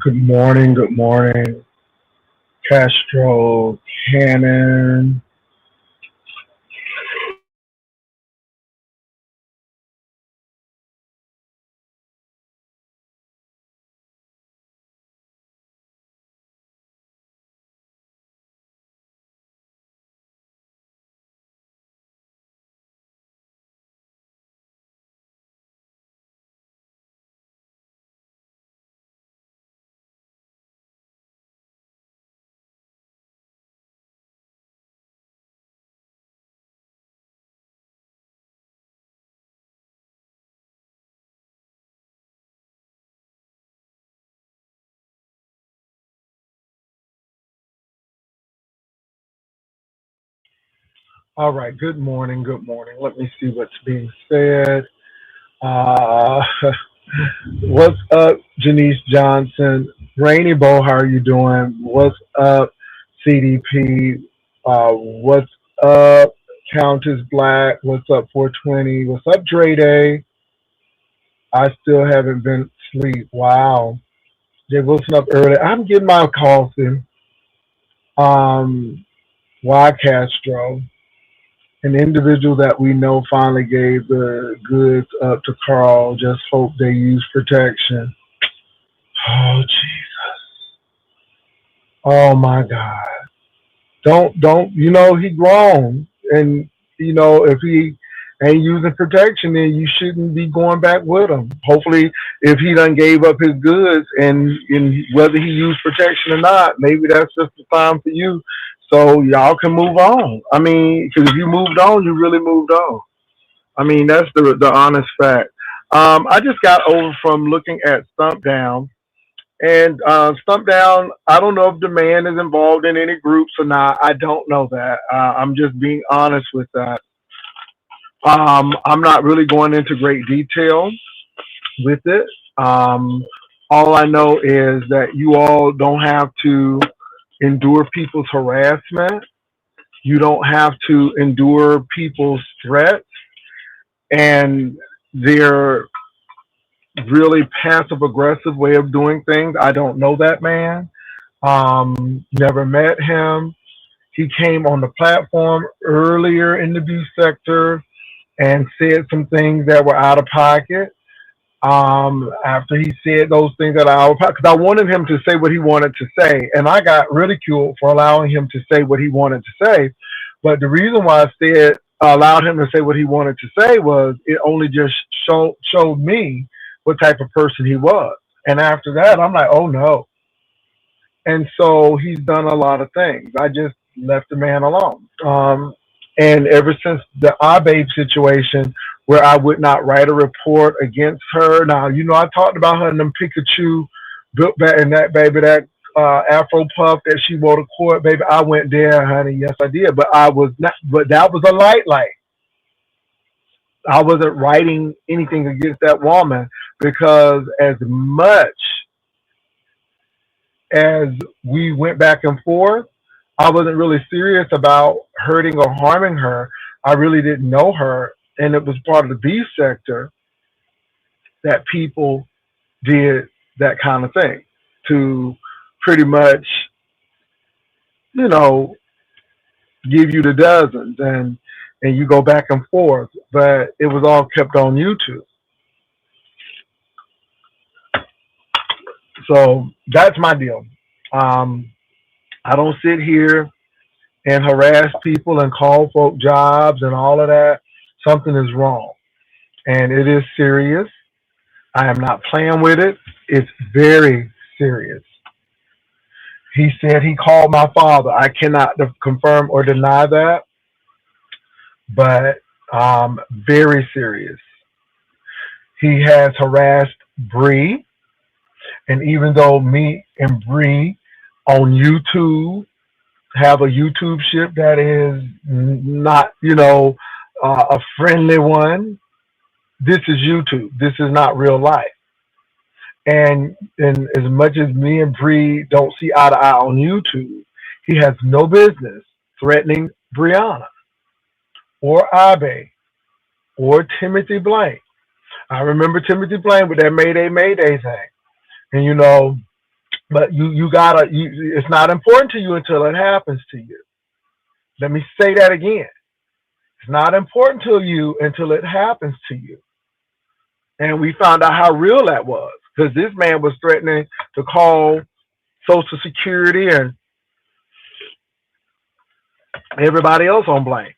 Good morning, Castro, Cannon. All right, good morning, good morning. Let me see what's being said. Uh, what's up, Janice Johnson? Rainy Bo, how are you doing? What's up, CDP? What's up, Countess Black? What's up, 420? What's up, Dre Day? I still haven't been asleep. Wow. Jay Wilson up early. I'm getting my coffee. Um, why Castro? An individual that we know finally gave the goods up to Carl. Just hope they use protection. Oh, oh my God. Don't, he grown. And, if he ain't using protection, then you shouldn't be going back with him. Hopefully, if he done gave up his goods and whether he used protection or not, maybe that's just the time for you. So y'all can move on. I mean, because if you moved on, you really moved on. I mean, that's the honest fact. I just got over from looking at Stump Down. And Stump Down, I don't know if the man is involved in any groups or not. I don't know that. I'm just being honest with that. I'm not really going into great detail with it. Um, all I know is that you all don't have to endure people's harassment. You don't have to endure people's threats and their really passive aggressive way of doing things. I don't know that man. Never met him. He came on the platform earlier in the B sector and said some things that were out of pocket. After he said those things that are out of pocket, because I wanted him to say what he wanted to say, and I got ridiculed for allowing him to say what he wanted to say. But the reason why I said allowed him to say what he wanted to say was it only just showed me what type of person he was. And after that, I'm like, oh no. And so he's done a lot of things. I just left the man alone. And ever since the Abe situation, where I would not write a report against her. Now, I talked about her in them Pikachu built back and that baby, that Afro puff that she wore to court, baby. I went there, honey. Yes, I did. But I was not. But that was a light. I wasn't writing anything against that woman because as much as we went back and forth, I wasn't really serious about hurting or harming her. I really didn't know her, and it was part of the B sector that people did that kind of thing to pretty much, you know, give you the dozens and you go back and forth. But it was all kept on YouTube. So that's my deal. Um, I don't sit here and harass people and call folk jobs and all of that. Something is wrong. And it is serious. I am not playing with it. It's very serious. He said he called my father. I cannot confirm or deny that, but very serious. He has harassed Bree, and even though me and Bree on YouTube have a YouTube ship that is not, a friendly one, this is YouTube. This is not real life. And as much as me and Bree don't see eye to eye on YouTube, he has no business threatening Brianna or Abe or Timothy Blank. I remember Timothy Blank with that Mayday Mayday thing. And But you gotta, it's not important to you until it happens to you. Let me say that again. It's not important to you until it happens to you. And we found out how real that was because this man was threatening to call Social Security and everybody else on blame.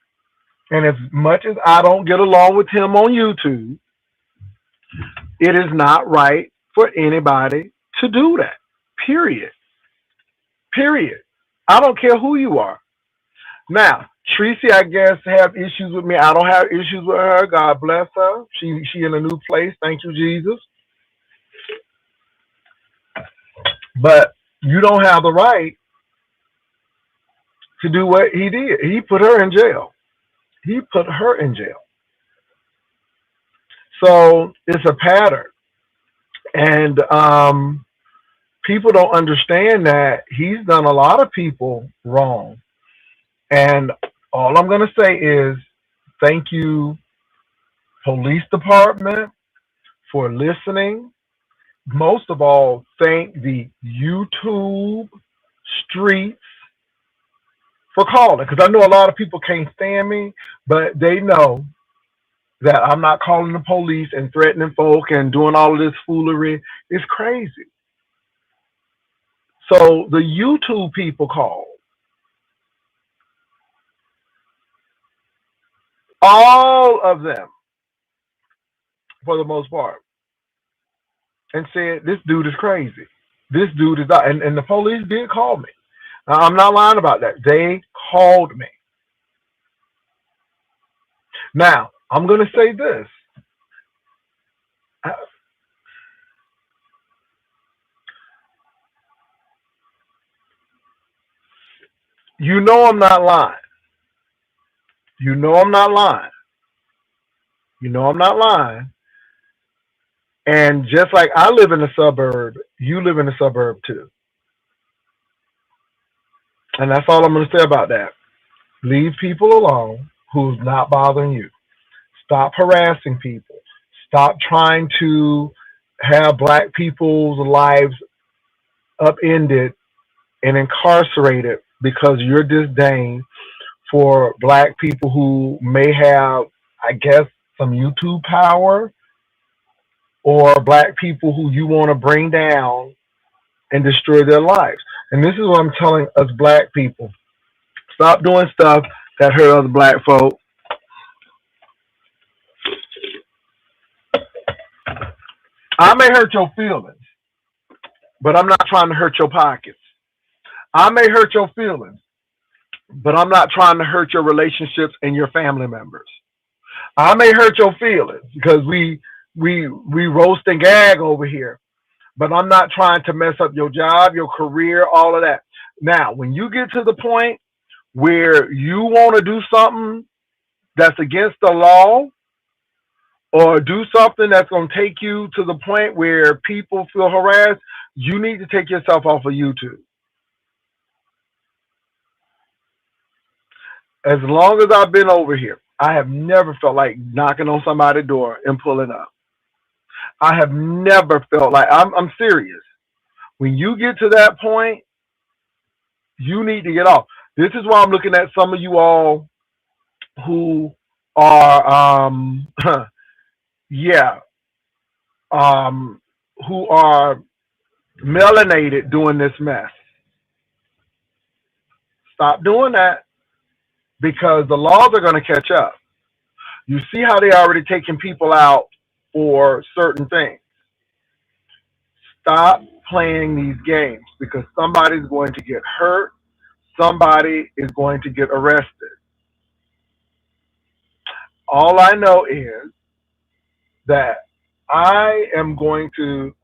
And as much as I don't get along with him on YouTube, it is not right for anybody to do that. Period. Period. I don't care who you are. Now, Tracy, I guess, have issues with me. I don't have issues with her. God bless her. She in a new place. Thank you, Jesus. But you don't have the right to do what he did. He put her in jail. He put her in jail. So it's a pattern. And people don't understand that he's done a lot of people wrong. And all I'm going to say is thank you, police department, for listening. Most of all, thank the YouTube streets for calling. Because I know a lot of people can't stand me, but they know that I'm not calling the police and threatening folk and doing all of this foolery. It's crazy. So the YouTube people called. All of them, for the most part, and said, this dude is crazy. This dude is not. And the police did call me. I'm not lying about that. They called me. Now, I'm going to say this. You know I'm not lying. You know I'm not lying. You know I'm not lying. And just like I live in the suburb, you live in the suburb too. And that's all I'm going to say about that. Leave people alone who's not bothering you. Stop harassing people. Stop trying to have black people's lives upended and incarcerated because you're disdain for black people who may have, I guess, some YouTube power, or black people who you want to bring down and destroy their lives. And this is what I'm telling us black people. Stop doing stuff that hurt other black folk. I may hurt your feelings, but I'm not trying to hurt your pockets. I may hurt your feelings, but I'm not trying to hurt your relationships and your family members. I may hurt your feelings because we roast and gag over here, but I'm not trying to mess up your job, your career, all of that. Now, when you get to the point where you want to do something that's against the law, or do something that's going to take you to the point where people feel harassed, you need to take yourself off of YouTube. As long as I've been over here, I have never felt like knocking on somebody's door and pulling up. I have never felt like, I'm serious. When you get to that point, you need to get off. This is why I'm looking at some of you all who are, who are melanated doing this mess. Stop doing that, because the laws are going to catch up. You see how they already taking people out for certain things. Stop playing these games, because somebody's going to get hurt. Somebody is going to get arrested. All I know is that I am going to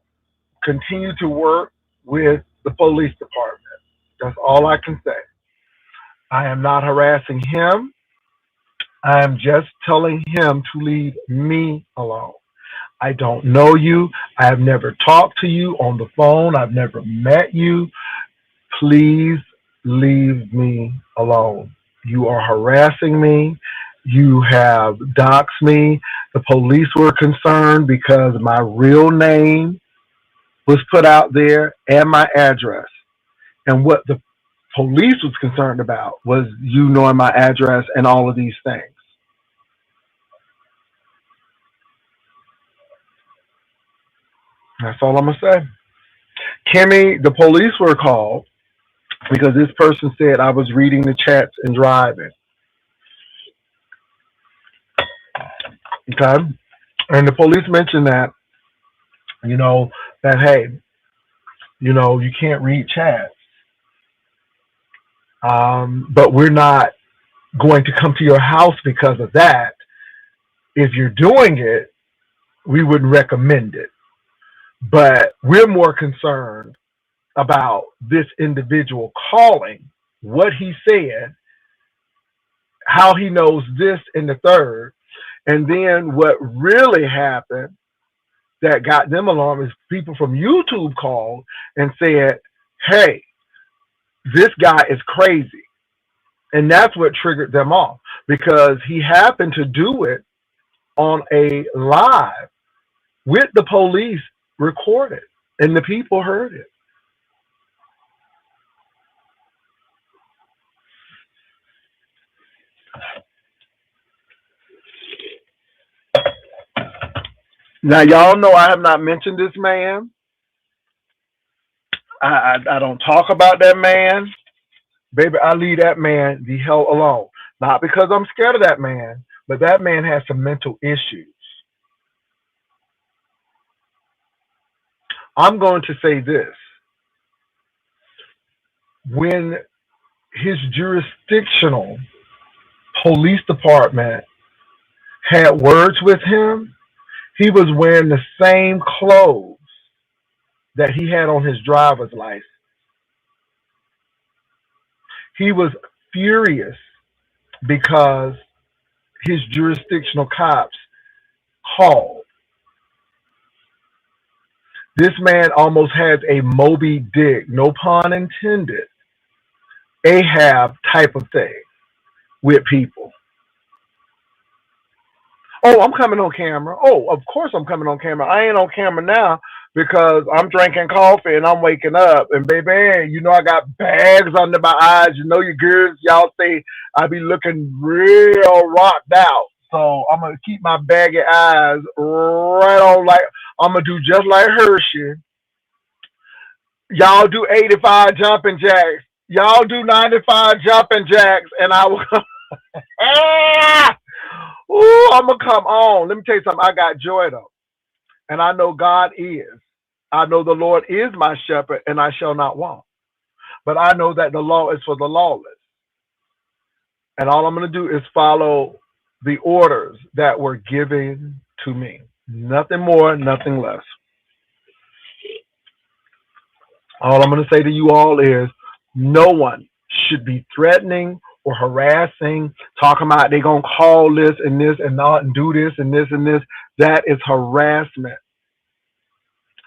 continue to work with the police department. That's all I can say. I am not harassing him. I am just telling him to leave me alone. I don't know you. I have never talked to you on the phone. I've never met you. Please leave me alone. You are harassing me. You have doxed me. The police were concerned because my real name was put out there and my address. And what the police was concerned about was you knowing my address and all of these things. That's all I'm gonna say. Kimmy, the police were called because this person said I was reading the chats and driving. Okay, and the police mentioned that you know that hey, you can't read chats, but we're not going to come to your house because of that. If you're doing it, we wouldn't recommend it. But we're more concerned about this individual calling, what he said, how he knows this and the third. And then what really happened that got them alarmed is people from YouTube called and said, hey, this guy is crazy. And that's what triggered them off because he happened to do it on a live with the police recorded and the people heard it. Now, y'all know I have not mentioned this man. I don't talk about that man. Baby, I leave that man the hell alone. Not because I'm scared of that man, but that man has some mental issues. I'm going to say this. When his jurisdictional police department had words with him, he was wearing the same clothes that he had on his driver's license. He was furious because his jurisdictional cops called. This man almost has a Moby Dick, no pun intended, Ahab type of thing with people. Oh, I'm coming on camera. Oh, of course I'm coming on camera. I ain't on camera now because I'm drinking coffee and I'm waking up. And baby, I got bags under my eyes. Your girls, y'all say I be looking real rocked out. So I'm gonna keep my baggy eyes right on. Like I'm gonna do just like Hershey. Y'all do 85 jumping jacks. Y'all do 95 jumping jacks, and I will. Ah! Ooh, I'm gonna come on. Let me tell you something. I got joy though, and I know God is. I know the Lord is my shepherd, and I shall not want. But I know that the law is for the lawless, and all I'm gonna do is follow the orders that were given to me. Nothing more, nothing less. All I'm gonna say to you all is, no one should be threatening or harassing, talking about they gonna call this and not and do this and this and this. That is harassment.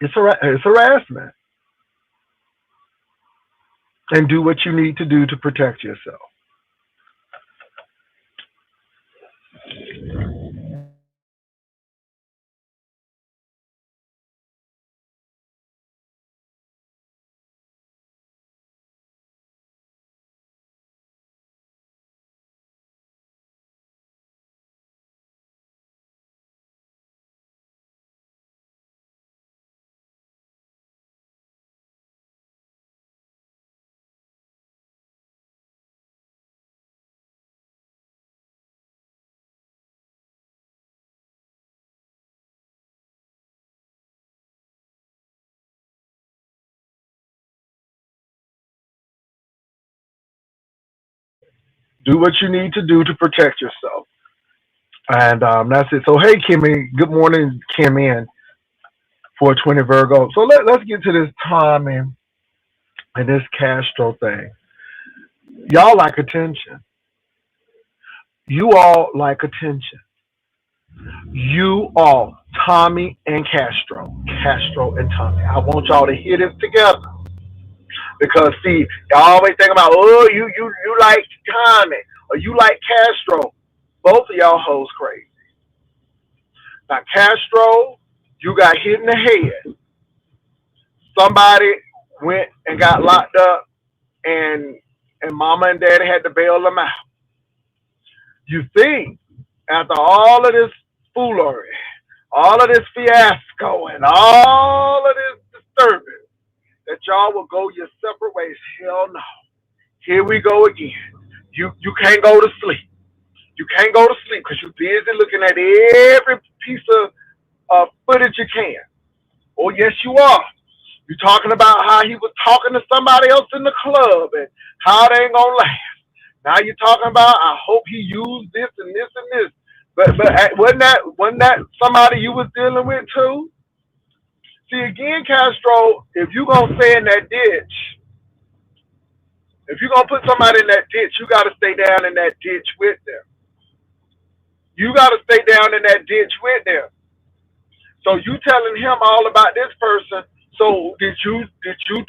It's harassment. And do what you need to do to protect yourself. Do what you need to do to protect yourself. And that's it. So hey Kimmy, good morning, Kim in 420 Virgo. So let's get to this Tommy and this Castro thing. Y'all like attention. You all like attention. You all, Tommy and Castro, Castro and Tommy. I want y'all to hear this together because see, y'all always think about, oh, you like Tommy or you like Castro. Both of y'all hoes crazy. Now Castro, you got hit in the head Somebody went and got locked up, and mama and daddy had to bail them out. You think after all of this foolery, all of this fiasco, and all of this disturbance, that y'all will go your separate ways? Hell no. Here we go again. You can't go to sleep. You can't go to sleep because you're busy looking at every piece of footage you can. Oh yes, you are. You're talking about how he was talking to somebody else in the club and how they ain't gonna last. Now you're talking about I hope he used this and this and this. But wasn't that somebody you was dealing with too? See again, Castro, if you gonna stay in that ditch, if you're gonna put somebody in that ditch, you gotta stay down in that ditch with them. You gotta stay down in that ditch with them. So you telling him all about this person. So did you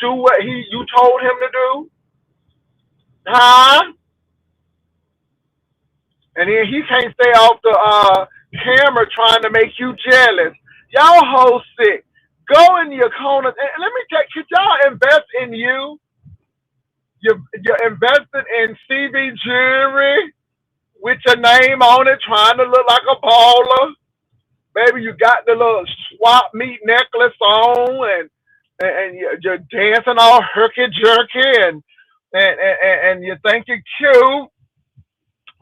do what you told him to do? Huh? And then he can't stay off the camera trying to make you jealous. Y'all hoes sick. Go in your corners and let me tell you, could y'all invest in you? You're invested in CB jewelry with your name on it, trying to look like a baller. Maybe you got the little swap meet necklace on, and you're dancing all herky jerky, and you think you're cute,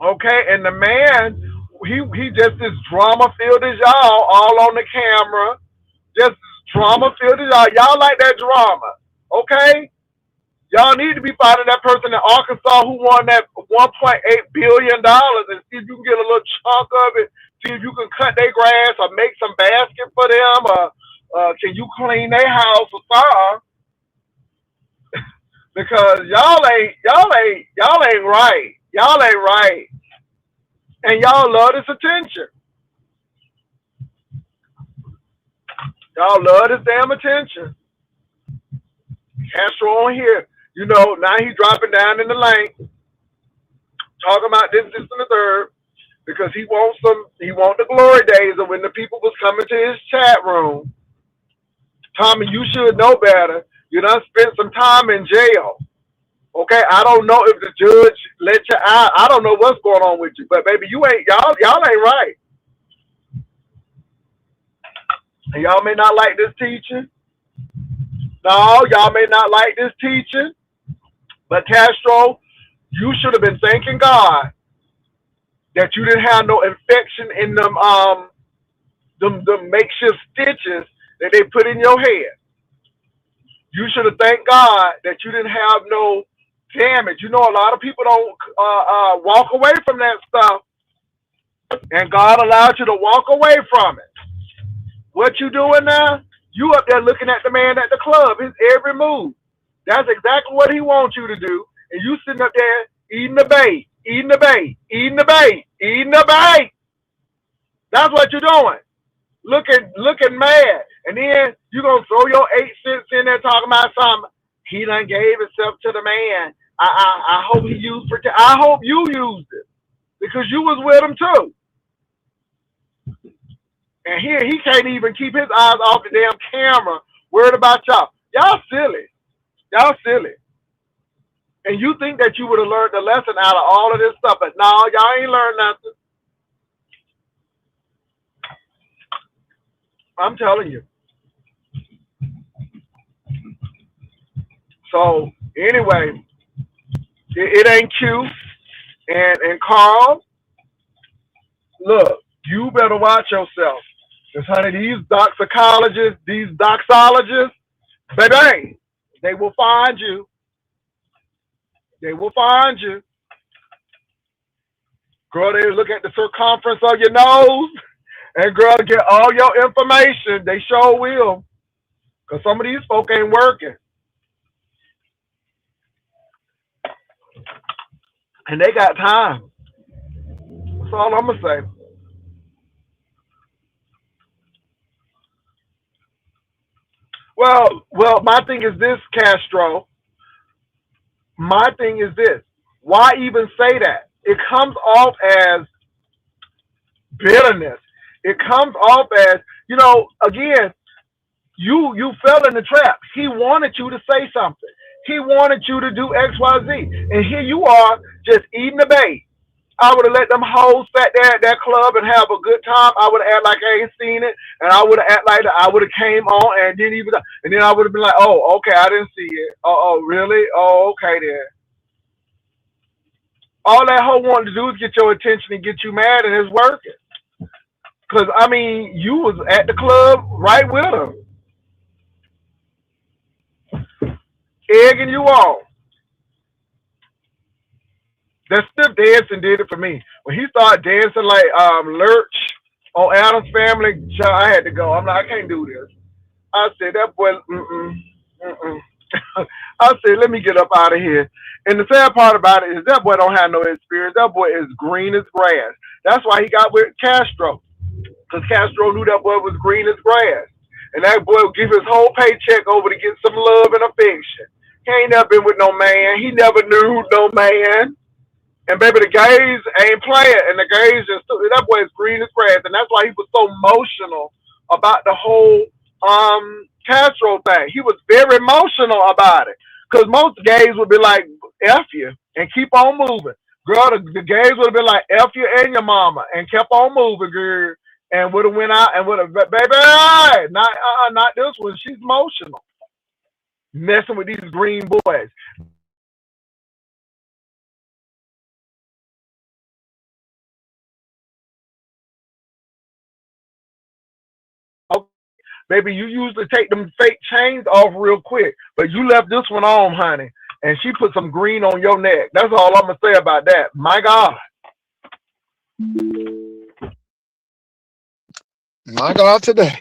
okay? And the man, he just as drama filled as y'all, all on the camera, just as drama filled as y'all. Y'all like that drama, okay? Y'all need to be finding that person in Arkansas who won that $1.8 billion and see if you can get a little chunk of it. See if you can cut their grass or make some basket for them, or can you clean their house or something? Because y'all ain't right. Y'all ain't right, and y'all love this attention. Y'all love this damn attention. Castro on here, now he's dropping down in the lane, talking about this, and the third, because he wants the glory days of when the people was coming to his chat room. Tommy, you should know better. You done spent some time in jail. Okay, I don't know if the judge let you out. I don't know what's going on with you, but baby, y'all ain't right. And y'all may not like this teaching. No, y'all may not like this teaching. But Castro, you should have been thanking God that you didn't have no infection in them makeshift stitches that they put in your head. You should have thanked God that you didn't have no damage. A lot of people don't walk away from that stuff, and God allowed you to walk away from it. What you doing now? You up there looking at the man at the club, his every move. That's exactly what he wants you to do. And you sitting up there eating the bait, eating the bait, eating the bait, eating the bait. That's what you're doing. Looking mad. And then you going to throw your 8 cents in there talking about something. He done gave himself to the man. I hope he used I hope you used it. Because you was with him too. And here he can't even keep his eyes off the damn camera, worried about y'all. Y'all silly. Y'all silly. And you think that you would have learned the lesson out of all of this stuff, but no, y'all ain't learned nothing. I'm telling you. So anyway, it ain't cute. And Carl, look, you better watch yourself. Because honey, these doxologists, baby, they will find you. They will find you. Girl, they look at the circumference of your nose, and girl, get all your information. They sure will. Because some of these folk ain't working. And they got time. That's all I'm going to say. Well, my thing is this, Castro. My thing is this. Why even say that? It comes off as bitterness. It comes off as, again, You fell in the trap. He wanted you to say something. He wanted you to do X, Y, Z. And here you are just eating the bait. I would have let them hoes sat there at that club and have a good time. I would have act like I ain't seen it, and I would have act like I would have came on and didn't even. And then I would have been like, "Oh, okay, I didn't see it. Oh, really? Oh, okay then." All that hoe wanted to do is get your attention and get you mad, and it's working. Cause I mean, you was at the club right with him, egging you on. That Stiff dancing did it for me. When he started dancing like Lurch on Adam's Family, I had to go. I'm like, I can't do this. I said, that boy, mm-mm. I said, let me get up out of here. And the sad part about it is that boy don't have no experience. That boy is green as grass. That's why he got with Castro. Because Castro knew that boy was green as grass. And that boy would give his whole paycheck over to get some love and affection. He ain't never been with no man. He never knew no man. And baby, the gays ain't playing, and the gays just that boy is green as grass, and that's why he was so emotional about the whole Castro thing. He was very emotional about it, because most gays would be like "f you" and keep on moving. Girl, the gays would have been like "f you" and your mama, and kept on moving, girl, and would have went out and would have baby, not this one. She's emotional, messing with these green boys. Baby, you usually take them fake chains off real quick, but you left this one on, honey. And she put some green on your neck. That's all I'm gonna say about that. My God. My God, today.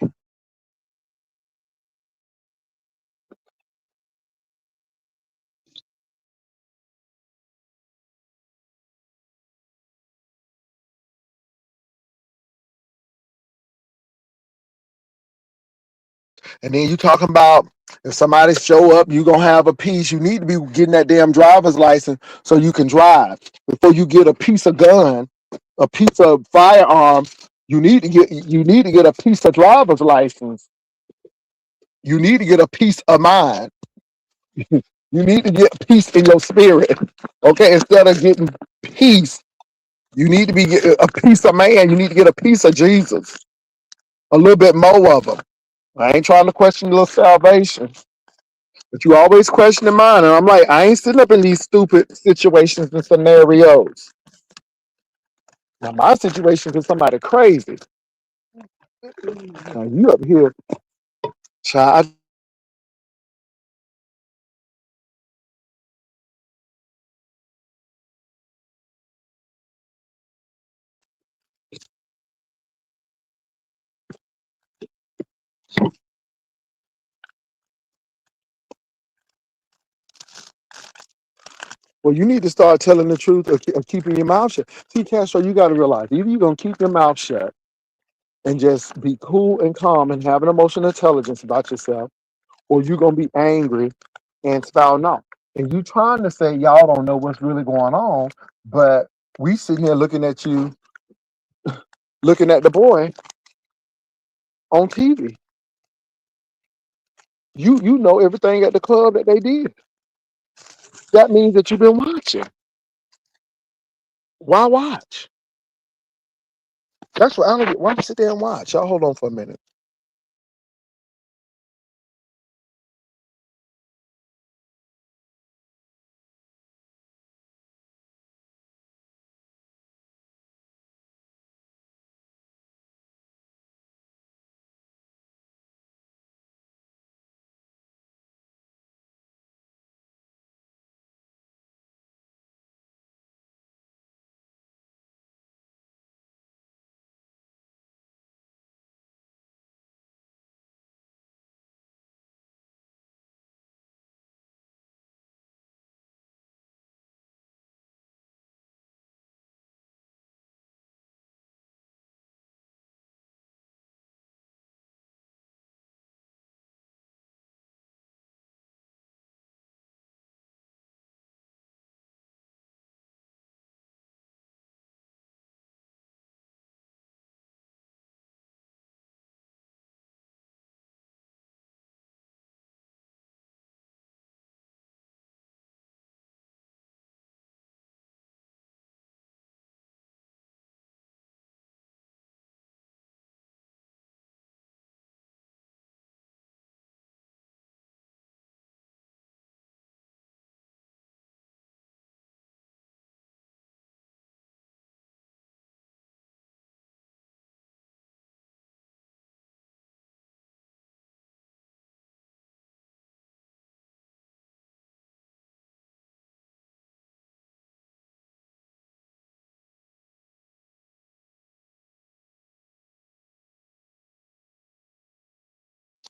And then you talking about if somebody show up, you gonna have a piece. You need to be getting that damn driver's license so you can drive. Before you get a piece of gun, a piece of firearm, you need to get a piece of driver's license. You need to get a piece of mind. You need to get peace in your spirit. Okay, instead of getting peace, you need to be a piece of man. You need to get a piece of Jesus. A little bit more of him. I ain't trying to question your salvation, but you always questioning mine. And I'm like, I ain't sitting up in these stupid situations and scenarios. Now, my situation is somebody crazy. Now, you up here, child. Well, you need to start telling the truth or keeping your mouth shut. See, Castro, you got to realize either you're going to keep your mouth shut and just be cool and calm and have an emotional intelligence about yourself, or you're going to be angry and spout off. And you trying to say y'all don't know what's really going on, but we sitting here looking at you, looking at the boy on TV. You know everything at the club that they did. That means that you've been watching. Why watch? That's what I don't get. Why sit there and watch? Y'all hold on for a minute.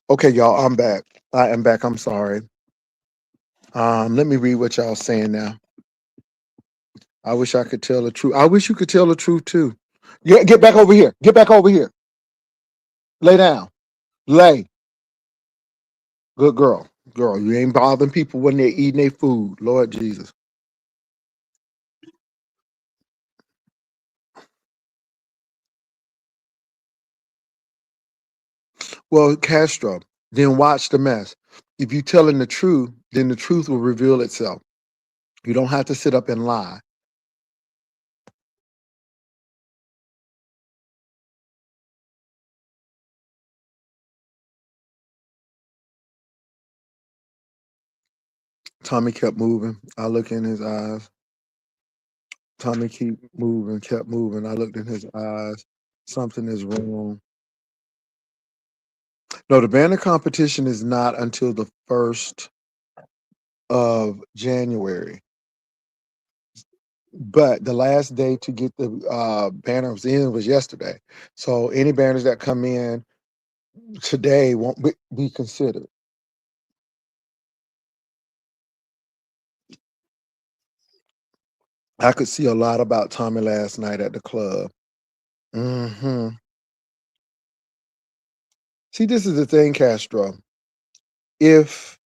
Okay, y'all, I'm back. I am back. I'm sorry. Let me read what y'all saying now. I wish I could tell the truth. I wish you could tell the truth too. Get back over here. Get back over here. Lay down. Lay. Good girl. Girl, you ain't bothering people when they're eating their food. Lord Jesus. Well, Castro, then watch the mess. If you telling the truth, then the truth will reveal itself. You don't have to sit up and lie. Tommy kept moving. I look in his eyes. Tommy kept moving. I looked in his eyes. Something is wrong. No, the banner competition is not until the 1st of January. But the last day to get the banners in was yesterday. So any banners that come in today won't be considered. I could see a lot about Tommy last night at the club. Hmm. See, this is the thing, Castro. If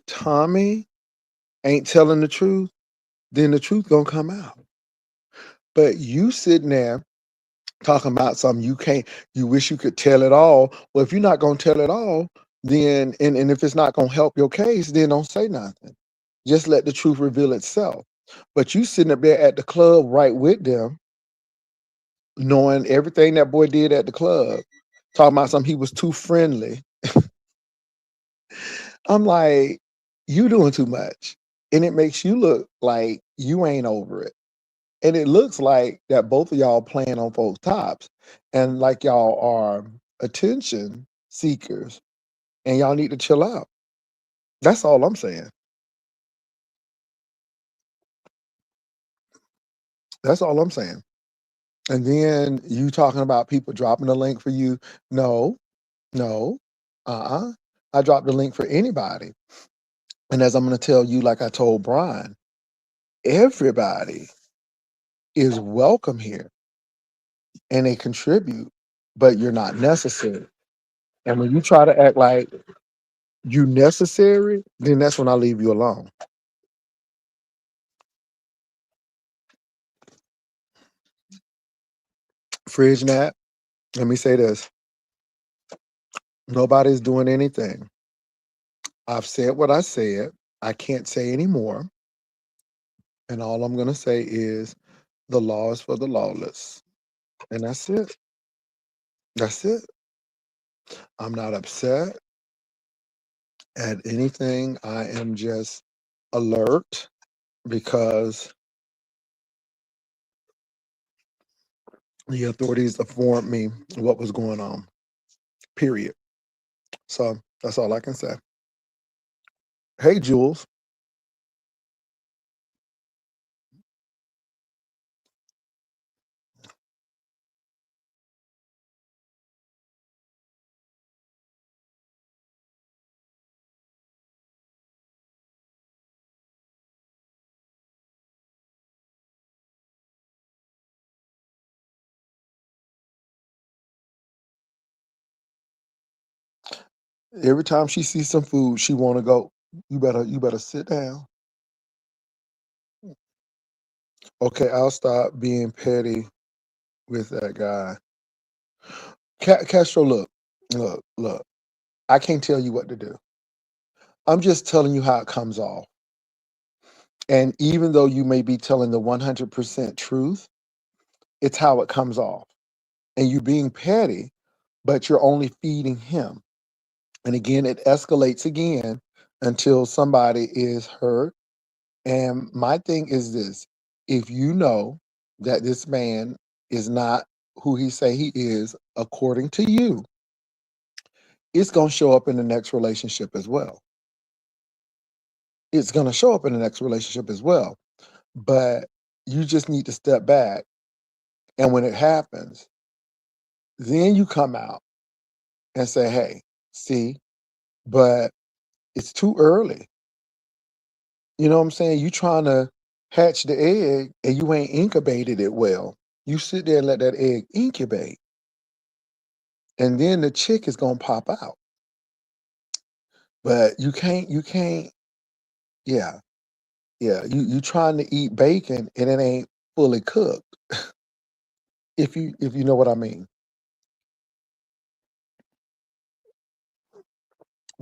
Tommy ain't telling the truth, then the truth gonna come out. But you sitting there talking about something you can't, you wish you could tell it all. Well, if you're not gonna tell it all, then and if it's not gonna help your case, then don't say nothing. Just let the truth reveal itself. But you sitting up there at the club right with them, knowing everything that boy did at the club, talking about something he was too friendly. I'm like, you doing too much. And it makes you look like you ain't over it. And it looks like that both of y'all playing on folks' tops and like y'all are attention seekers and y'all need to chill out. That's all I'm saying. That's all I'm saying. And then you talking about people dropping the link for you. No, no, I dropped the link for anybody. And as I'm going to tell you, like I told Brian, everybody is welcome here and they contribute, but you're not necessary. And when you try to act like you necessary, then that's when I leave you alone. Fridge Nat, let me say this. Nobody's doing anything. I've said what I said. I can't say anymore. And all I'm going to say is the law is for the lawless. And that's it. That's it. I'm not upset at anything. I am just alert because the authorities informed me what was going on. Period. So that's all I can say. Hey, Jules. Every time she sees some food, she want to go. You better sit down. Okay, I'll stop being petty with that guy. Castro, look. I can't tell you what to do. I'm just telling you how it comes off. And even though you may be telling the 100% truth, it's how it comes off. And you being petty, but you're only feeding him. And again, it escalates again until somebody is hurt. And my thing is this: if you know that this man is not who he say he is, according to you, it's gonna show up in the next relationship as well. It's gonna show up in the next relationship as well. But you just need to step back. And when it happens, then you come out and say, hey, see, but it's too early. You know what I'm saying? You trying to hatch the egg and you ain't incubated it well. You sit there and let that egg incubate, and then the chick is gonna pop out. But you can't, yeah, yeah. You trying to eat bacon and it ain't fully cooked. If you know what I mean.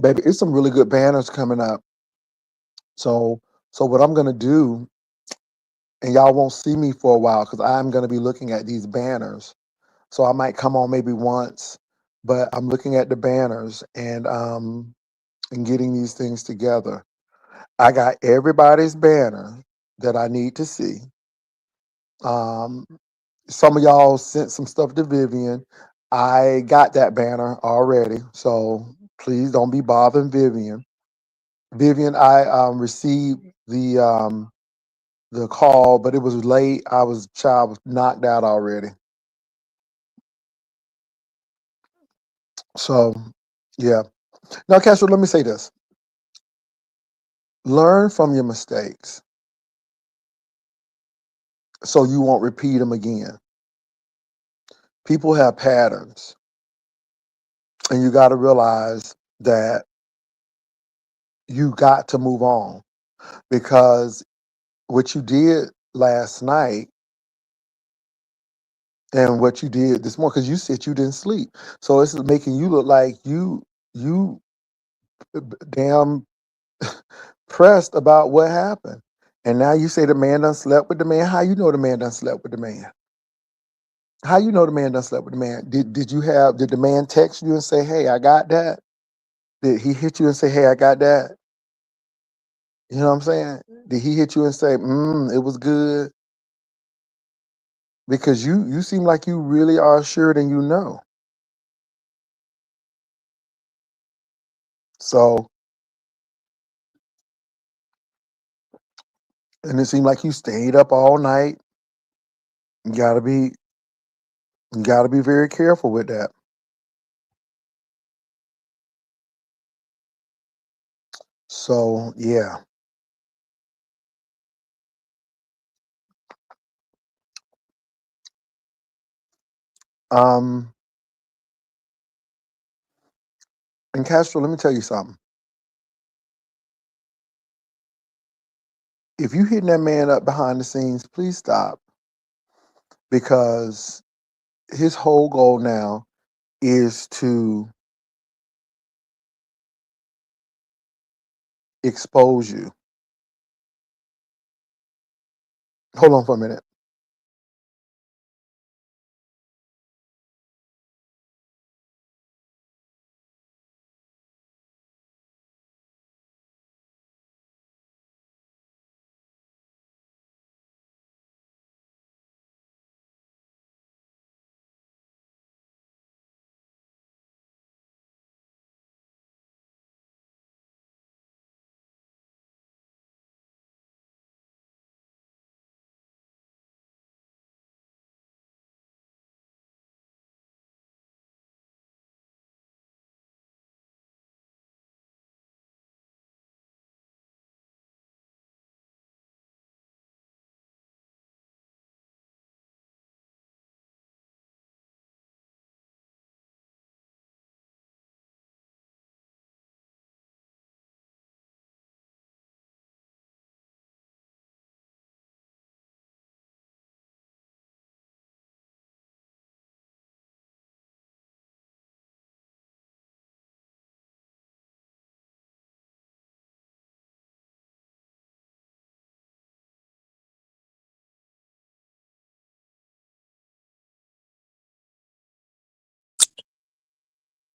Baby, it's some really good banners coming up. So so what I'm gonna do, and y'all won't see me for a while because I'm gonna be looking at these banners. So I might come on maybe once, but I'm looking at the banners and getting these things together. I got everybody's banner that I need to see. Um, some of y'all sent some stuff to Vivian. I got that banner already, so please don't be bothering Vivian. Vivian, I received the call, but it was late. Child was knocked out already. So yeah. Now, Castro, let me say this: learn from your mistakes so you won't repeat them again. People have patterns, and you got to realize that you got to move on because what you did last night and what you did this morning, because you said you didn't sleep, so it's making you look like you damn pressed about what happened. And now you say the man done slept with the man. How you know the man done slept with the man? How you know the man done slept with the man? Did the man text you and say, hey, I got that? Did he hit you and say, hey, I got that? You know what I'm saying? Did he hit you and say, it was good? Because you seem like you really are assured and you know. So, and it seemed like you stayed up all night. You gotta be you gotta be very careful with that. So yeah. Um and Castro, let me tell you something. If you hitting that man up behind the scenes, please stop because his whole goal now is to expose you. Hold on for a minute.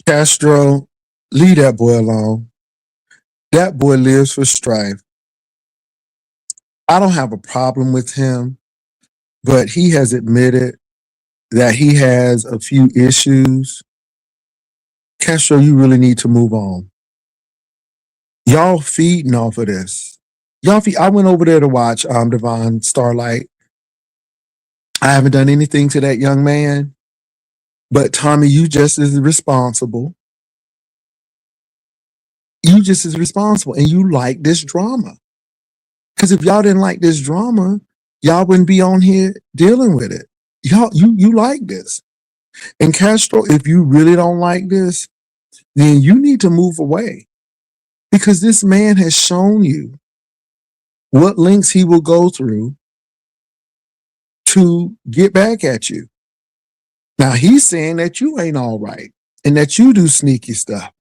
Castro, leave that boy alone. That boy lives for strife. I don't have a problem with him, but he has admitted that he has a few issues. Castro, you really need to move on. Y'all feeding off of this. I went over there to watch Devon Starlight. I haven't done anything to that young man, but Tommy, you just as responsible. You just as responsible, and you like this drama. Because if y'all didn't like this drama, y'all wouldn't be on here dealing with it. You like this. And Castro, if you really don't like this, then you need to move away. Because this man has shown you what links he will go through to get back at you. Now he's saying that you ain't all right and that you do sneaky stuff.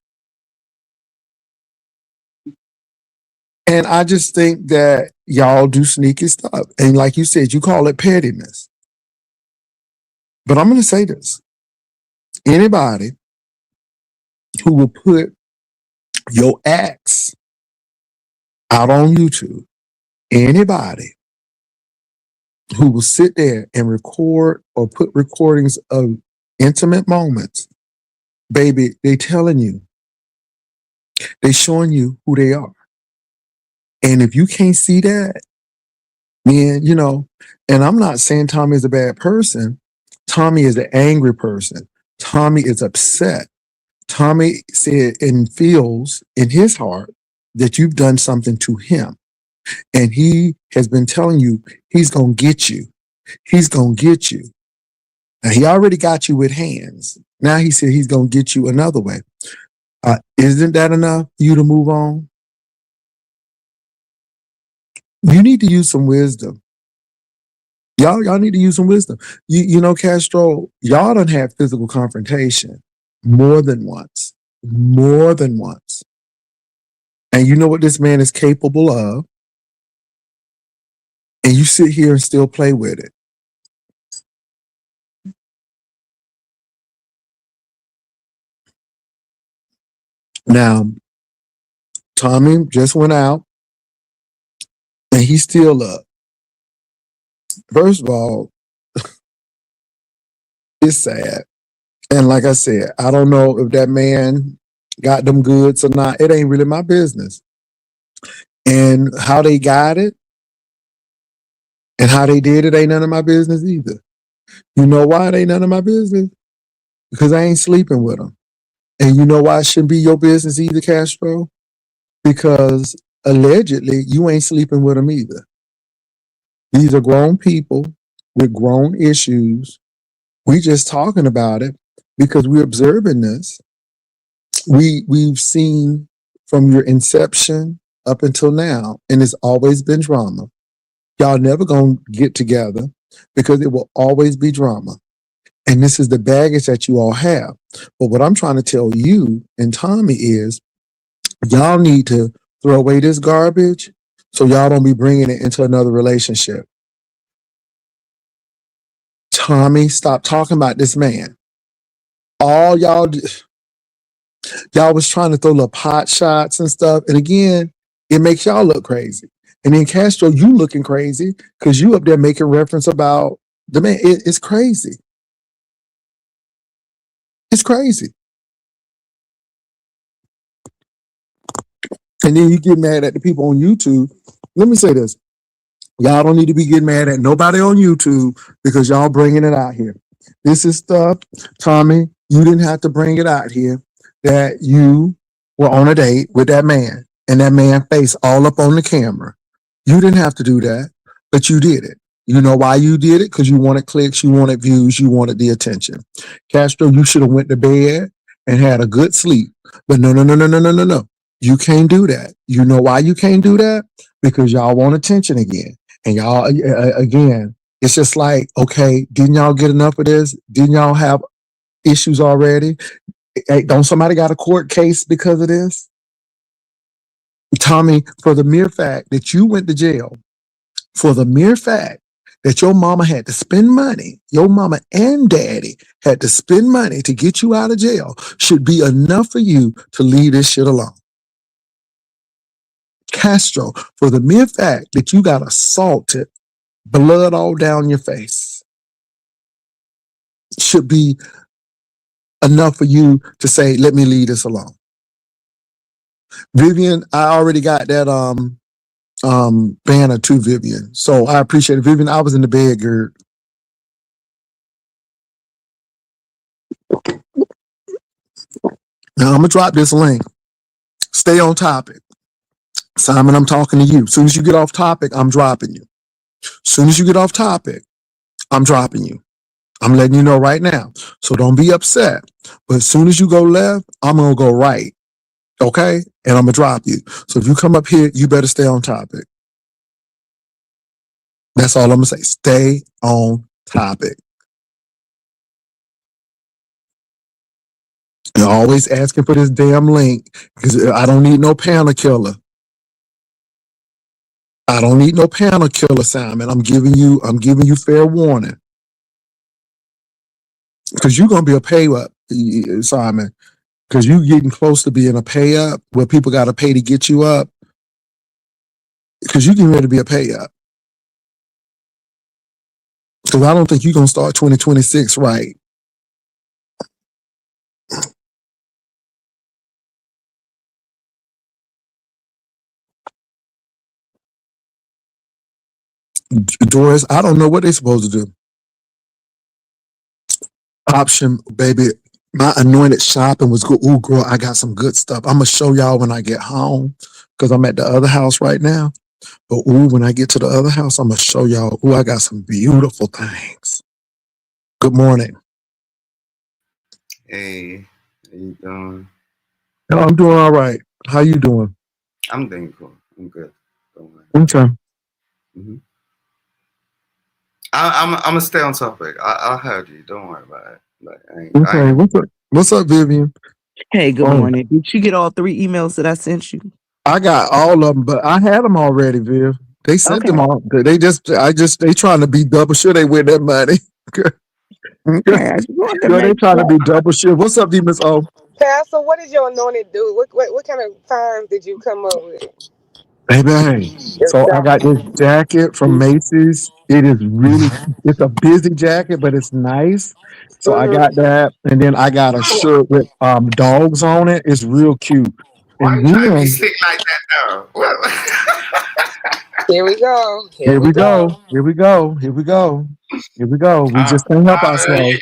And I just think that y'all do sneaky stuff. And like you said, you call it pettiness. But I'm going to say this. Anybody who will put your acts out on YouTube, anybody who will sit there and record or put recordings of intimate moments, baby, they telling you, they showing you who they are. And if you can't see that, then, you know, and I'm not saying Tommy is a bad person. Tommy is an angry person. Tommy is upset. Tommy said and feels in his heart that you've done something to him. And he has been telling you he's going to get you. He's going to get you. Now, he already got you with hands. Now he said he's going to get you another way. Isn't that enough for you to move on? You need to use some wisdom. Y'all need to use some wisdom. You know, Castro, y'all done had physical confrontation more than once. More than once. And you know what this man is capable of. And you sit here and still play with it. Now, Tommy just went out and he's still up. First of all, it's sad. And like I said, I don't know if that man got them goods or not. It ain't really my business. And how they got it and how they did it ain't none of my business either. You know why it ain't none of my business? Because I ain't sleeping with them. And you know why it shouldn't be your business either, Castro? Because allegedly you ain't sleeping with them either. These are grown people with grown issues. We just talking about it because we're observing this. We've seen from your inception up until now, and it's always been drama. Y'all never gonna get together because it will always be drama. And this is the baggage that you all have. But what I'm trying to tell you and Tommy is y'all need to throw away this garbage so y'all don't be bringing it into another relationship. Tommy, stop talking about this man. All y'all was trying to throw little pot shots and stuff. And again, it makes y'all look crazy. And then Castro, you looking crazy because you up there making reference about the man. It's crazy. It's crazy. And then you get mad at the people on YouTube. Let me say this. Y'all don't need to be getting mad at nobody on YouTube because y'all bringing it out here. This is stuff, Tommy, you didn't have to bring it out here that you were on a date with that man and that man face all up on the camera. You didn't have to do that, but you did it. You know why you did it? Because you wanted clicks, you wanted views, you wanted the attention. Castro, you should have went to bed and had a good sleep. But no. You can't do that. You know why you can't do that? Because y'all want attention again. And y'all, again, it's just like, okay, didn't y'all get enough of this? Didn't y'all have issues already? Hey, don't somebody got a court case because of this? Tommy, for the mere fact that you went to jail, for the mere fact that your mama had to spend money, your mama and daddy had to spend money to get you out of jail, should be enough for you to leave this shit alone. Castro, for the mere fact that you got assaulted, blood all down your face, should be enough for you to say, let me leave this alone. Vivian, I already got that banner to Vivian. So I appreciate it. Vivian, I was in the bed, girl. Now I'm gonna drop this link. Stay on topic. Simon, I'm talking to you. As soon as you get off topic, I'm dropping you. As soon as you get off topic, I'm dropping you. I'm letting you know right now. So don't be upset. But as soon as you go left, I'm going to go right. Okay? And I'm going to drop you. So if you come up here, you better stay on topic. That's all I'm going to say. Stay on topic. You're always asking for this damn link because I don't need no panel killer. I don't need no panel killer, Simon. I'm giving you fair warning. Because you're gonna be a pay up, Simon. Because you getting close to being a pay up where people gotta pay to get you up. Because you getting ready to be a pay up. Because I don't think you're gonna start 2026 right. Doris, I don't know what they're supposed to do. Option, baby. My anointed shopping was good. Ooh, girl, I got some good stuff. I'm gonna show y'all when I get home because I'm at the other house right now. But ooh, when I get to the other house, I'm gonna show y'all. Ooh, I got some beautiful things. Good morning. Hey, how you doing? No, I'm doing all right. How you doing? I'm doing cool. I'm good. Don't worry. Okay. I'm gonna stay on topic. I heard you. Don't worry about it. Like, Okay. What's up, Vivian? Hey, good Oh, morning. Did you get all 3 emails that I sent you? I got all of them, but I had them already, Viv. They sent Okay. them all. They trying to be double sure they win that money. Okay. I just wanted to Girl, they make trying to sure. be double sure. What's up, D Miss O? Pastor, what did your anointed do? What kind of finds did you come up with? Baby. So I got this jacket from Macy's. It is really, it's a busy jacket, but it's nice. So I got that. And then I got a shirt with dogs on it. It's real cute. Why And you trying to be then slick like that now? Well, Here we go. here we go. Here we go. Here we go. Here we go. We just can't help ourselves.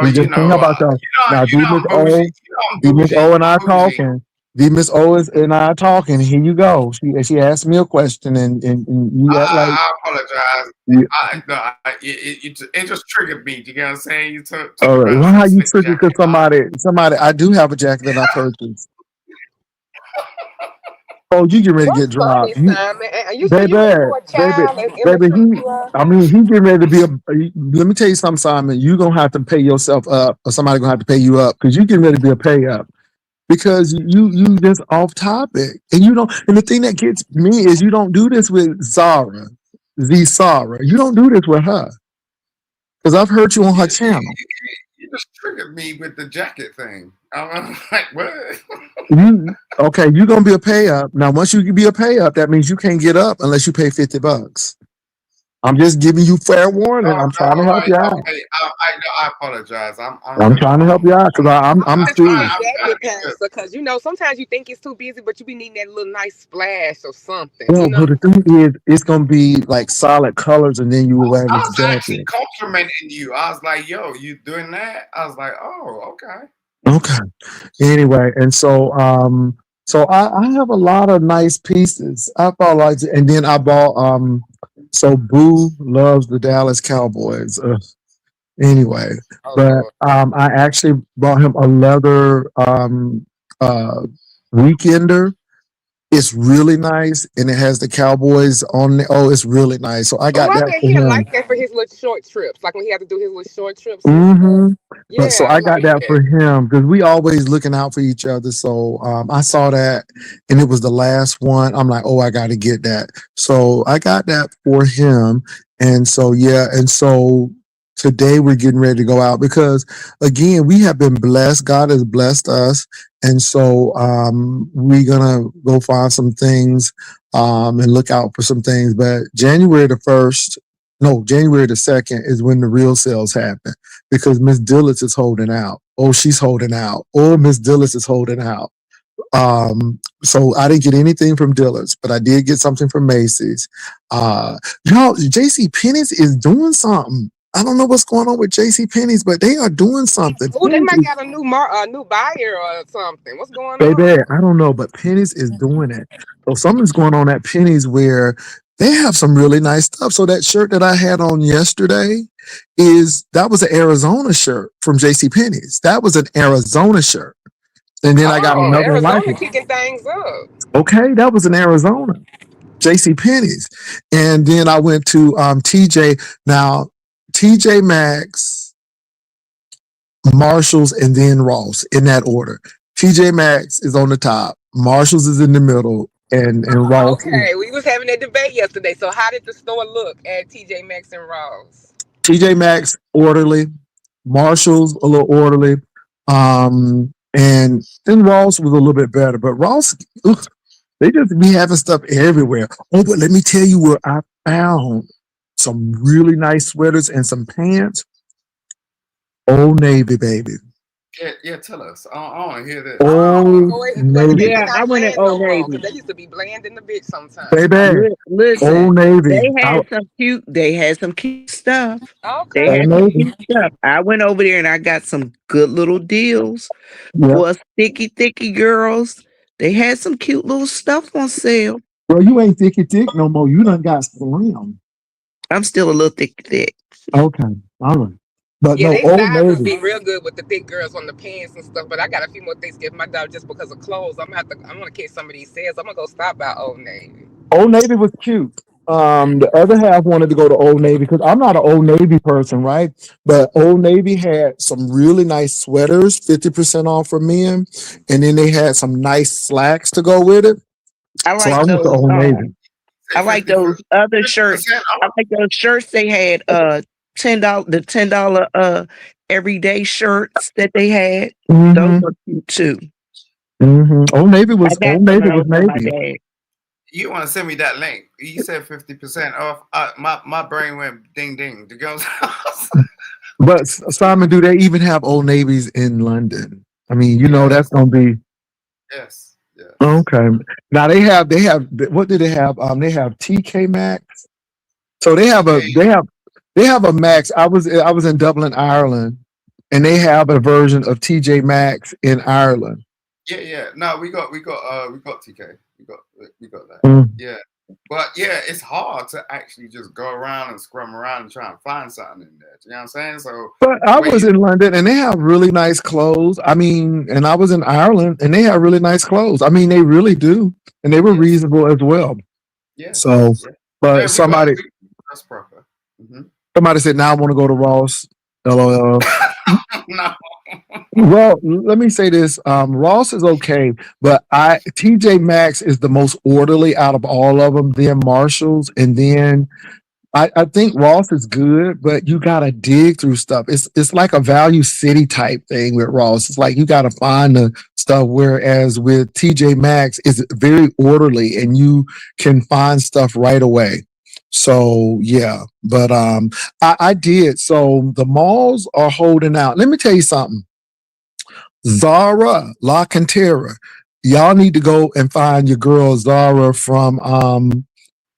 We just can't help ourselves. Now, D Miss I'm bougie. O, You know I'm D Miss bougie. O and I I'm bougie. talking. D Miss O is and I talking. Here you go. She asked me a question and you act like I apologize. you, It just triggered me. You know what I'm saying? You took all right. about Why some are you slick triggered? jacket. Because somebody. I do have a jacket that I purchased. Oh, you get ready to What's get funny, dropped, you, Simon? You say baby, you into a baby, child as baby. immature you are? I mean, he getting ready to be a. Let me tell you something, Simon. You gonna have to pay yourself up, or somebody gonna have to pay you up because you getting ready to be a pay up. Because you just off topic, and you don't. And the thing that gets me is you don't do this with Zara. You don't do this with her because I've heard you on her channel. You just triggered me with the jacket thing. I'm like, what? Okay, you're gonna be a pay up now. Once you be a pay up, that means you can't get up unless you pay $50. I'm just giving you fair warning. I'm trying to help you out. Okay. I apologize. I'm trying to help you out because I'm serious. Jacket, Pastor, because sometimes you think it's too busy, but you be needing that little nice splash or something. Well, but the thing is, it's gonna be like solid colors, and then you will wear I this was jacket. actually complimenting you. I was like, yo, you doing that? I was like, oh, okay. Okay. Anyway, and so I have a lot of nice pieces. I bought like, and then I bought so Boo loves the Dallas Cowboys. Anyway, but I actually bought him a leather weekender. It's really nice, and it has the Cowboys on it. Oh, it's really nice. So I got I that think for he'll him. like that for his little short trips, like when he had to do his little short trips. But so I got that for him because we always looking out for each other. So I saw that, and it was the last one. I'm like, oh, I got to get that. So I got that for him, and so yeah, and so today we're getting ready to go out because again we have been blessed. God has blessed us, and so we're gonna go find some things and look out for some things. But January the 2nd is when the real sales happen because Miss Dillis is holding out. Oh, she's holding out. Oh, Miss Dillis is holding out. So I didn't get anything from Dillard's, but I did get something from Macy's. Y'all, JC Penney's is doing something. I don't know what's going on with JC Penney's, but they are doing something. Oh, they might Penny's got a new buyer or something. What's going baby, on? I don't know, but Penny's is doing it. So something's going on at Penny's where they have some really nice stuff. So that shirt that I had on yesterday that was an Arizona shirt from JC Penney's. That was an Arizona shirt. And then I got Oh, another one like Arizona it. kicking things up. Okay, that was in Arizona. JC Penney's. And then I went to TJ. Now, TJ Maxx, Marshalls, and then Ross in that order. TJ Maxx is on the top, Marshalls is in the middle, and Ross. Okay, we was having that debate yesterday. So how did the store look at TJ Maxx and Ross? TJ Maxx orderly, Marshalls a little orderly, and then Ross was a little bit better. But Ross, they just be having stuff everywhere. Oh, but let me tell you where I found some really nice sweaters and some pants. Old Navy, baby. Yeah, tell us. I want to hear this. Old Navy. Yeah, I went at Old Navy. They used to be bland in the bitch sometimes. Baby, Listen, Old Navy. they had some cute stuff. Okay. They had some cute stuff. I went over there and I got some good little deals Yep. for sticky girls. They had some cute little stuff on sale. Bro, you ain't thicky thick no more. You done got slim. I'm still a little thick. Okay, all right. But Yeah, no, they Old sizes Navy. be real good with the thick girls on the pants and stuff. But I got a few more things to give my dog just because of clothes. I'm gonna catch some of these sales. I'm gonna go stop by Old Navy. Old Navy was cute. The other half wanted to go to Old Navy because I'm not an Old Navy person, right? But Old Navy had some really nice sweaters, 50% off for men, and then they had some nice slacks to go with it. I So I like went to those. Old Navy. I like those other shirts. I like those shirts they had. $10 the $10 everyday shirts that they had. Mhm. Those were cute too. Old Navy was I got Old Navy some was of those for my Navy. dad. You want to send me that link? You said 50% off. My brain went ding ding. To go. But Simon, do they even have Old Navies in London? I mean, you know that's gonna be Yes. Yeah. okay. Now they have what do they have? They have TK Maxx. So they have a Max. I was in Dublin, Ireland, and they have a version of TJ Maxx in Ireland. Yeah. No, we got TK. We got that. Mm. Yeah. But yeah, it's hard to actually just go around and scrum around and try and find something in there. You know what I'm saying? So But I was in London and they have really nice clothes. I mean, and I was in Ireland and they have really nice clothes. I mean, they really do. And they were reasonable as well. Yeah. So, but somebody said, now I want to go to Ross. LOL. No. Well, let me say this. Ross is okay, but TJ Maxx is the most orderly out of all of them. Then Marshalls, and then I think Ross is good, but you gotta dig through stuff. It's like a Value City type thing with Ross. It's like you gotta find the stuff, whereas with TJ Maxx, it's very orderly and you can find stuff right away. So yeah, but I did. So the malls are holding out. Let me tell you something. Zara, La Cantera, y'all need to go and find your girl Zara from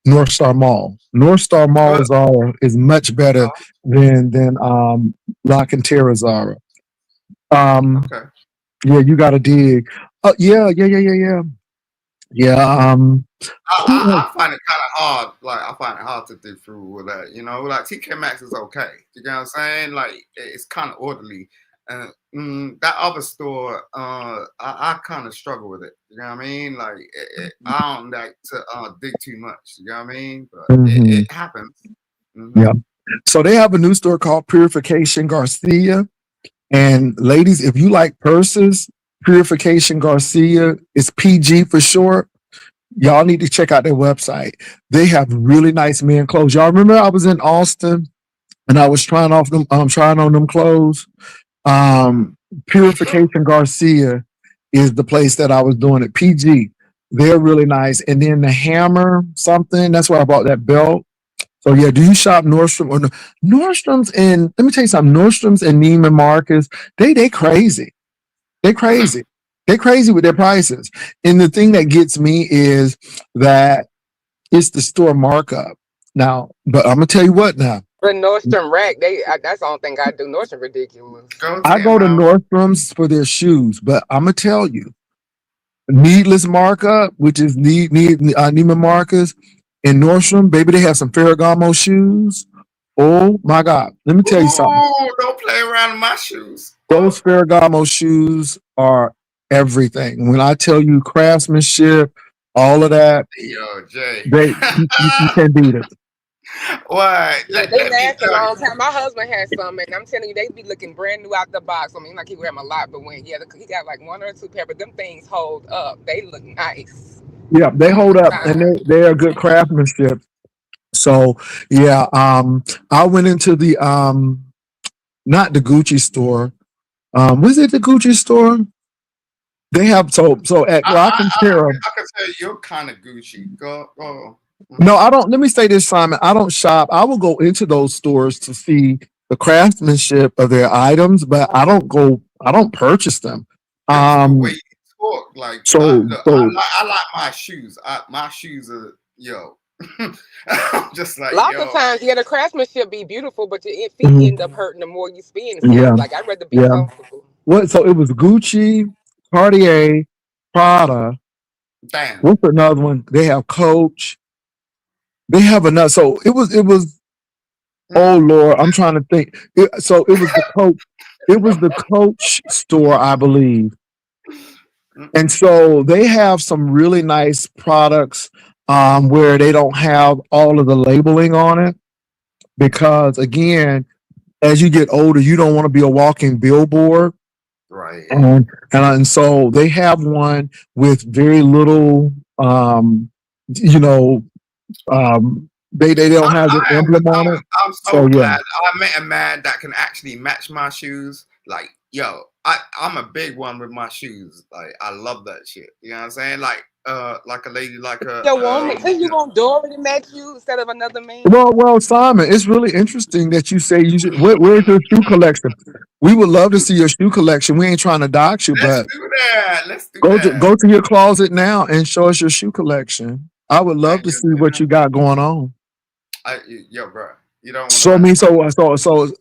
North Star Mall. North Star Mall Zara is much better than La Cantera Zara. Okay. Yeah, you got to dig. Yeah. I find it kind of hard. Like I find it hard to dig through with that. You know, like TK Maxx is okay. You know what I'm saying? Like it's kind of orderly. That other store, I kind of struggle with it. You know what I mean? Like I don't like to dig too much. You know what I mean? But it happens. Yeah. So they have a new store called Purification Garcia. And ladies, if you like purses, Purification Garcia is PG for short. Y'all need to check out their website. They have really nice men clothes. Y'all remember I was in Austin and I was trying on them clothes. Purification Garcia is the place that I was doing it. PG. They're really nice. And then the Hammer something, that's where I bought that belt. So yeah, do you shop Nordstrom or Nordstrom's? And let me tell you something, Nordstrom's and Neiman Marcus, they crazy. They're crazy. They're crazy with their prices. And the thing that gets me is that it's the store markup. Now, but I'm gonna tell you what now. But Nordstrom Rack, that's the only thing I do. Nordstrom ridiculous. Go I to go to him. Nordstrom's for their shoes, but I'm gonna tell you, needless markup, which is Neiman Marcus and Nordstrom, baby, they have some Ferragamo shoes. Oh my God! Let me tell you something. Ooh, don't play around with my shoes. Those Ferragamo shoes are everything. When I tell you craftsmanship, all of that, Yo, Jay. you can't beat it. What? Yeah, they last a long time. My husband has some, and I'm telling you, they be looking brand new out the box. I mean, like he wear them a lot, but when he got like one or two pair, but them things hold up. They look nice. Yeah, they hold up, and they are good craftsmanship. So yeah, I went into the not the Gucci store. Was it the Gucci store? They have so at I can say you're kind of Gucci. Go. No, I don't. Let me say this, Simon. I don't shop. I will go into those stores to see the craftsmanship of their items, but I don't purchase them. Wait, talk like I like my shoes. My shoes are just like lots of times, the craftsmanship be beautiful, but your feet end up hurting the more you spend. So like I'd rather be comfortable. What? So it was Gucci, Cartier, Prada. Damn. What's another one? They have Coach. They have another. So it was. Oh Lord, I'm trying to think. It was the Coach. It was the Coach store, I believe. And so they have some really nice products where they don't have all of the labeling on it, because again, as you get older, you don't want to be a walking billboard. Right. And so they have one with very little, they don't have the emblem on it. I'm so glad I met a man that can actually match my shoes. Like, I'm a big one with my shoes. Like, I love that shit. You know what I'm saying? Like a lady, like a woman. You want Dory to match you instead of another man? Well, Simon, it's really interesting that you say you should. Where's your shoe collection? We would love to see your shoe collection. We ain't trying to dox you, Let's do that. Let's do that. Go to your closet now and show us your shoe collection. I would love to see what you got going on. Bro. You don't show me. So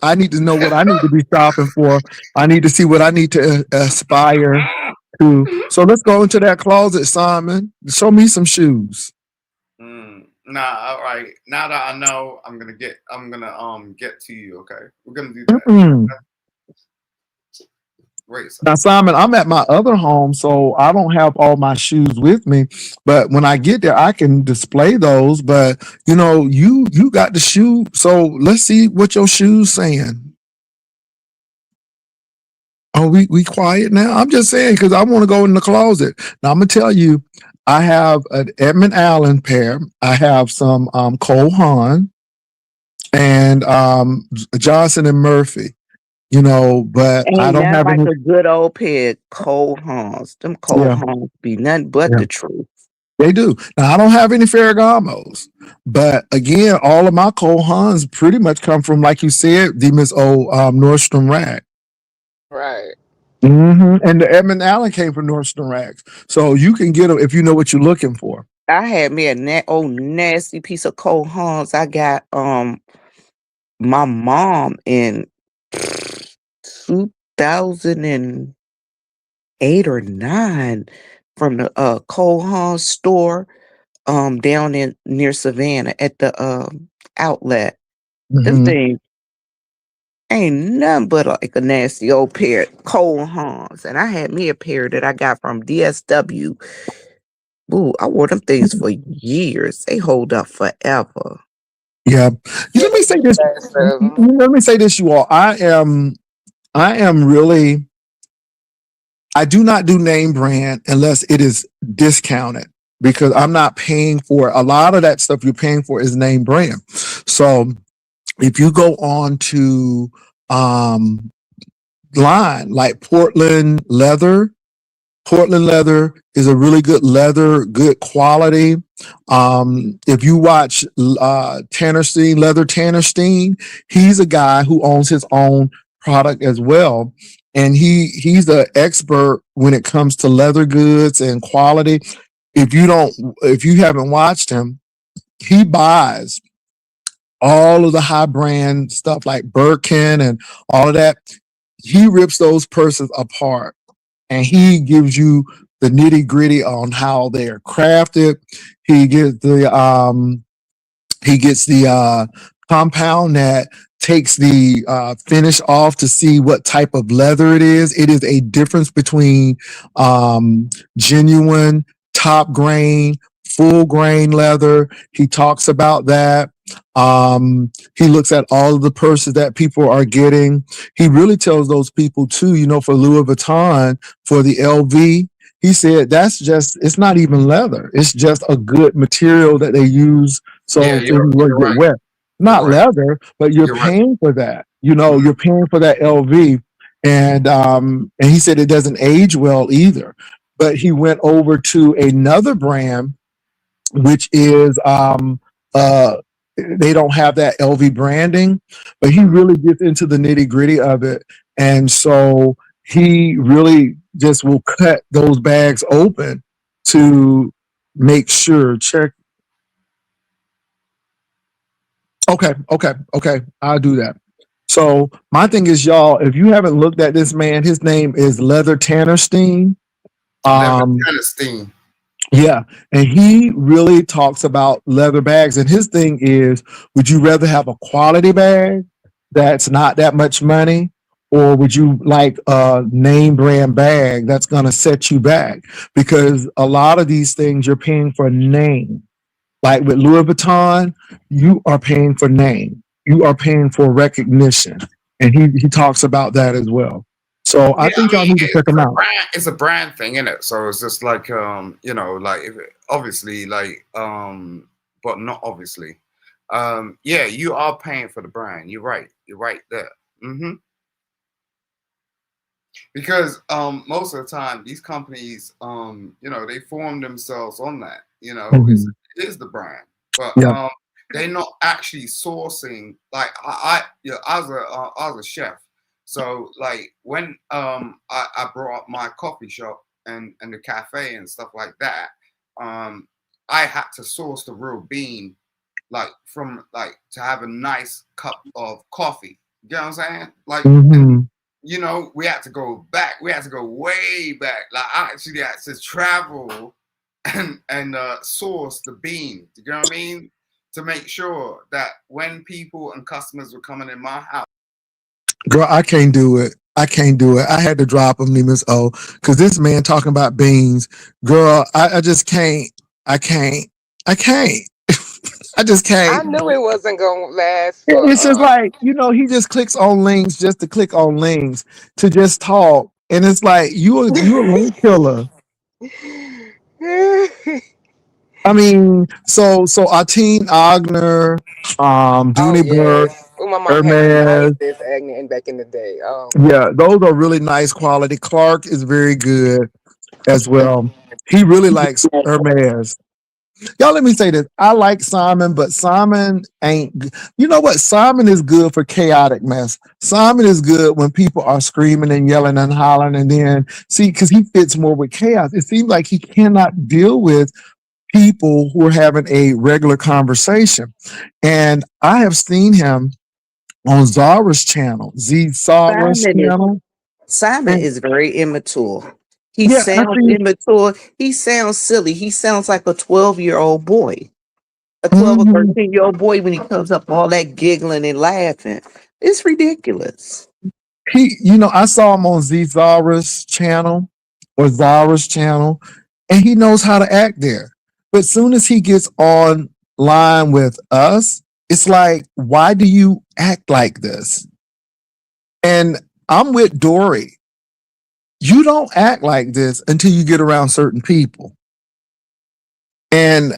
I need to know what I need to be shopping for. I need to see what I need to aspire to. So let's go into that closet, Simon. Show me some shoes. Nah, all right. Now that I know, I'm gonna get to you. Okay, we're gonna do that. Great. Now, Simon, I'm at my other home, so I don't have all my shoes with me. But when I get there, I can display those. But you got the shoe, so let's see what your shoes saying. Oh, we quiet now? I'm just saying because I want to go in the closet. Now I'm gonna tell you, I have an Edmund Allen pair. I have some Cole Haan and Johnson and Murphy. But I don't have any. A good old pair, Cole Haans. Them Cole Haans be nothing but the truth. They do. Now I don't have any Ferragamos, but again, all of my Cole Haans pretty much come from, like you said, the Miss Nordstrom Rack. Right. And the Edmund Allen came from Nordstrom Racks, so you can get them if you know what you're looking for. I had me a nasty piece of Cole Haans. I got my mom in 2008 or 9 from the Cole Haan store down near Savannah at the outlet. This thing ain't nothing but like a nasty old pair of Cole Haans. And I had me a pair that I got from DSW. Ooh, I wore them things for years. They hold up forever. Yeah. Let me say this. Let me say this, you all. I am really, I do not do name brand unless it is discounted, because I'm not paying for a lot of that stuff. You're paying for is name brand. So if you go on to line like Portland Leather is a really good leather, good quality. If you watch Tannerstein, Leather Tannerstein, he's a guy who owns his own product as well, and he's an expert when it comes to leather goods and quality. If you haven't watched him, he buys all of the high brand stuff like Birkin and all of that. He rips those purses apart and he gives you the nitty gritty on how they're crafted. He gets the compound that takes the finish off to see what type of leather it is. It is a difference between genuine, top grain, full grain leather. He talks about that. He looks at all of the purses that people are getting. He really tells those people too, you know, for Louis Vuitton, for the LV, he said it's not even leather. It's just a good material that they use so Yeah, things you're won't get right. wet. Not You're right. leather, but you're You're right. paying for that. You know, you're paying for that LV. And he said it doesn't age well either. But he went over to another brand, which is they don't have that LV branding, but he really gets into the nitty gritty of it. And so he really just will cut those bags open to make sure. Check. Okay. I'll do that. So my thing is, y'all, if you haven't looked at this man, his name is Leather Tannerstein. Tannerstein. Yeah, and he really talks about leather bags. And his thing is, would you rather have a quality bag that's not that much money, or would you like a name brand bag that's going to set you back? Because a lot of these things you're paying for name. Like with Louis Vuitton, you are paying for name. You are paying for recognition. And he talks about that as well. So I think y'all need to check him out. It's a brand thing, isn't it? So it's just like you know, like if it, obviously, like but not obviously. Yeah, you are paying for the brand. You're right. You're right there. Because most of the time these companies, you know, they form themselves on that. You know, it is the brand, but they're not actually sourcing. Like I was a chef. So like when I brought up my coffee shop and the cafe and stuff like that, I had to source the real bean, like from like to have a nice cup of coffee. You get what I'm saying? Like, and, you know, we had to go back. We had to go way back. Like I actually had to travel and source the bean. You know what I mean? To make sure that when people and customers were coming in my house. Girl, I can't do it. I had to drop him, Miss O, because this man talking about beans. Girl, I just can't. I can't. I just can't. I knew it wasn't gonna last. It's just like, you know, he just clicks on links just to click on links to just talk. And it's like, you a link killer. I mean, so Ateen Agner, Dooney Burke, my mom Hermes. had this Agner back in the day. Yeah, those are really nice quality. Clark is very good as well. He really likes Hermes. Y'all, let me say this. I like Simon, but Simon ain't. You know what? Simon is good for chaotic mess. Simon is good when people are screaming and yelling and hollering, and then see, because he fits more with chaos. It seems like he cannot deal with people who are having a regular conversation. And I have seen him on Zara's channel, Zara's channel. Simon is very immature. He sounds immature. He sounds silly. He sounds like a 12-year-old boy. A 12 or 13-year-old boy when he comes up all that giggling and laughing. It's ridiculous. I saw him on Zara's channel or Zara's channel, and he knows how to act there. But soon as he gets online with us, it's like, why do you act like this? And I'm with Dory. You don't act like this until you get around certain people. And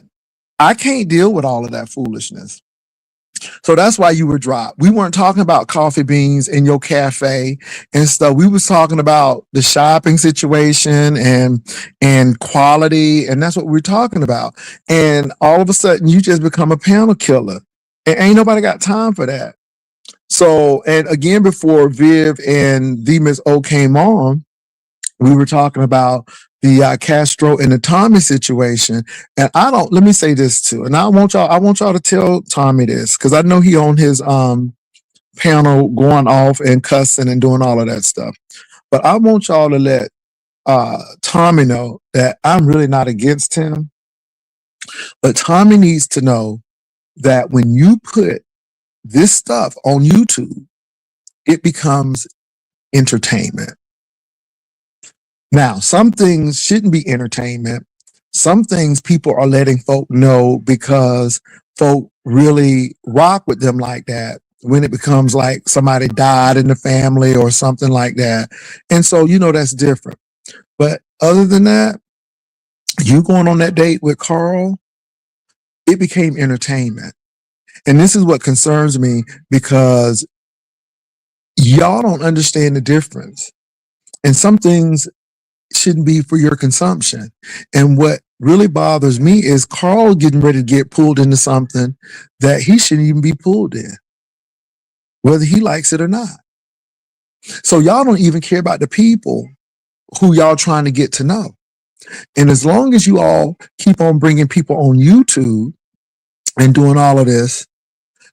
I can't deal with all of that foolishness. So that's why you were dropped. We weren't talking about coffee beans in your cafe and stuff. We was talking about the shopping situation and quality, and that's what we're talking about. And all of a sudden, you just become a panel killer, and ain't nobody got time for that. So, and again, before Viv and the Miss O came on, we were talking about the Castro and the Tommy situation. And let me say this too. And I want y'all to tell Tommy this, because I know he on his panel going off and cussing and doing all of that stuff. But I want y'all to let Tommy know that I'm really not against him. But Tommy needs to know that when you put this stuff on YouTube, it becomes entertainment. Now, some things shouldn't be entertainment. Some things people are letting folk know because folk really rock with them like that, when it becomes like somebody died in the family or something like that. And so, that's different. But other than that, you going on that date with Carl, it became entertainment. And this is what concerns me, because y'all don't understand the difference. And some things shouldn't be for your consumption. And what really bothers me is Carl getting ready to get pulled into something that he shouldn't even be pulled in, whether he likes it or not. So y'all don't even care about the people who y'all trying to get to know. And as long as you all keep on bringing people on YouTube and doing all of this,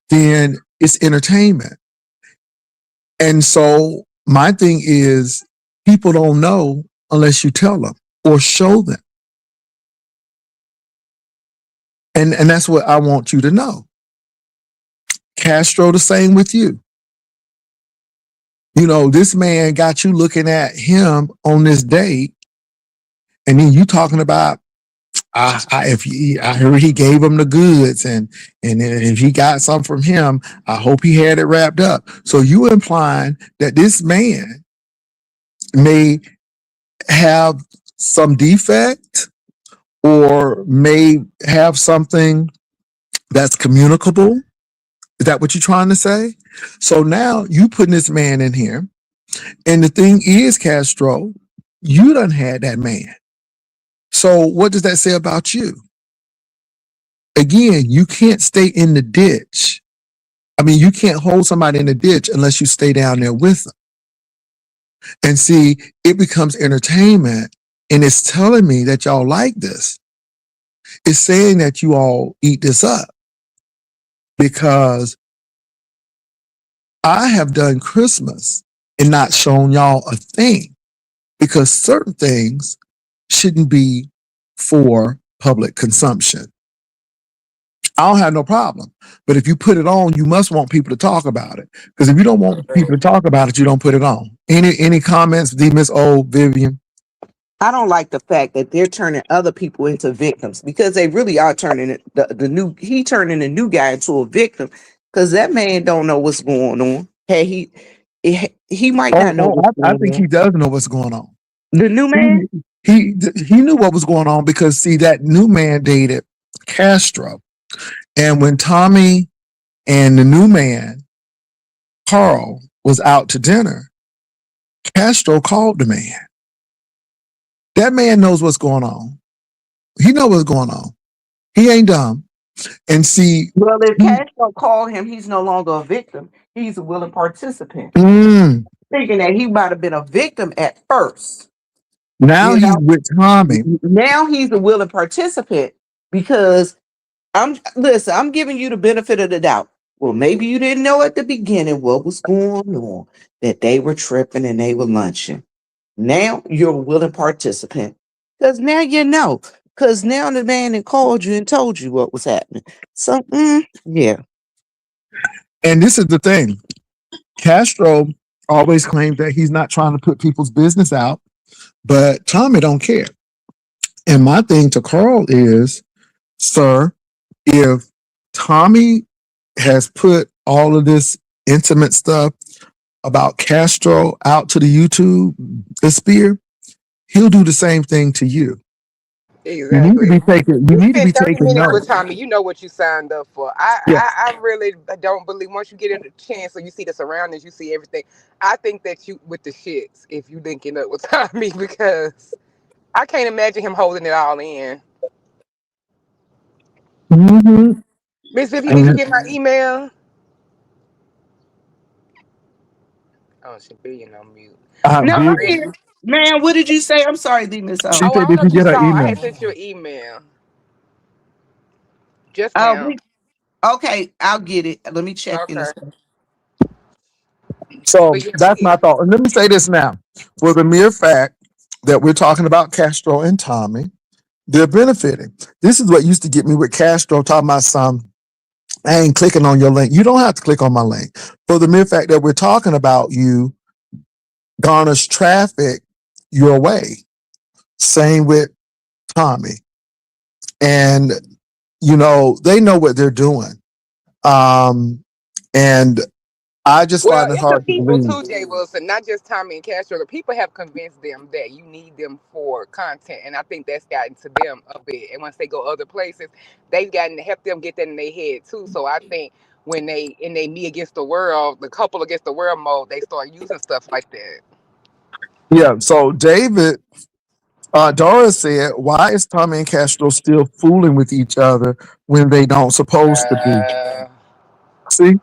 then it's entertainment. And so my thing is, people don't know unless you tell them or show them. And that's what I want you to know. Castro, the same with you. This man got you looking at him on this date, and then you talking about, I heard he gave him the goods, and if he got some from him, I hope he had it wrapped up. So you implying that this man may have some defect or may have something that's communicable. Is that what you're trying to say? So now you putting this man in here. And the thing is, Castro, you done had that man. So what does that say about you? Again, you can't stay in the ditch. I mean, you can't hold somebody in the ditch unless you stay down there with them. And see, it becomes entertainment, and it's telling me that y'all like this. It's saying that you all eat this up, because I have done Christmas and not shown y'all a thing, because certain things shouldn't be for public consumption. I don't have no problem. But if you put it on, you must want people to talk about it. Because if you don't want people to talk about it, you don't put it on. Any comments, Miss Old Vivian? I don't like the fact that they're turning other people into victims, because they really are turning turning the new guy into a victim, because that man don't know what's going on. Hey, he might not know what's going I think on. he does know what's going on. The new man? He knew what was going on, because see, that new man dated Castro. And when Tommy and the new man, Carl, was out to dinner, Castro called the man. That man knows what's going on. He knows what's going on. He ain't dumb. And see, well, if Castro called him, he's no longer a victim. He's a willing participant. Thinking that he might have been a victim at first. Now he's with Tommy. Now he's a willing participant, because I'm giving you the benefit of the doubt. Well, maybe you didn't know at the beginning what was going on, that they were tripping and they were lunching. Now you're a willing participant, because now you know. Because now the man that called you and told you what was happening. So, yeah. And this is the thing. Castro always claims that he's not trying to put people's business out, but Tommy don't care. And my thing to Carl is, sir, if Tommy has put all of this intimate stuff about Castro out to the YouTube, the sphere, he'll do the same thing to you. Exactly. You need to be taking notes. With Tommy, you know what you signed up for. I really don't believe, once you get in the chance or you see the surroundings, you see everything. I think that you with the shits if you linking up with Tommy, because I can't imagine him holding it all in. Mm-hmm. Miss Vivian, did you get my email? Oh, she being on mute. No, I'm here. Man, what did you say? I'm sorry, D Miss She O. Oh, I said, don't did know you if you get her saw. I had email? sent you an email just Oh, now. okay, I'll get it. Let me check in a Okay, second. So but yeah, that's my yeah. thought. And let me say this now. For the mere fact that we're talking about Castro and Tommy, they're benefiting. This is what used to get me with Castro talking about some. I ain't clicking on your link. You don't have to click on my link. For the mere fact that we're talking about you garners traffic your way. Same with Tommy. And, they know what they're doing. And I just Well, find it it's the hard to people believe. too, Jay Wilson, not just Tommy and Castro. The people have convinced them that you need them for content, and I think that's gotten to them a bit. And once they go other places, they've gotten to help them get that in their head too. So I think when they in they me against the world, the couple against the world mode, they start using stuff like that. Yeah. So David, Doris said, why is Tommy and Castro still fooling with each other when they don't supposed to be? Uh, See,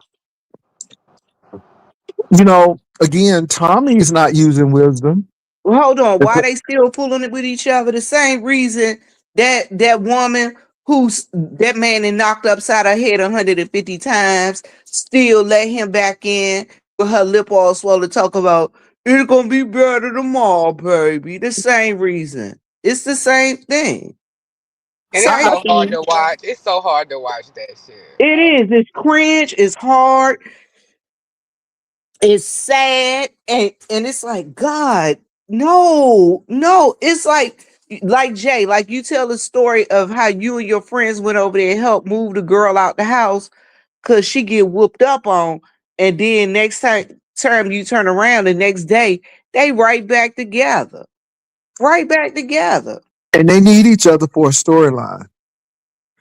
again, Tommy is not using wisdom. Well, hold on. Why Because- they still fooling it with each other? The same reason that woman who's that man that knocked upside her head 150 times still let him back in with her lip all swollen talk about it's gonna be better tomorrow, baby. The same reason. It's the same thing. and it's Same so hard thing. to watch. It's so hard to watch that shit. It is. It's cringe. It's hard. It's sad, and it's like, God, no. It's like Jay, like you tell the story of how you and your friends went over there and helped move the girl out the house because she get whooped up on, and then next time you turn around the next day, they right back together. Right back together. and they need each other for a storyline.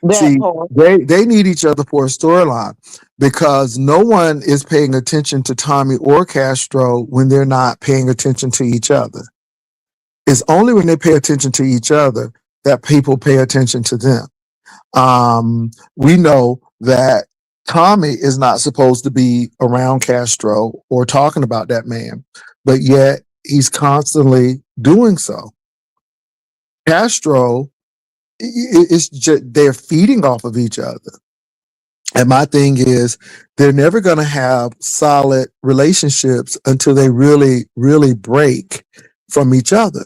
That See, part. they need each other for a storyline because no one is paying attention to Tommy or Castro when they're not paying attention to each other. It's only when they pay attention to each other that people pay attention to them. We know that Tommy is not supposed to be around Castro or talking about that man, but yet he's constantly doing so. Castro, it's just they're feeding off of each other. And my thing is, they're never going to have solid relationships until they really, really break from each other.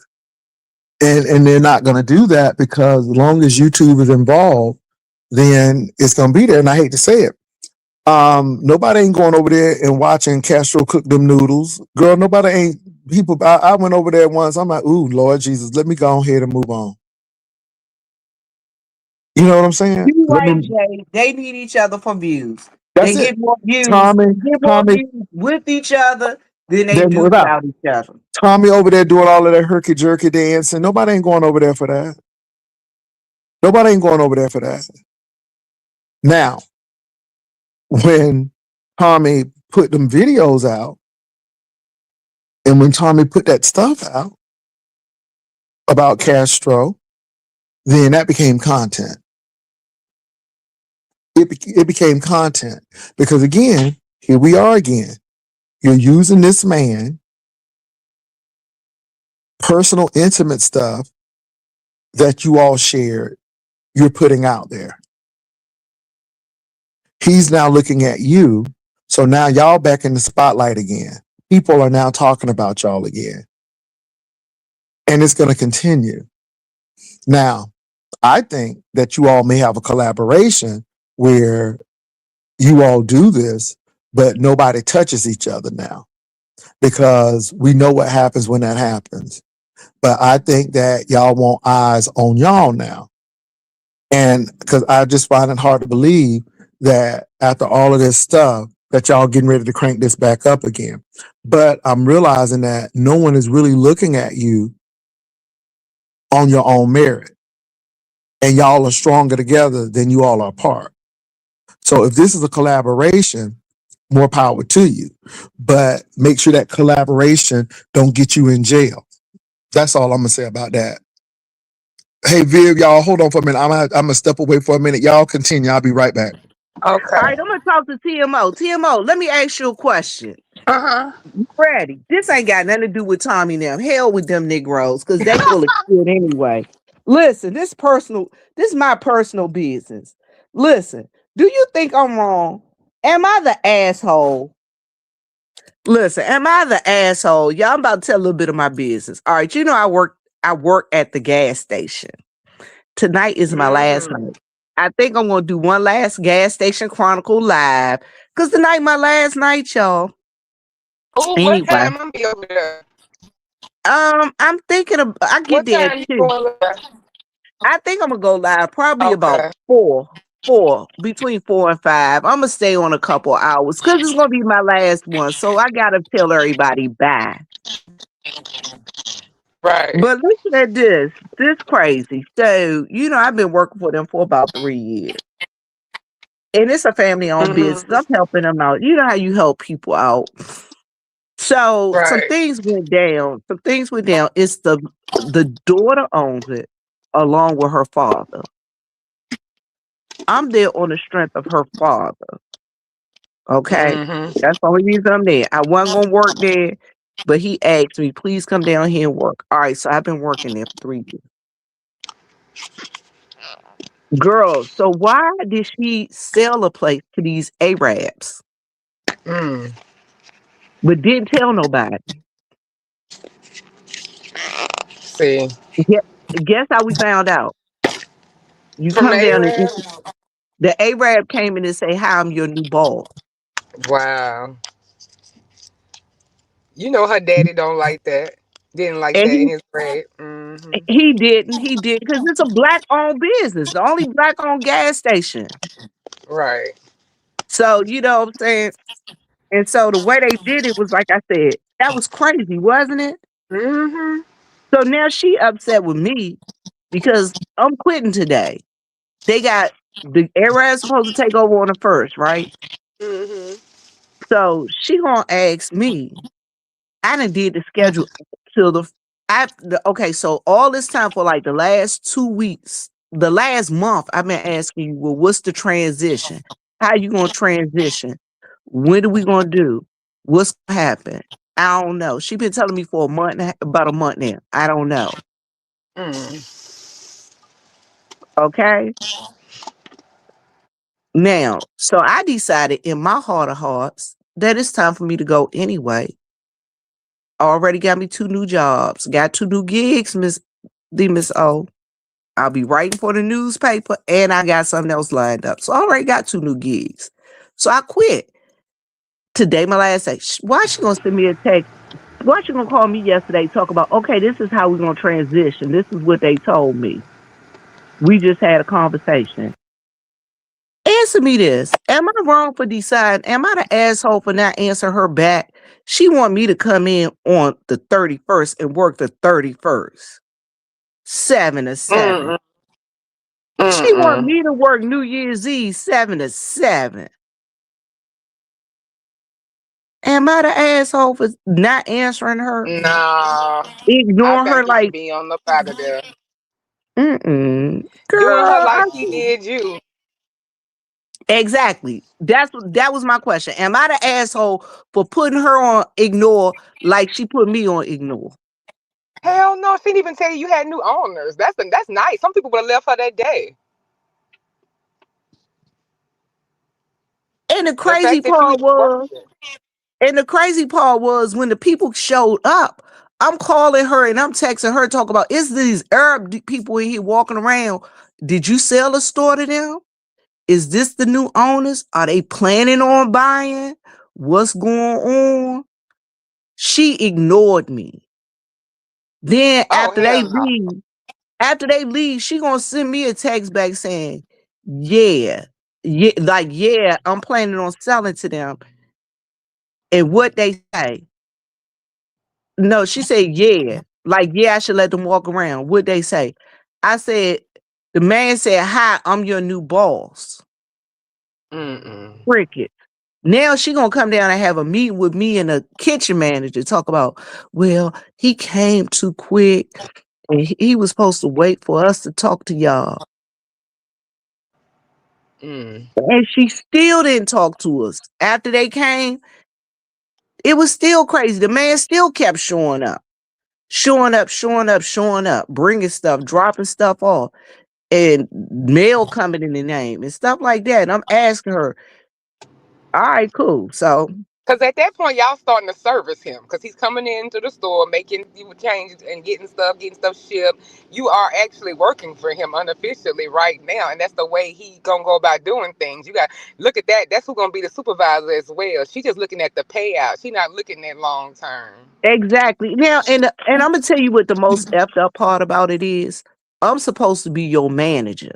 And they're not going to do that because as long as YouTube is involved, then it's going to be there. And I hate to say it. Nobody ain't going over there and watching Castro cook them noodles. Girl, nobody ain't people. I went over there once. I'm like, ooh, Lord Jesus, let me go ahead and move on. You know what I'm saying? You right, Jay. They need each other for views. That's They it. get more views. Tommy, Get more Tommy, views with each other than they then do without without each other. Tommy over there doing all of that herky jerky dancing. Nobody ain't going over there for that. Nobody ain't going over there for that. Now, when Tommy put them videos out, and when Tommy put that stuff out about Castro, then that became content. It became content because again, here we are again. You're using this man personal, intimate stuff that you all shared. You're putting out there. He's now looking at you. So now y'all back in the spotlight again. People are now talking about y'all again. And it's going to continue. Now, I think that you all may have a collaboration where you all do this, but nobody touches each other now because we know what happens when that happens. But I think that y'all want eyes on y'all now. And because I just find it hard to believe that after all of this stuff, that y'all getting ready to crank this back up again. But I'm realizing that no one is really looking at you on your own merit. And y'all are stronger together than you all are apart. So if this is a collaboration, more power to you. But make sure that collaboration don't get you in jail. That's all I'm gonna say about that. Hey Viv, y'all hold on for a minute. I'm gonna step away for a minute. Y'all continue. I'll be right back. All Okay. right, I'm gonna talk to TMO. TMO, let me ask you a question. You ready? This ain't got nothing to do with Tommy now. Hell with them Negroes, because they full of shit anyway. Listen, this is my personal business. Listen, do you think I'm wrong? Am I the asshole? Listen, am I the asshole? Y'all, I'm about to tell a little bit of my business. All right, you know I work at the gas station. Tonight is my last night. I think I'm gonna do one last gas station chronicle live. Cause tonight my last night, y'all. Oh, what Anyway, time I'm be over there? I'm thinking of I get What there at time you 2. going live? I think I'm gonna go live probably about Okay. 4, between 4 and 5. I'm gonna stay on a couple hours because it's gonna be my last one. So I gotta tell everybody bye. Right. But listen at this. This crazy. So, I've been working for them for about 3 years. And it's a family-owned business. I'm helping them out. You know how you help people out. So some Right. things went down. It's the daughter owns it along with her father. I'm there on the strength of her father. Okay. That's the only reason I'm there. I wasn't gonna work there, but he asked me, please come down here and work. All right, so I've been working there for 3 years. Girl, so why did she sell a place to these Arabs, but didn't tell nobody? See. Guess how we found out? You From come the down and Arab? the Arab came in and say, "Hi, I'm your new boss." Wow. You know her daddy don't like that. Didn't like And that in he his grade. he did because it's a black owned business, the only black owned gas station. Right. So you know what I'm saying. And so the way they did it was like I said, that was crazy, wasn't it? Mm-hmm. So now she upset with me because I'm quitting today. They got the Arabs supposed to take over on the first, right? Mm-hmm. So she gonna ask me. I done did the schedule till okay, so all this time for like the last 2 weeks, the last month, I've been asking you, well, what's the transition? How you gonna transition? When are we gonna do? What's gonna happen? I don't know. She been telling me for about a month now. I don't know. Okay. Now, so I decided in my heart of hearts that it's time for me to go anyway. Already got me 2 new jobs. Got 2 new gigs, Miss O. I'll be writing for the newspaper and I got something else lined up. So I already got 2 new gigs. So I quit. Today, my last day. Why she gonna send me a text? Why she gonna call me yesterday, talk about, okay, this is how we're gonna transition. This is what they told me. We just had a conversation. Answer me this. Am I wrong for deciding? Am I the asshole for not answering her back? She want me to come in on the 31st and work the 31st. 7 to 7. She want me to work New Year's Eve 7 to 7. Am I the asshole for not answering her? Nah. I Ignoring her think you should like, be on the out of there. mm-mm. Doing her Girl, like he did you. exactly. That was my question. Am I the asshole for putting her on ignore like she put me on ignore? Hell no, she didn't even tell you had new owners. That's nice. Some people would have left her that day. And the The crazy fact that you part even was, working. when the people showed up, I'm calling her and I'm texting her, talking about, is these Arab people in here walking around? Did you sell a store to them? Is this the new owners? Are they planning on buying? What's going on? She ignored me. Then Oh hell no. after they leave, she gonna send me a text back saying, yeah, yeah, I'm planning on selling to them. And what they say? No, she said, yeah. Like, yeah, I should let them walk around. What they say? I said, the man said, hi, I'm your new boss. Cricket. Now she gonna come down and have a meeting with me and the kitchen manager, talk about, well, he came too quick and he was supposed to wait for us to talk to y'all. Mm. And she still didn't talk to us. After they came, it was still crazy. The man still kept showing up, bringing stuff, dropping stuff off, and mail coming in the name and stuff like that. And I'm asking her, all right, cool. So Because at that point, y'all starting to service him because he's coming into the store, making you changes and getting stuff shipped. You are actually working for him unofficially right now, and that's the way he gonna go about doing things. You got look at that. That's who's gonna be the supervisor as well. She just looking at the payout. She not looking at long term. exactly. Now, and I'm gonna tell you what the most effed up part about it is. I'm supposed to be your manager.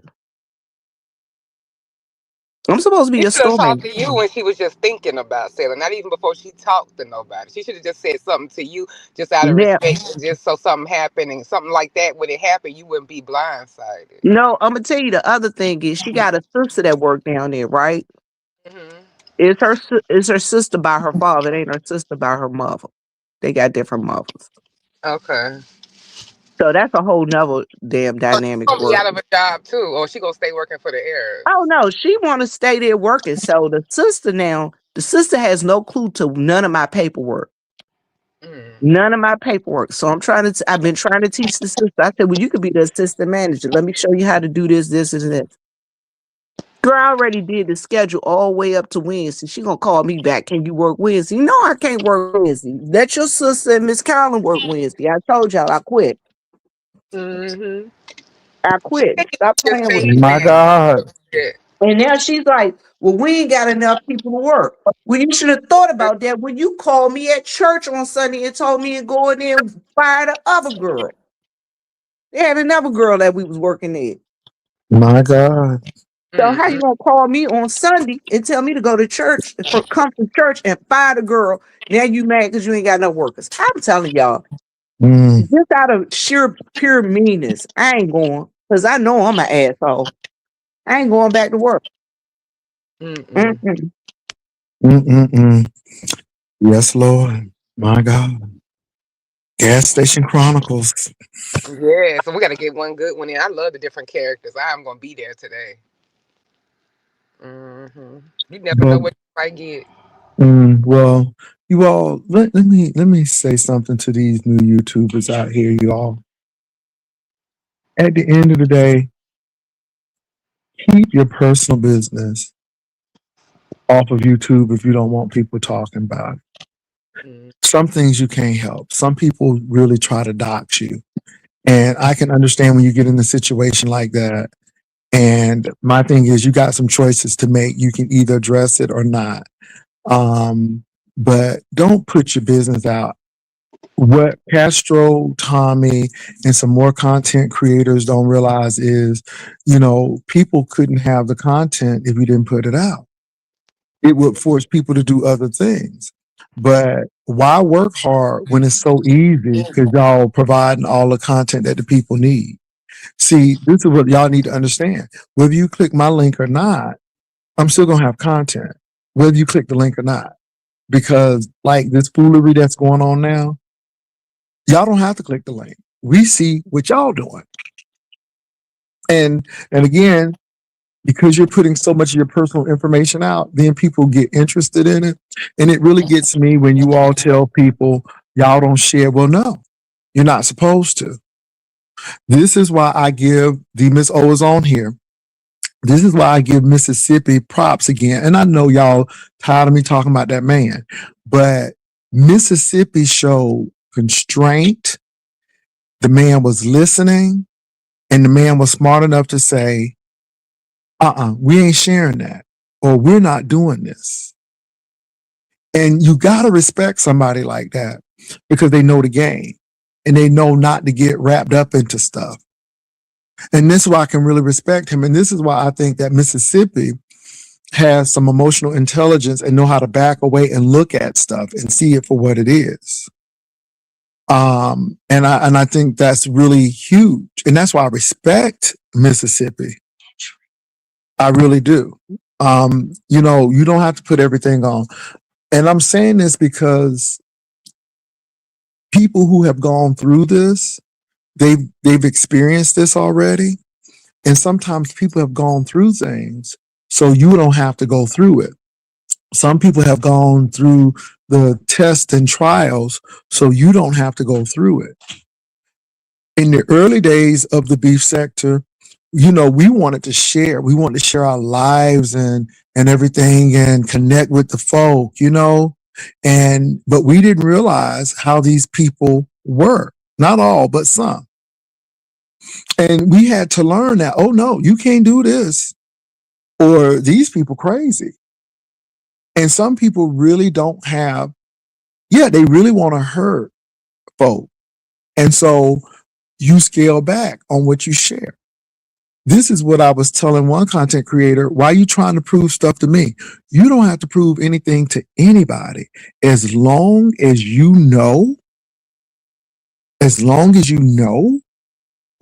I'm supposed to be She your should have store talked manager. to you when she was just thinking about selling, not even before she talked to nobody. She should have just said something to you just out of Now, respect, and just so something happened and something like that. When it happened, you wouldn't be blindsided. no, I'm gonna tell you the other thing is she got a sister that worked down there, right? Hmm. It's her sister by her father. It ain't her sister by her mother. They got different mothers. Okay. So that's a whole nother damn So she's dynamic gonna be work. out of a job too, or she gonna stay working for the Oh Arabs. no, she wanna stay there working. So the sister has no clue to none of my paperwork. Mm. None of my paperwork. So I've been trying to teach the sister. I said, well, you could be the assistant manager. Let me show you how to do this, and this. Girl, I already did the schedule all the way up to Wednesday. She gonna call me back. Can you work Wednesday? No, I can't work Wednesday. Let your sister and Miss Carolyn work Wednesday. I told y'all I quit. Mm-hmm. I quit. Stop Just playing with me. saying My that. God. Yeah. And now she's like, well, we ain't got enough people to work. Well, you should have thought about that when you called me at church on Sunday and told me to go in there and fire the other girl. They had another girl that we was working there. My God. So how you Mm-hmm. gonna call me on Sunday and tell me to go to church for come to church and fire the girl? Now you mad because you ain't got no workers. I'm telling y'all, Mm, just out of sheer pure meanness, I ain't going because I know I'm an asshole. I ain't going back to work. Mm-mm. Mm-mm. Mm, mm, mm. Yes, Lord. My God. Gas Station Chronicles. Yeah, so we got to get one good one in. I love the different characters. I'm gonna be there today. Hmm. You never know But what you might get. well, you all let me say something to these new YouTubers out here, you all. At the end of the day, keep your personal business off of YouTube if you don't want people talking about it. Mm. Some things you can't help. Some people really try to dox you. And I can understand when you get in a situation like that. And my thing is, you got some choices to make. You can either address it or not. But don't put your business out. What Castro, Tommy, and some more content creators don't realize is, people couldn't have the content if you didn't put it out. It would force people to do other things. But why work hard when it's so easy because y'all providing all the content that the people need? See, this is what y'all need to understand. Whether you click my link or not, I'm still gonna have content, whether you click the link or not. Because like this foolery that's going on now, y'all don't have to click the link. We see what y'all doing. And again, because you're putting so much of your personal information out, then people get interested in it. And it really gets me when you all tell people y'all don't share. Well, no, you're not supposed to. This is why I give the Miss O is on here. This is why I give Mississippi props again. And I know y'all tired of me talking about that man, but Mississippi showed constraint. The man was listening, and the man was smart enough to say, we ain't sharing that, or we're not doing this. And you got to respect somebody like that because they know the game and they know not to get wrapped up into stuff. And this is why I can really respect him. And this is why I think that Mississippi has some emotional intelligence and know how to back away and look at stuff and see it for what it is. And I think that's really huge. And that's why I respect Mississippi. I really do. You don't have to put everything on. And I'm saying this because people who have gone through this, they've experienced this already. And sometimes people have gone through things so you don't have to go through it. Some people have gone through the tests and trials, so you don't have to go through it. In the early days of the beef sector, we wanted to share. We wanted to share our lives and everything and connect with the folk, but we didn't realize how these people were. Not all, but some. And we had to learn that, oh no, you can't do this, or these people crazy. And some people really don't have, they really want to hurt folk. And so you scale back on what you share. This is what I was telling one content creator. Why are you trying to prove stuff to me? You don't have to prove anything to anybody. As long as you know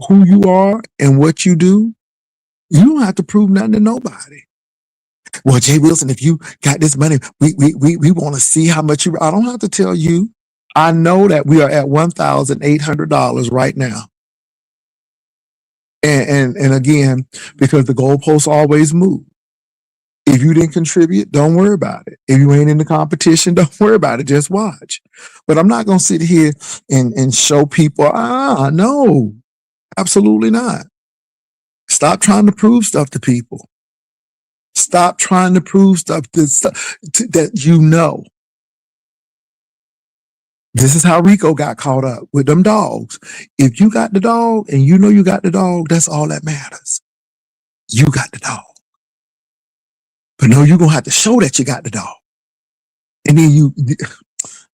who you are and what you do, you don't have to prove nothing to nobody. Well, Jay Wilson, if you got this money, we want to see how much I don't have to tell you. I know that we are at $1,800 right now. And again, because the goalposts always move. If you didn't contribute, don't worry about it. If you ain't in the competition, don't worry about it. Just watch. But I'm not going to sit here and show people, no, absolutely not. Stop trying to prove stuff to people. Stop trying to prove stuff that you know. This is how Rico got caught up with them dogs. If you got the dog and you know you got the dog, that's all that matters. You got the dog. But no, you're going to have to show that you got the dog. And then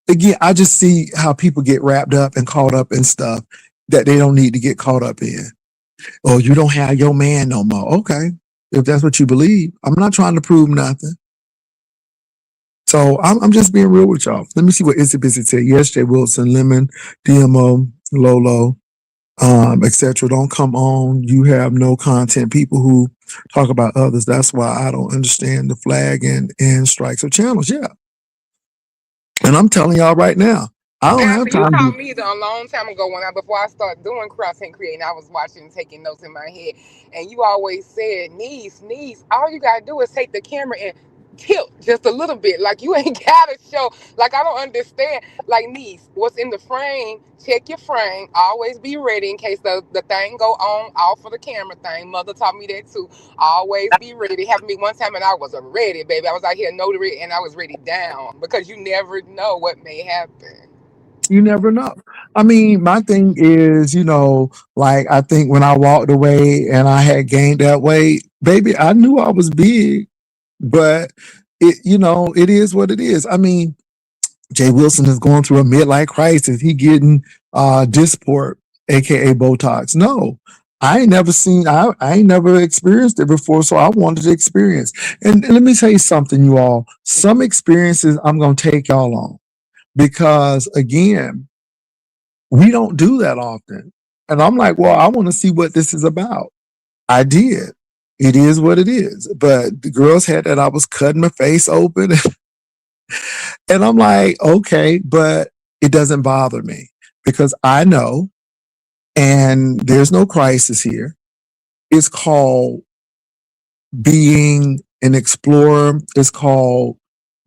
again, I just see how people get wrapped up and caught up in stuff that they don't need to get caught up in. Oh, you don't have your man no more. Okay. If that's what you believe, I'm not trying to prove nothing. So I'm just being real with y'all. Let me see what Itsy Bitsy said. Yes, Jay Wilson, Lemon, DMO, Lolo, etc. Don't come on. You have no content. People who talk about others. That's why I don't understand the flag and strikes of channels. Yeah. And I'm telling y'all right now, I don't have time. You called me a long time ago before I started doing content creating. I was watching, taking notes in my head, and you always said, "Niece, all you gotta do is take the camera and tilt just a little bit. Like you ain't gotta show. Like I don't understand. Like niece, what's in the frame? Check your frame. Always be ready in case the thing go on off of the camera thing. Mother taught me that too. Always be ready. Happened to me one time and I was ready, baby. I was out here notary and I was ready down because you never know what may happen." You never know. I mean, my thing is, like I think when I walked away and I had gained that weight, baby, I knew I was big, but it is what it is. I mean, Jay Wilson is going through a midlife crisis. He getting Dysport, aka Botox. No, I ain't never experienced it before, so I wanted to experience. And let me tell you something, you all. Some experiences I'm gonna take y'all on. Because again, we don't do that often. And I'm like, well, I want to see what this is about. I did. It is what it is. But the girls had that I was cutting my face open. And I'm like, okay, but it doesn't bother me because I know, and there's no crisis here. It's called being an explorer. It's called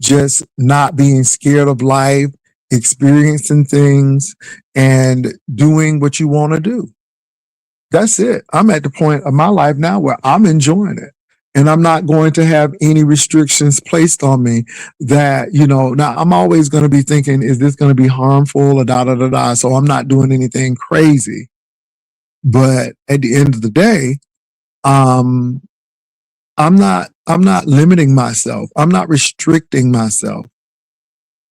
just not being scared of life, experiencing things, and doing what you want to do. That's it. I'm at the point of my life now where I'm enjoying it. And I'm not going to have any restrictions placed on me that, now I'm always going to be thinking, is this going to be harmful or da-da-da-da? So I'm not doing anything crazy. But at the end of the day, I'm not limiting myself. I'm not restricting myself.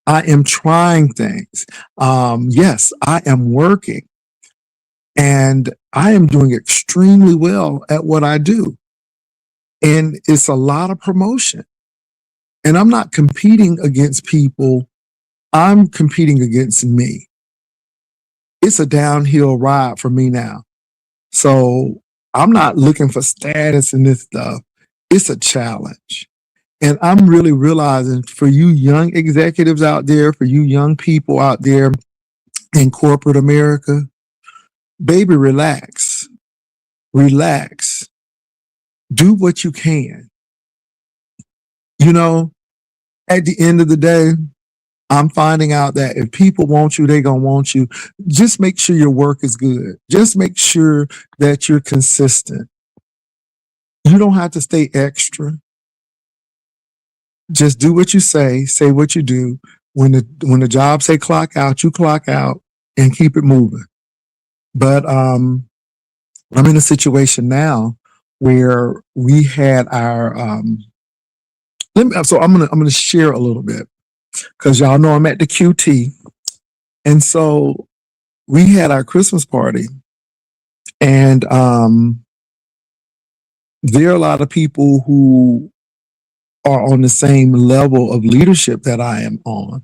I am trying things. Yes, I am working and I am doing extremely well at what I do. And it's a lot of promotion. And I'm not competing against people. I'm competing against me. It's a downhill ride for me now. So I'm not looking for status in this stuff. It's a challenge. And I'm really realizing for you young executives out there, for you young people out there in corporate America, baby, relax. Relax. Do what you can. You know, at the end of the day, I'm finding out that if people want you, they're going to want you. Just make sure your work is good. Just make sure that you're consistent. You don't have to stay extra. Just do what you say what you do. When the job say clock out, you clock out and keep it moving. But I'm in a situation now where we had our so I'm gonna share a little bit because y'all know I'm at the QT, and so we had our Christmas party, and there are a lot of people who are on the same level of leadership that I am on.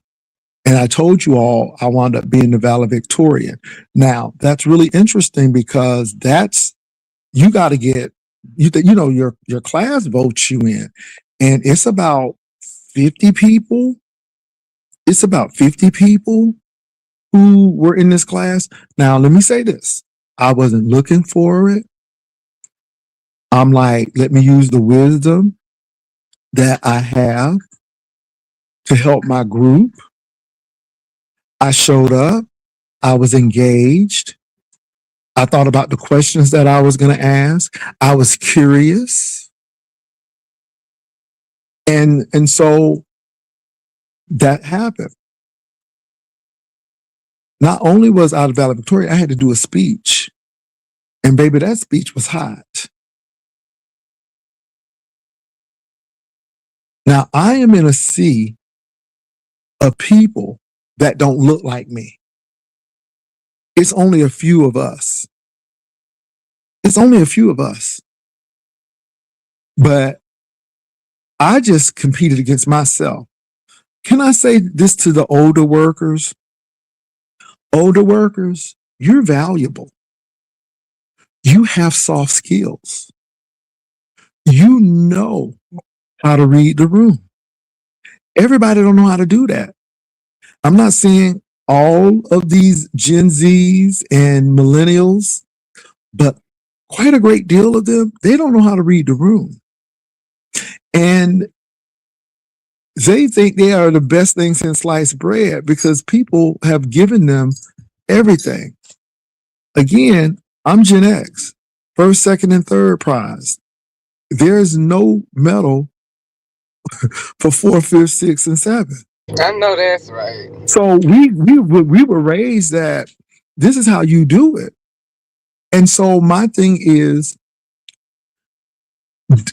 And I told you all I wound up being the valedictorian. Now that's really interesting because you got to get your class votes you in, and it's about 50 people. It's about 50 people who were in this class. Now let me say this: I wasn't looking for it. I'm like, let me use the wisdom that I have to help my group. I showed up. I was engaged. I thought about the questions that I was going to ask. I was curious. And so that happened. Not only was I the valedictorian, I had to do a speech. And baby, that speech was hot. Now I am in a sea of people that don't look like me. It's only a few of us. It's only a few of us. But I just competed against myself. Can I say this to the older workers? Older workers, you're valuable. You have soft skills. You know how to read the room. Everybody don't know how to do that. I'm not saying all of these Gen Zs and millennials, but quite a great deal of them, they don't know how to read the room. And they think they are the best thing since sliced bread because people have given them everything. Again, I'm Gen X, first, second, and third prize. There's no medal for 4, 5, 6, and 7. I know that's right. So we were raised that this is how you do it. And so my thing is,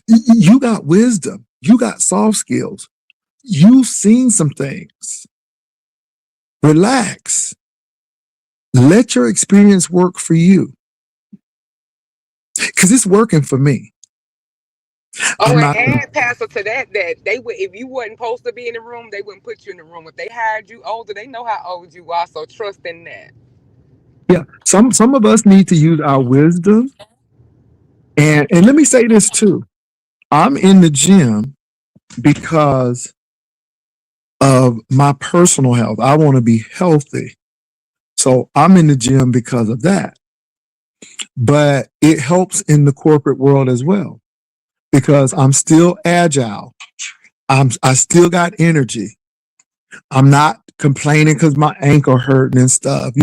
you got wisdom, you got soft skills, you've seen some things. Relax. Let your experience work for you. Because it's working for me. Oh, and add, Pastor, to that they would, if you wasn't supposed to be in the room, they wouldn't put you in the room. If they hired you older, they know how old you are, so trust in that. Yeah, some of us need to use our wisdom. And let me say this too. I'm in the gym because of my personal health. I want to be healthy. So I'm in the gym because of that. But it helps in the corporate world as well because I'm still agile. I still got energy. I'm not complaining because my ankle hurting and stuff,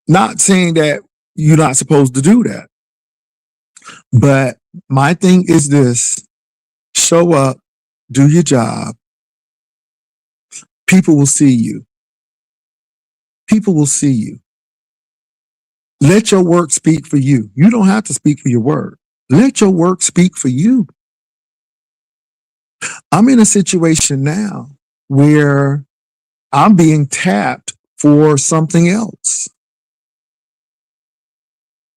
not saying that you're not supposed to do that. But my thing is this: show up, do your job. People will see you. People will see you. Let your work speak for you. You don't have to speak for your work. Let your work speak for you. I'm in a situation now where I'm being tapped for something else.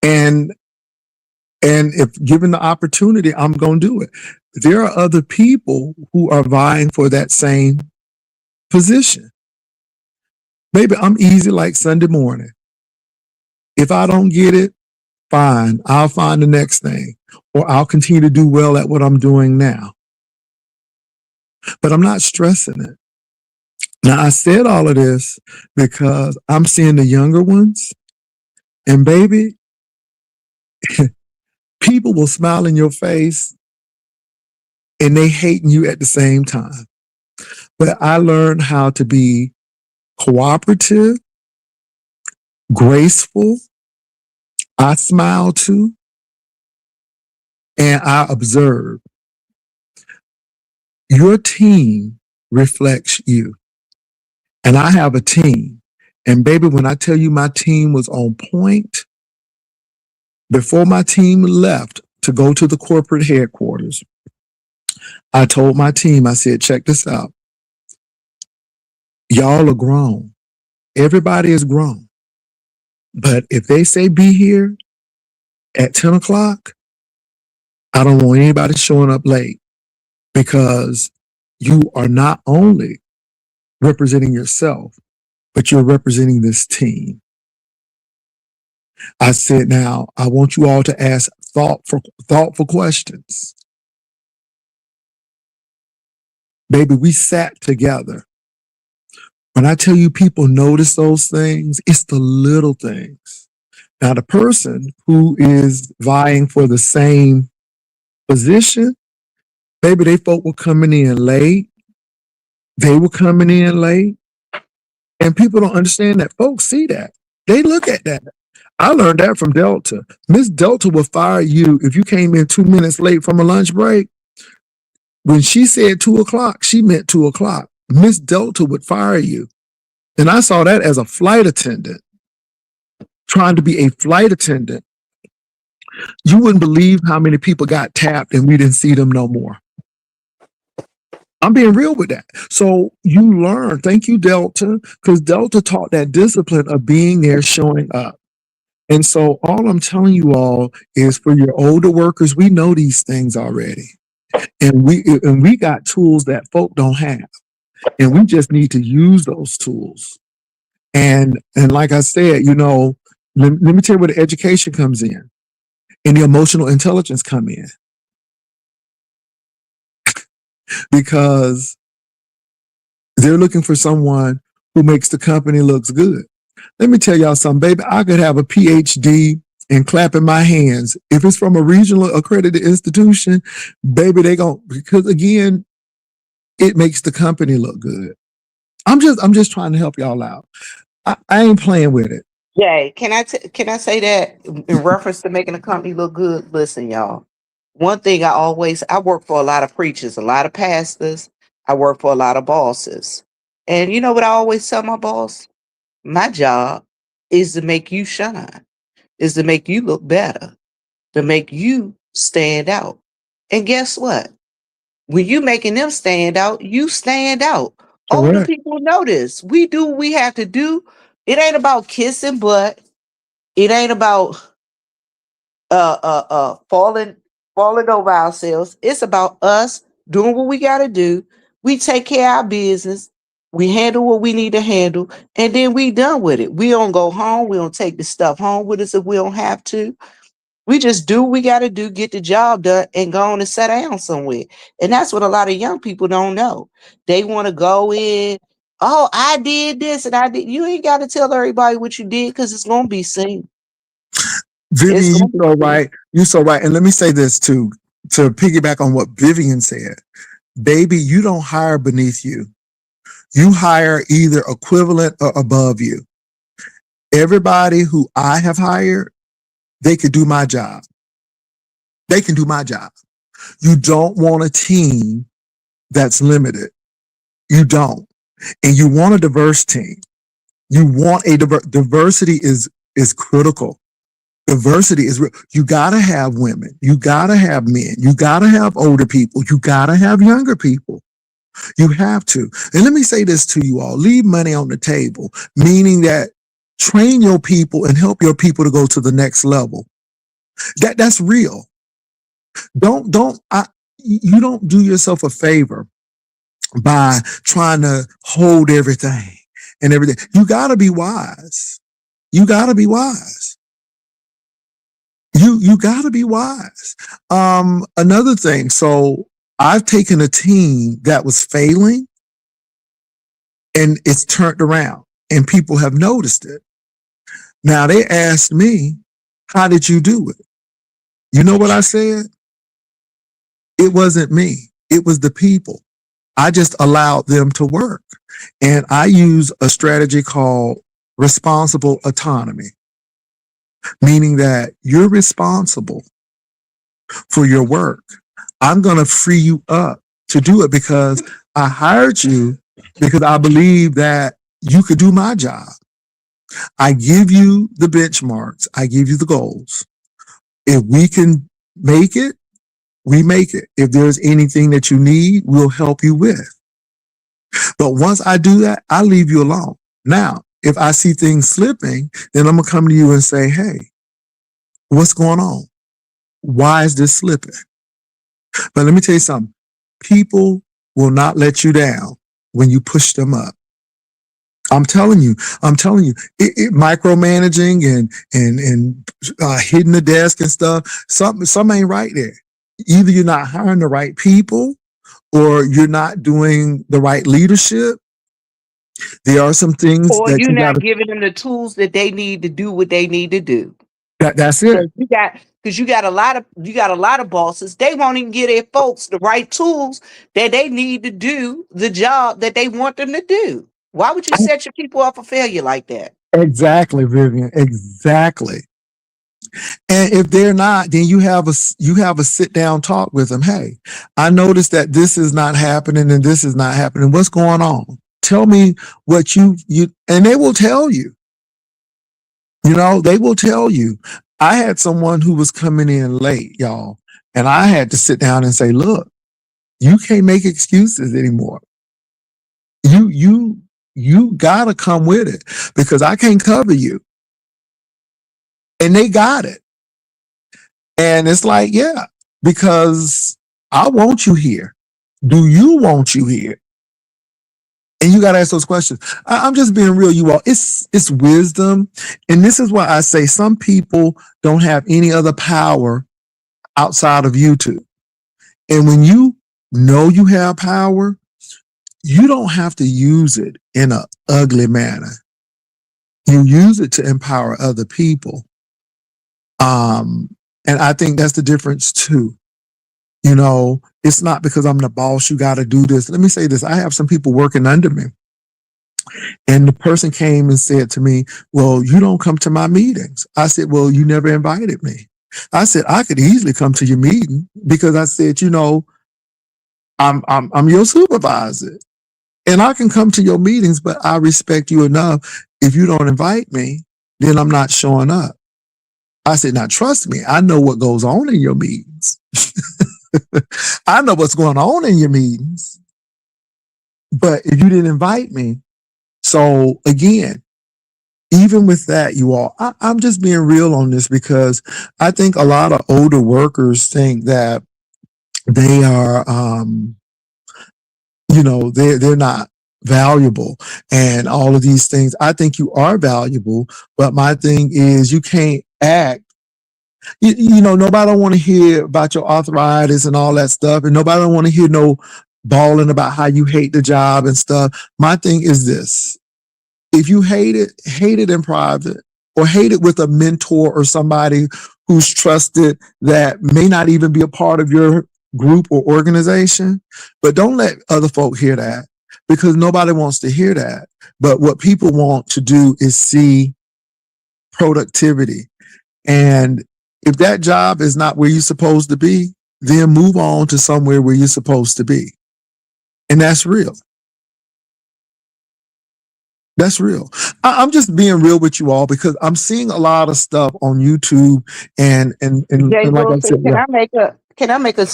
And if given the opportunity, I'm going to do it. There are other people who are vying for that same position. Baby, I'm easy like Sunday morning. If I don't get it, fine. I'll find the next thing, or I'll continue to do well at what I'm doing now. But I'm not stressing it. Now, I said all of this because I'm seeing the younger ones, and baby, people will smile in your face and they hating you at the same time. But I learned how to be cooperative, graceful. I smile too, and I observe. Your team reflects you. And I have a team. And baby, when I tell you my team was on point, before my team left to go to the corporate headquarters, I told my team, I said, check this out. Y'all are grown. Everybody is grown. But if they say be here at 10 o'clock, I don't want anybody showing up late, because you are not only representing yourself, but you're representing this team. I said, now I want you all to ask thoughtful questions. Baby, we sat together. When I tell you people notice those things, it's the little things. Now, the person who is vying for the same position, baby, they folk were coming in late. They were coming in late. And people don't understand that. Folks see that. They look at that. I learned that from Delta. Miss Delta will fire you if you came in 2 minutes late from a lunch break. When she said 2 o'clock, she meant 2 o'clock. Miss Delta would fire you. And I saw that as a flight attendant, trying to be a flight attendant. You wouldn't believe how many people got tapped and we didn't see them no more. I'm being real with that. So you learn. Thank you, Delta, because Delta taught that discipline of being there, showing up. And so all I'm telling you all is, for your older workers, we know these things already. And we got tools that folk don't have. And we just need to use those tools. And like I said, let me tell you where the education comes in and the emotional intelligence come in. Because they're looking for someone who makes the company looks good. Let me tell y'all something, baby. I could have a PhD and clapping my hands. If it's from a regional accredited institution, baby, because again, it makes the company look good. I'm just trying to help y'all out. I ain't playing with it. Jay, can I say that in reference to making a company look good? Listen, y'all. One thing I work for a lot of preachers, a lot of pastors. I work for a lot of bosses. And you know what I always tell my boss? My job is to make you shine, is to make you look better, to make you stand out. And guess what? When you making them stand out, you stand out. Older Correct. people know this. We do what we have to do. It ain't about kissing butt. It ain't about falling over ourselves. It's about us doing what we gotta do. We take care of our business. We handle what we need to handle, and then we done with it. We don't go home. We don't take the stuff home with us if we don't have to. We just do what we got to do, get the job done, and go on and sit down somewhere. And that's what a lot of young people don't know. They want to go in, oh, I did this and I did. You ain't got to tell everybody what you did, because it's going to be seen. Vivian, you're so right. You're so right. And let me say this too, to piggyback on what Vivian said. Baby, you don't hire beneath you. You hire either equivalent or above you. Everybody who I have hired, they could do my job. They can do my job. You don't want a team that's limited. You don't. And you want a diverse team. You want diversity is critical. Diversity is real. You got to have women. You got to have men. You got to have older people. You got to have younger people. You have to. And let me say this to you all. Leave money on the table, meaning that train your people and help your people to go to the next level. That's real. You don't do yourself a favor by trying to hold everything and everything. You got to be wise. You got to be wise. You got to be wise. Another thing. So I've taken a team that was failing and it's turned around and people have noticed it. Now they asked me, how did you do it? You know what I said? It wasn't me. It was the people. I just allowed them to work. And I use a strategy called responsible autonomy, meaning that you're responsible for your work. I'm going to free you up to do it because I hired you because I believe that you could do my job. I give you the benchmarks. I give you the goals. If we can make it, we make it. If there's anything that you need, we'll help you with. But once I do that, I leave you alone. Now, if I see things slipping, then I'm going to come to you and say, hey, what's going on? Why is this slipping? But let me tell you something. People will not let you down when you push them up. I'm telling you, micromanaging and hitting the desk and stuff, something ain't right there. Either you're not hiring the right people or you're not doing the right leadership. There are some things Or that you're you not got giving them the tools that they need to do what they need to do. that's it. Because you got a lot of bosses. They won't even give their folks the right tools that they need to do the job that they want them to do. Why would you set your people up for failure like that? Exactly, Vivian. Exactly. And if they're not, then you have a sit down talk with them. Hey, I noticed that this is not happening and this is not happening. What's going on? Tell me what you and they will tell you. You know, they will tell you. I had someone who was coming in late, y'all, and I had to sit down and say, look, you can't make excuses anymore. You gotta come with it because I can't cover you. And they got it. And it's like, yeah, because I want you here. Do you want you here? And you got to ask those questions. I'm just being real, you all. It's wisdom. And this is why I say some people don't have any other power outside of YouTube. And when you know you have power, you don't have to use it in an ugly manner. You use it to empower other people. And I think that's the difference too. You know, it's not because I'm the boss, you got to do this. Let me say this. I have some people working under me. And the person came and said to me, well, you don't come to my meetings. I said, well, you never invited me. I said, I could easily come to your meeting because I said, you know, I'm your supervisor and I can come to your meetings, but I respect you enough. If you don't invite me, then I'm not showing up. I said, now trust me, I know what goes on in your meetings. I know what's going on in your meetings. But if you didn't invite me, so again, even with that, you all, I'm just being real on this because I think a lot of older workers think that they are, you know, they're not valuable and all of these things. I think you are valuable, but my thing is you can't act. You know, nobody don't want to hear about your arthritis and all that stuff, and nobody don't want to hear no bawling about how you hate the job and stuff. My thing is this. If you hate it in private or hate it with a mentor or somebody who's trusted that may not even be a part of your group or organization, but don't let other folk hear that because nobody wants to hear that. But what people want to do is see productivity. And if that job is not where you're supposed to be, then move on to somewhere where you're supposed to be. And that's real. That's real. I'm just being real with you all because I'm seeing a lot of stuff on YouTube and like I said, Can I make a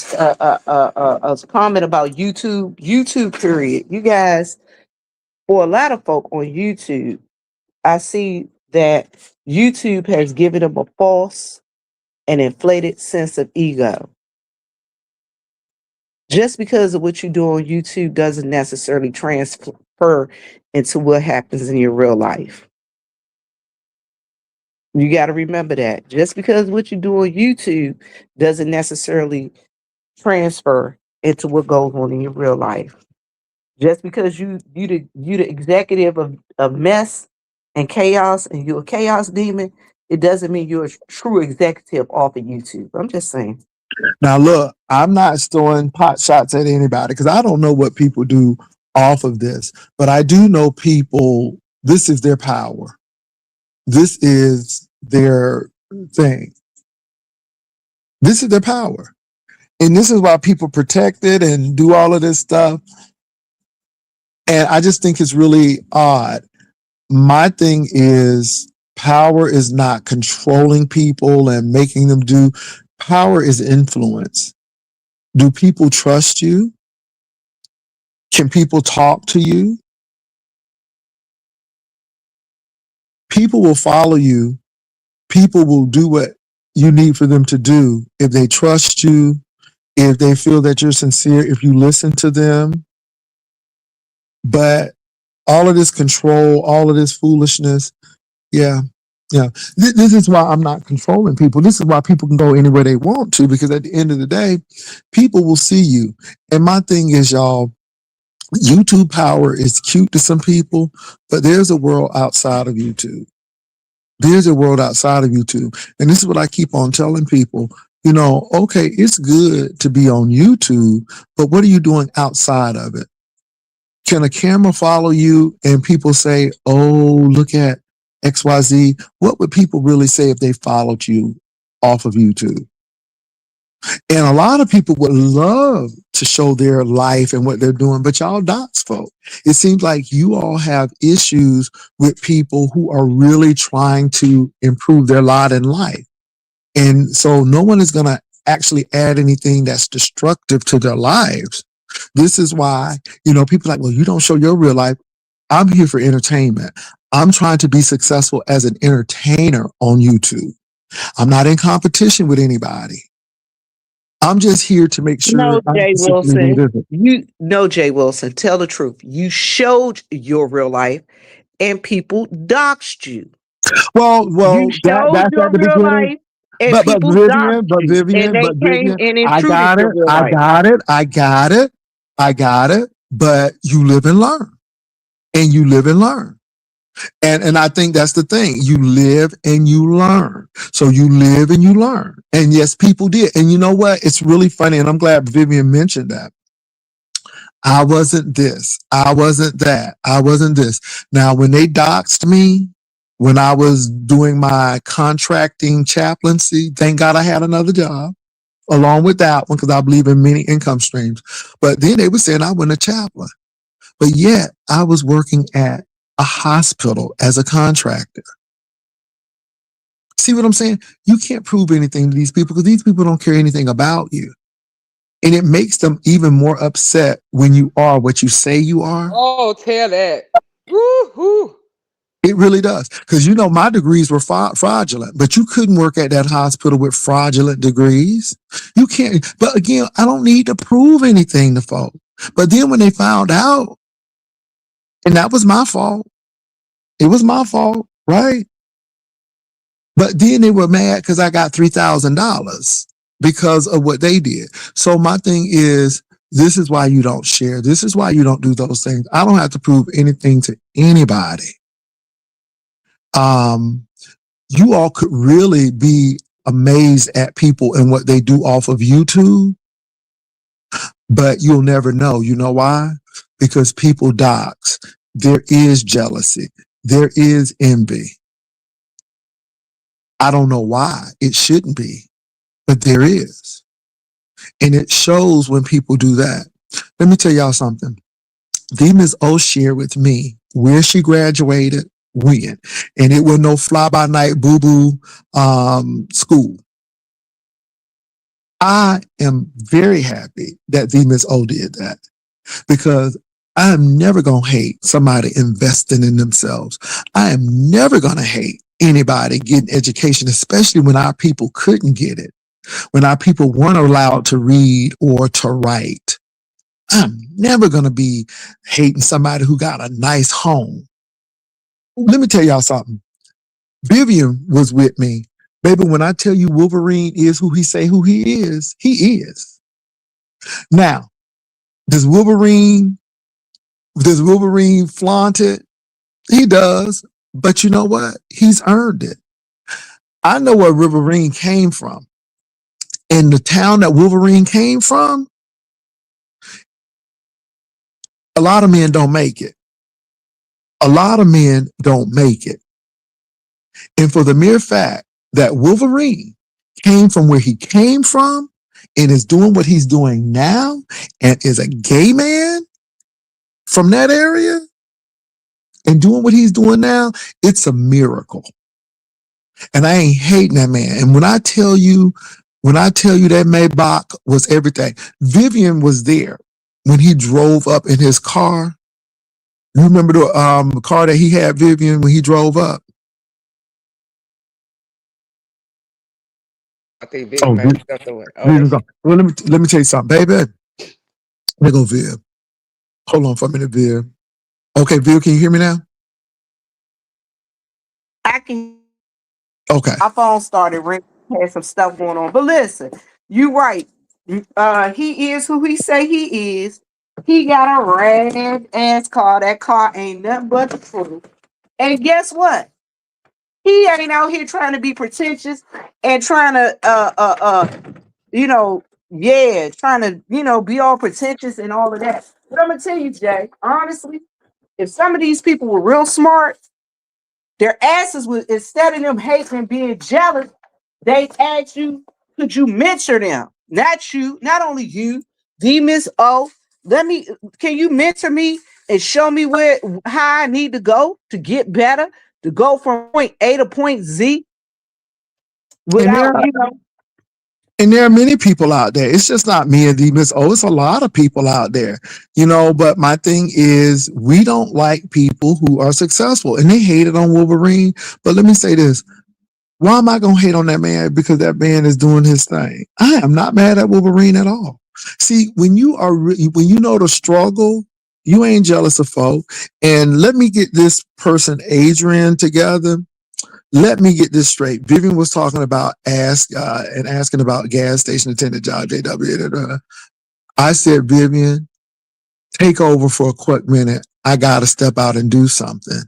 comment about YouTube? YouTube period. You guys, for a lot of folk on YouTube, I see that YouTube has given them a false and inflated sense of ego. Just because of what you do on YouTube doesn't necessarily transfer into what happens in your real life. You got to remember that. Just because what you do on YouTube doesn't necessarily transfer into what goes on in your real life. Just because you the executive of mess and chaos and you're a chaos demon, it doesn't mean you're a true executive off of YouTube. I'm just saying. Now, look, I'm not throwing pot shots at anybody because I don't know what people do off of this, but I do know people, this is their power. This is their thing. This is their power. And this is why people protect it and do all of this stuff. And I just think it's really odd. My thing is power is not controlling people and making them do. Power is influence. Do people trust you? Can people talk to you? People will follow you. People will do what you need for them to do if they trust you, if they feel that you're sincere, if you listen to them. But all of this control, all of this foolishness, yeah. This is why I'm not controlling people. This is why people can go anywhere they want to, because at the end of the day, people will see you. And my thing is, y'all, YouTube power is cute to some people, but there's a world outside of YouTube. There's a world outside of YouTube. And this is what I keep on telling people. You know, okay, it's good to be on YouTube, but what are you doing outside of it? Can a camera follow you and people say, oh, look at XYZ? What would people really say if they followed you off of YouTube? And a lot of people would love to show their life and what they're doing, but y'all dots folk. It seems like you all have issues with people who are really trying to improve their lot in life. And so no one is going to actually add anything that's destructive to their lives. This is why, you know, people are like, well, you don't show your real life. I'm here for entertainment. I'm trying to be successful as an entertainer on YouTube. I'm not in competition with anybody. I'm just here to make sure. No, Jay Wilson. Jay Wilson. Tell the truth. You showed your real life, and people doxed you. Well, you showed that's your at the real beginning. life, and But people Vivian, doxed you, and they came and I intruded got your it. real life. I got it. But you live and learn, and you live and learn. And I think that's the thing. You live and you learn. So you live and you learn. And yes, people did. And you know what? It's really funny. And I'm glad Vivian mentioned that. I wasn't this. I wasn't that. I wasn't this. Now, when they doxed me, when I was doing my contracting chaplaincy, thank God I had another job along with that one because I believe in many income streams. But then they were saying I wasn't a chaplain. But yet I was working at a hospital as a contractor. See what I'm saying? You can't prove anything to these people because these people don't care anything about you. And it makes them even more upset when you are what you say you are. Oh, tell that. Woo-hoo. It really does. Because, you know, my degrees were fraudulent, but you couldn't work at that hospital with fraudulent degrees. You can't. But again, I don't need to prove anything to folks. But then when they found out, and that was my fault. It was my fault, right? But then they were mad because I got $3,000 because of what they did. So my thing is, this is why you don't share. This is why you don't do those things. I don't have to prove anything to anybody. You all could really be amazed at people and what they do off of YouTube, but you'll never know. You know why? Because people dox. There is jealousy. There is envy. I don't know why. It shouldn't be, but there is. And it shows when people do that. Let me tell y'all something. The Ms. O shared with me where she graduated, when, and it was no fly-by-night boo-boo school. I am very happy that the Ms. O did that because I am never going to hate somebody investing in themselves. I am never going to hate anybody getting education, especially when our people couldn't get it, when our people weren't allowed to read or to write. I'm never going to be hating somebody who got a nice home. Let me tell y'all something. Vivian was with me. Baby, when I tell you Wolverine is who he say who he is, he is. Now, does Wolverine flaunt it? He does. But you know what? He's earned it. I know where Wolverine came from. in the town that Wolverine came from, a lot of men don't make it. A lot of men don't make it. And for the mere fact that Wolverine came from where he came from and is doing what he's doing now and is a gay man from that area and doing what he's doing now, it's a miracle. And I ain't hating that man. And when I tell you that Maybach was everything, Vivian was there when he drove up in his car. You remember the car that he had, Vivian, when he drove up? I think Oh, Vivian might have stepped away. Vivian's gone. Well, let me tell you something, baby. There go Viv. Hold on for a minute, Viv. Okay, Viv, can you hear me now? I can. Okay. My phone started ringing. Had some stuff going on, but listen, you right. He is who he say he is. He got a red ass car. That car ain't nothing but the truth. And guess what? He ain't out here trying to be pretentious and trying to trying to, be all pretentious and all of that. But I'm gonna tell you, Jay, honestly, if some of these people were real smart, their asses would, instead of them hating and being jealous, they ask you, could you mentor them? Not you, not only you, D Miss O. Can you mentor me and show me how I need to go to get better, to go from point A to point Z without, And there are many people out there. It's just not me and D Miss O. It's a lot of people out there, but my thing is we don't like people who are successful, and they hated on Wolverine. But let me say this. Why am I going to hate on that man? Because that man is doing his thing. I am not mad at Wolverine at all. See, when you know the struggle, you ain't jealous of folk. And let me get this person, Adrian, together. Let me get this straight. Vivian was talking about asking about gas station attendant job, JW. I said, Vivian, take over for a quick minute. I got to step out and do something.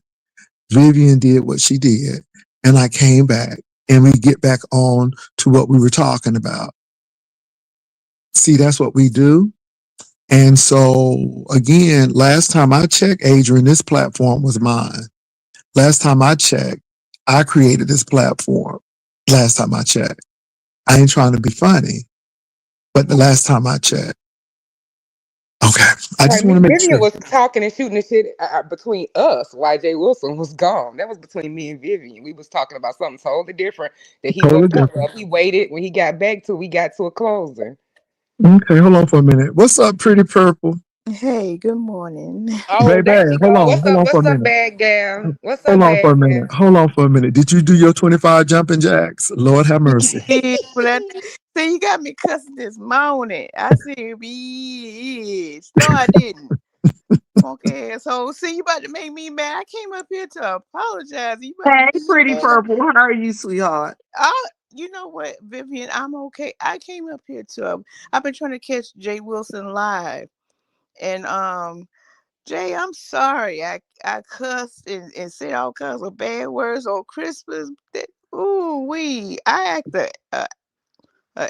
Vivian did what she did, and I came back, and we get back on to what we were talking about. See, that's what we do. And so, again, last time I checked, Adrian, this platform was mine. Last time I checked, I created this platform. Last time I checked. I ain't trying to be funny, but the last time I checked. Okay. I just want to make Vivian sure. was talking and shooting the shit between us while Jay Wilson was gone. That was between me and Vivian. We was talking about something totally different that he Totally wasn't part different. of. He waited when he got back till we got to a closing. Okay, hold on for a minute. What's up, Pretty Purple? Hey, good morning. Oh, Baby, there you hold go. on What's for a up, minute. bad gal? What's Hold up, on for a bad minute. gal? Hold on for a minute. Did you do your 25 jumping jacks? Lord have mercy. So you got me cussing this morning. I said, bitch. No, I didn't. Okay, asshole. See, you about to make me mad. I came up here to apologize. You about hey, to make me Pretty mad. Purple, how are you, sweetheart? You know what, Vivian? I'm okay. I came up here to. I've been trying to catch Jay Wilson live, and Jay, I'm sorry. I cussed and said all kinds of bad words on Christmas. I act a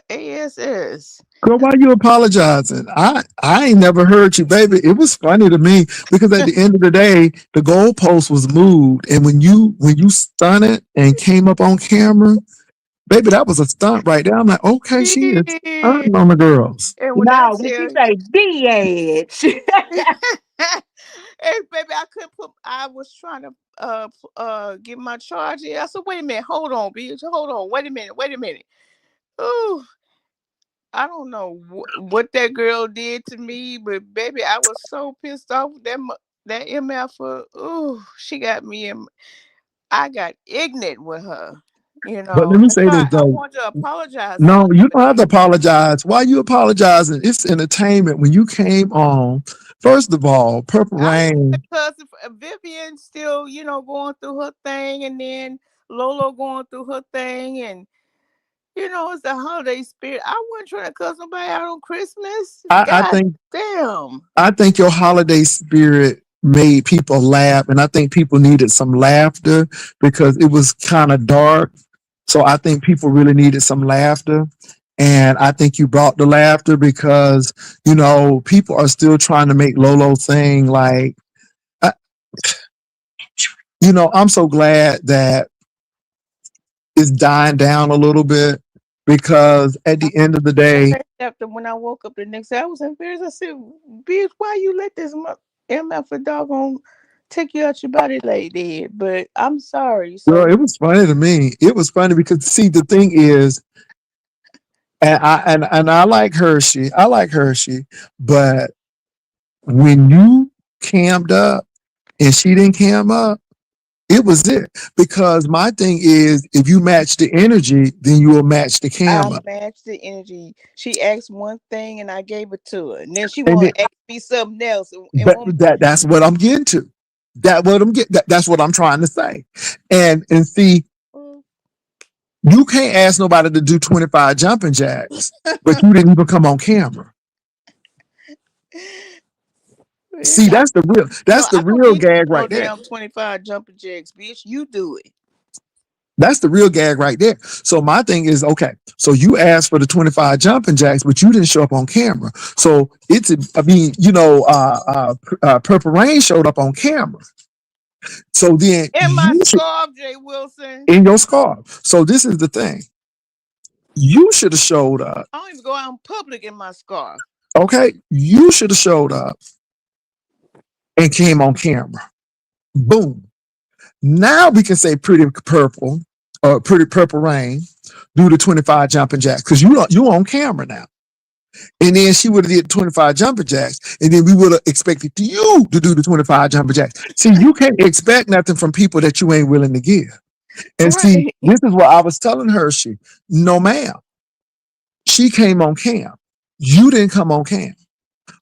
ASS. Girl, why you apologizing? I ain't never heard you, baby. It was funny to me because at the end of the day, the goalpost was moved, and when you stunted and came up on camera, baby, that was a stunt right there. I'm like, okay, she is stunting on the girls. And when I No, did tell you you, say bitch? hey baby, I couldn't put. I was trying to get my charge in. I said, wait a minute, hold on, bitch, hold on, wait a minute. Oh, I don't know what that girl did to me, but baby, I was so pissed off with that MF. Oh, she got me in. I got ignorant with her. But let me And so say this I though. want to apologize to No, her. you don't have to apologize. Why you apologizing? It's entertainment. When you came on, first of all, Purple Rain. Because Vivian still, going through her thing, and then Lolo going through her thing, and it's the holiday spirit. I wasn't trying to cuss nobody out on Christmas. I God think damn. I think your holiday spirit made people laugh, and I think people needed some laughter because it was kind of dark. So I think people really needed some laughter. And I think you brought the laughter because, you know, people are still trying to make Lolo thing like, I, you know, I'm so glad that it's dying down a little bit because at the end of the day, After when I woke up the next day, I was embarrassed. I said, "Bitch, why you let this MF doggone take you out your body like that?" But I'm sorry. girl, So it was funny to me. It was funny because see, the thing is, and I like Hershey. I like Hershey, but when you cammed up and she didn't cam up, it was it. Because my thing is, if you match the energy, then you will match the cam I up. matched the energy. She asked one thing and I gave it to her, and then she And want then, to ask me something else. And but that's what I'm getting to. That's what I'm trying to say. And see, you can't ask nobody to do 25 jumping jacks, but you didn't even come on camera. See, I that's the don't real need gag no right there. damn 25 jumping jacks, bitch. You do it. That's the real gag right there. So my thing is, okay, so you asked for the 25 jumping jacks, but you didn't show up on camera. So I mean, you know, Purple Rain showed up on camera. So then In my you should, scarf, Jay Wilson. in your scarf. So this is the thing. You should have showed up. I don't even go out in public in my scarf. Okay. You should have showed up and came on camera. Boom. Now we can say Pretty Purple or Pretty Purple Rain do the 25 jumping jacks because you on camera now. And then she would have did 25 jumping jacks, and then we would have expected you to do the 25 jumping jacks. See, you can't expect nothing from people that you ain't willing to give. And see, Right. this is what I was telling Hershey. No, ma'am. She came on cam. You didn't come on cam.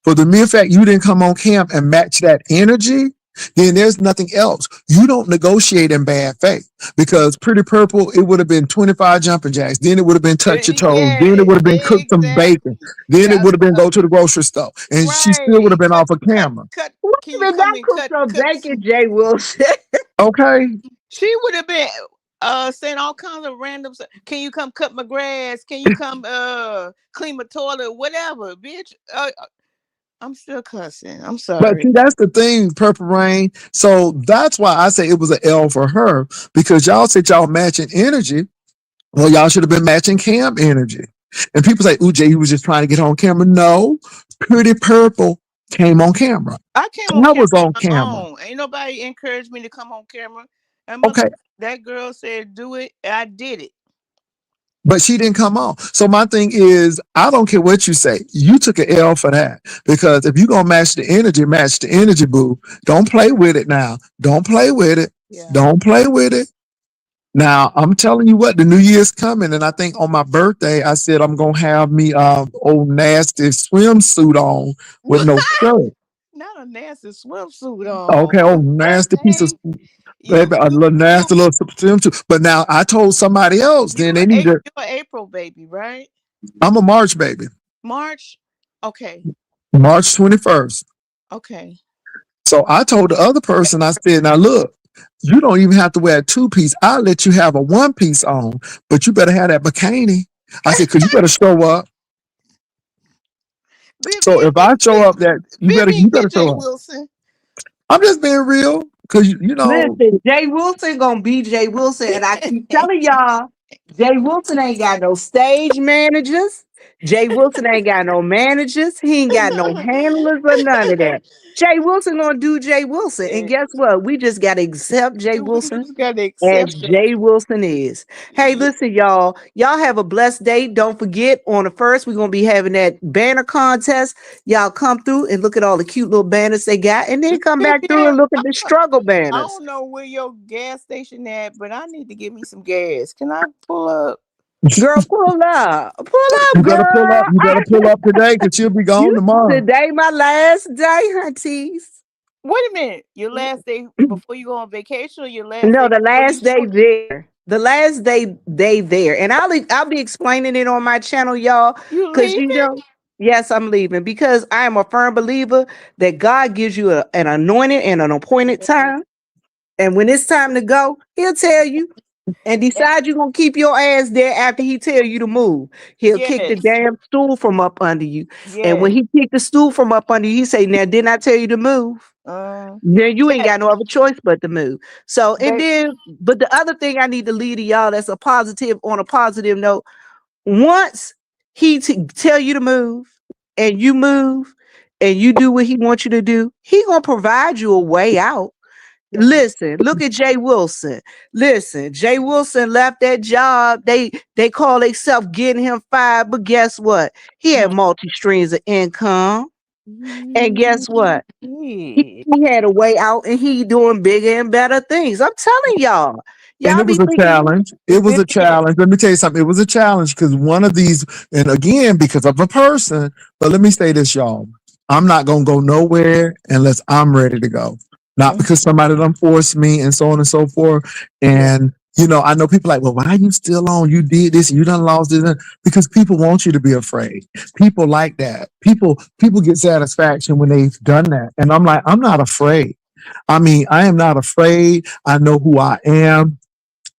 For the mere fact you didn't come on cam and match that energy, then there's nothing else. You don't negotiate in bad faith because Pretty Purple, it would have been 25 jumping jacks. Then it would have been touch your toes. Yeah, Then it would have been cook some bacon. exactly. Then it Yeah, would have been go to the grocery store. And she still would have right. been off of camera. Cut. Can you Even come that and cooked some cut? bacon, Jay Wilson. Okay. She would have been saying all kinds of random stuff. Can you come cut my grass? Can you come clean my toilet? Whatever, bitch. I'm still cussing. I'm But sorry. see, that's the thing, Purple Rain. So that's why I say it was an L for her because y'all said y'all matching energy. Well, y'all should have been matching cam energy. And people say, ooh, Jay, he was just trying to get on camera. No, Pretty Purple came on camera. I came on I camera was on on my camera. own. Ain't nobody encouraged me to come on camera. Okay, That girl said do it. I did it. but she didn't come on. So my thing is, I don't care what you say. You took an L for that because if you're gonna match the energy, boo. Don't play with it now. Don't play with it. Yeah. Don't play with it. Now I'm telling you what, the new year's coming, and I think on my birthday I said I'm gonna have me old nasty swimsuit on with no shirt. Not a nasty swimsuit on. Okay, old nasty piece of You, baby, a you, little you, nasty little swimsuit. But now I told somebody else, then they need to. you're an April baby, right? I'm a March baby, March. Okay. March 21st. Okay. So I told the other person, I said, now look, you don't even have to wear a 2-piece. I'll let you have a 1-piece on, but you better have that bikini. I said, because you better show up. So if I show up, that you better Jay show up. Wilson. I'm just being real, because you know. Listen, Jay Wilson gonna be Jay Wilson, and I keep telling y'all, Jay Wilson ain't got no stage managers. Jay Wilson ain't got no managers. He ain't got no handlers or none of that. Jay Wilson gonna do Jay Wilson, and guess what? We just gotta accept Jay We Wilson just gotta as accept it. Jay Wilson is. Hey, listen, y'all. Y'all have a blessed day. Don't forget, on the 1st, we're gonna be having that banner contest. Y'all come through and look at all the cute little banners they got, and then come back through and look at the struggle I banners. don't know where your gas station at, but I need to get me some gas. Can I pull up? Girl, pull up. Pull up, You girl. gotta pull up. You gotta pull up today, because she'll be gone tomorrow. Today my last day, hunties. Wait a minute. Your last day before you go on vacation, or your last No, day the before last you day there. The last day there. And I'll be explaining it on my channel, y'all. You Because leaving? you know, yes, I'm leaving. Because I am a firm believer that God gives you an anointed and an appointed time. And when it's time to go, he'll tell you. and decide you're gonna keep your ass there after he tell you to move. He'll kick the Yes. damn stool from up under you. And when Yes. he kick the stool from up under you, he say, now didn't I tell you to move? Um. Then you ain't Yeah. got no other choice but to move. So, and They. then, but the other thing I need to lead to y'all that's a positive on a positive note. Once he tell you to move and you move and you do what he wants you to do, he gonna provide you a way out. Yeah. Listen, look at Jay Wilson. Listen, Jay Wilson left that job. They call themselves getting him fired, but guess what? He had multi streams of income. And guess what? He had a way out and he doing bigger and better things. I'm telling y'all. And Y'all it was be a thinking challenge. It was a challenge. Let me tell you something. It was a challenge because one of these, and again, because of a person, but let me say this, y'all. I'm not going to go nowhere unless I'm ready to go. Not because somebody done forced me and so on and so forth. And, you know, I know people like, well, why are you still on? You did this, you done lost this. Because people want you to be afraid. People like that. People get satisfaction when they've done that. And I'm like, I'm not afraid. I mean, I am not afraid. I know who I am.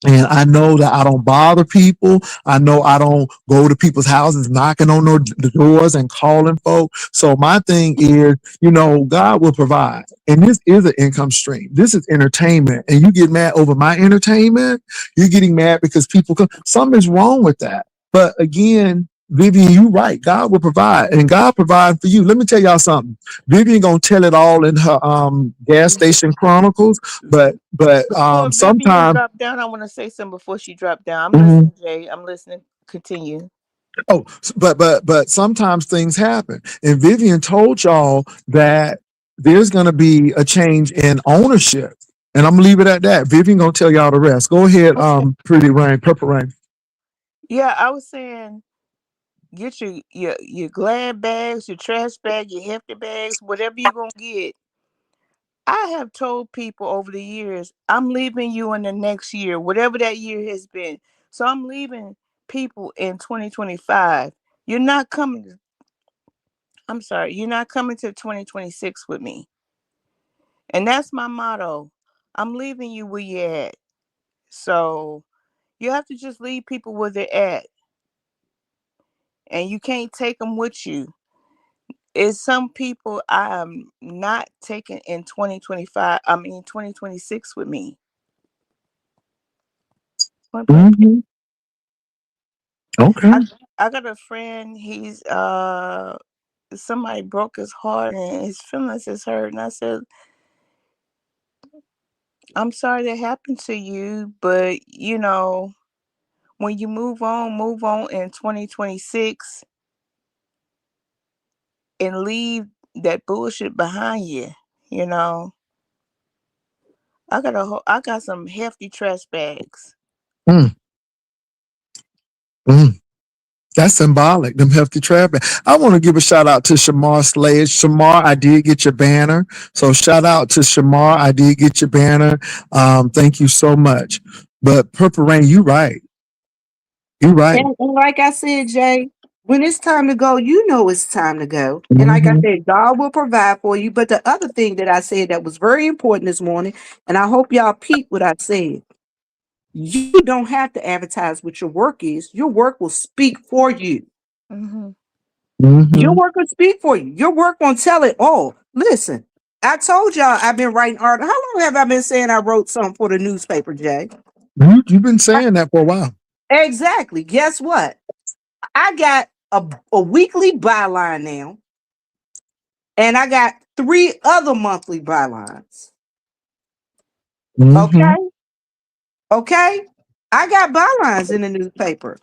And I know that I don't bother people. I know I don't go to people's houses knocking on the doors and calling folks. So my thing is, you know, God will provide. And this is an income stream. This is entertainment. And you get mad over my entertainment. You're getting mad because people come. Something's wrong with that. But again, Vivian, you're right. God will provide. And God provides for you. Let me tell y'all something. Vivian gonna tell it all in her gas station chronicles. But Before Vivian sometimes drop down, I want to say something before she drop down. I'm listening, Jay. I'm listening. Continue. oh, but sometimes things happen. And Vivian told y'all that there's gonna be a change in ownership. And I'm gonna leave it at that. Vivian gonna tell y'all the rest. Go ahead, Pretty Rain, Purple Rain. Yeah, I was saying, get your glad bags, your trash bag, your hefty bags, whatever you're gonna get. I have told people over the years, I'm leaving you in the next year, whatever that year has been. So I'm leaving people in 2025. You're not coming. I'm sorry, you're not coming to 2026 with me. And that's my motto. I'm leaving you where you're at. So you have to just leave people where they're at. And you can't take them with you. It's some people I am not taking in 2025. I mean 2026 with me. Point blank. Okay. I got a friend, he's somebody broke his heart and his feelings is hurt. And I said, I'm sorry that happened to you, but you know, when you move on in 2026 and leave that bullshit behind you, you know. I got some hefty trash bags. Mm. That's symbolic, them hefty trap. I want to give a shout out to Shamar Slade. Shamar, I did get your banner. So shout out to Shamar. I did get your banner. Thank you so much. But Purple Rain, you right. You right. And like I said, Jay, when it's time to go, you know it's time to go. And like I said, God will provide for you. But the other thing that I said that was very important this morning, and I hope y'all peep what I said. You don't have to advertise what your work is. Your work will speak for you. Your work will speak for you. Your work won't tell it all. Listen, I told y'all I've been writing art. How long have I been saying I wrote something for the newspaper, Jay? You've been saying that for a while. Exactly. Guess what? I got a weekly byline now, and I got 3 other monthly bylines. Okay. I got bylines in the newspaper.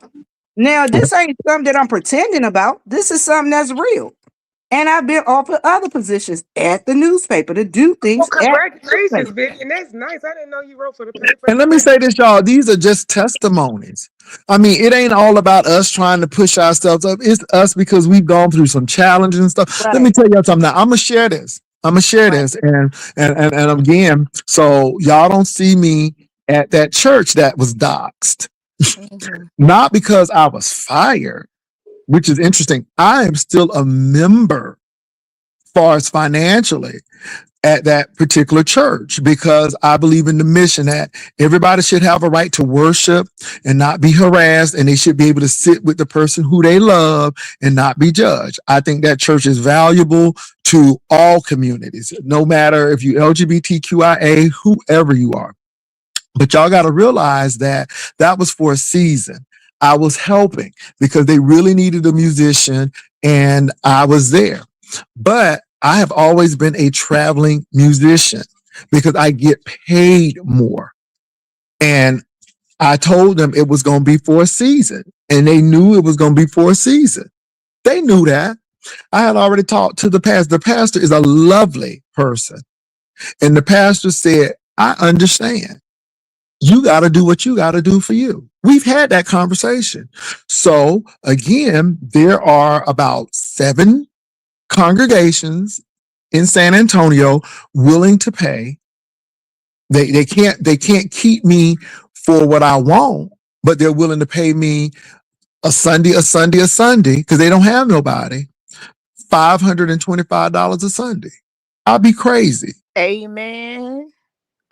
Now, this ain't something that I'm pretending about. This is something that's real. And I've been offered other positions at the newspaper to do things. Well, congratulations, Vivian. That's nice. I didn't know you wrote for the paper. And let me say this, y'all. These are just testimonies. I mean, it ain't all about us trying to push ourselves up. It's us because we've gone through some challenges and stuff. Let me tell y'all something now. I'm gonna share this. And again, so y'all don't see me at that church that was doxxed. Not because I was fired, which is interesting. I am still a member as far as financially. at that particular church because I believe in the mission that everybody should have a right to worship and not be harassed, and they should be able to sit with the person who they love and not be judged. I think that church is valuable to all communities, no matter if you LGBTQIA, whoever you are. But y'all got to realize that that was for a season. I was helping because they really needed a musician and I was there. But I have always been a traveling musician because I get paid more. And I told them it was going to be for a season, and they knew it was going to be for a season. They knew that. I had already talked to the pastor. The pastor is a lovely person. And the pastor said, I understand. You got to do what you got to do for you. We've had that conversation. So again, there are about 7 congregations in San Antonio willing to pay. They can't keep me for what I want, but they're willing to pay me a Sunday, because they don't have nobody, $525 a Sunday. I'll be crazy. Amen.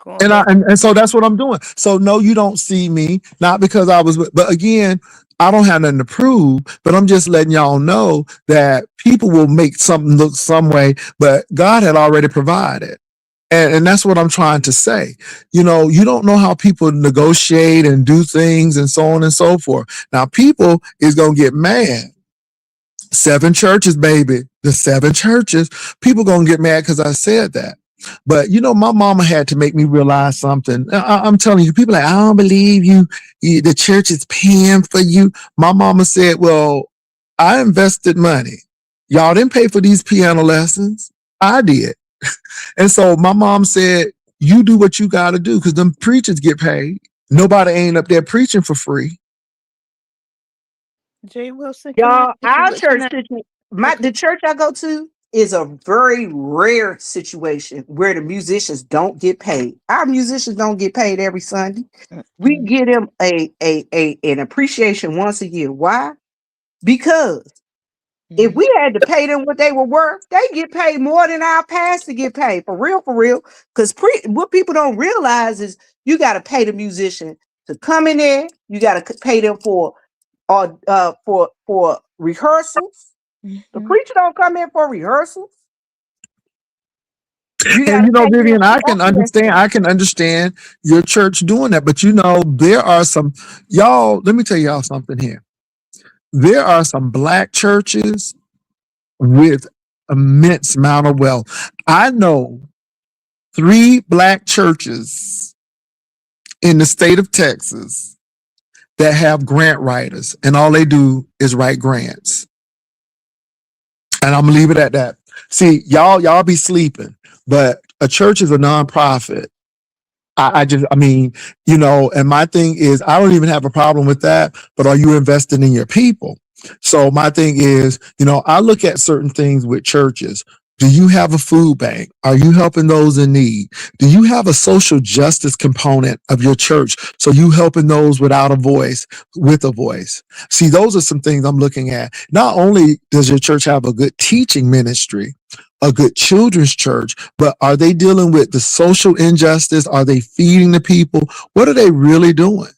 And so that's what I'm doing. So no, you don't see me, not because but again, I don't have nothing to prove, but I'm just letting y'all know that people will make something look some way, but God had already provided. And that's what I'm trying to say. You know, you don't know how people negotiate and do things and so on and so forth. Now, people is going to get mad. 7 churches, baby. The 7 churches. People going to get mad because I said that. But, you know, my mama had to make me realize something. I'm telling you, people like, I don't believe you. The church is paying for you. My mama said, well, I invested money. Y'all didn't pay for these piano lessons. I did. And so my mom said, you do what you got to do because them preachers get paid. Nobody ain't up there preaching for free. Jay Wilson, Y'all, our church, the church I go to is a very rare situation where the musicians don't get paid. Our musicians don't get paid every Sunday. We get them an appreciation once a year. Why? Because if we had to pay them what they were worth, they get paid more than our pastor get paid. For real. Because what people don't realize is you got to pay the musician to come in there. You got to pay them for rehearsals. The preacher don't come in for rehearsals. And you know, Vivian, I can understand your church doing that, but you know, there are some, y'all, let me tell y'all something here. There are some Black churches with immense amount of wealth. I know 3 Black churches in the state of Texas that have grant writers, and all they do is write grants. And I'm gonna leave it at that. See, y'all be sleeping, but a church is a nonprofit. I mean, you know, and my thing is, I don't even have a problem with that, but are you investing in your people? So my thing is, you know, I look at certain things with churches. Do you have a food bank? Are you helping those in need? Do you have a social justice component of your church? So you helping those without a voice with a voice? See, those are some things I'm looking at. Not only does your church have a good teaching ministry, a good children's church, but are they dealing with the social injustice? Are they feeding the people? What are they really doing?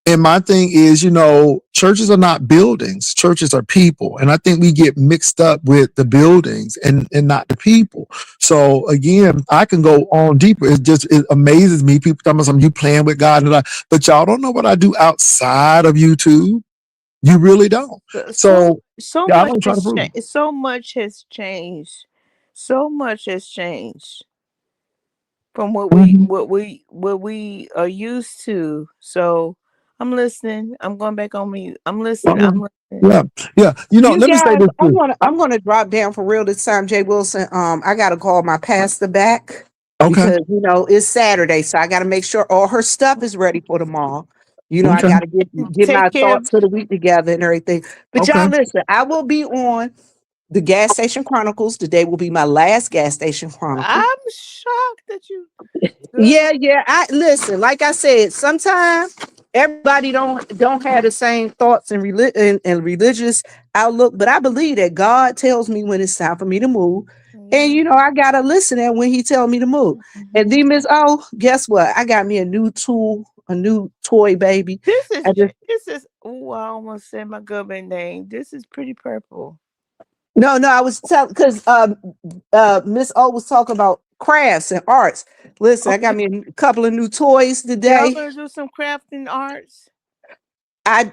And my thing is, you know, churches are not buildings. Churches are people. And I think we get mixed up with the buildings and not the people. So again, I can go on deeper. It amazes me. People tell me something, you playing with God, but y'all don't know what I do outside of YouTube. You really don't. So yeah, much has changed. So much has changed from what we are used to. So I'm listening. I'm going back on mute. I'm listening. Yeah. You know, let me say this too. I'm gonna drop down for real this time, Jay Wilson. I gotta call my pastor back. Okay. Because you know it's Saturday, so I gotta make sure all her stuff is ready for tomorrow. You know, okay. I gotta get my thoughts for the week together and everything. But y'all listen, I will be on the Gas Station Chronicles. Today will be my last Gas Station Chronicle. I'm shocked that you. Yeah. I listen. Like I said, sometimes everybody don't have the same thoughts and religious outlook, but I believe that God tells me when it's time for me to move. And you know, I gotta listen and when he tell me to move. And then Miss O, guess what? I got me a new tool, a new toy baby. This I just is. Oh, I almost said my government name. This is Pretty Purple. no, I was telling because Miss O was talking about crafts and arts. Listen, I got me a couple of new toys Y'all today. gonna do some crafting arts? I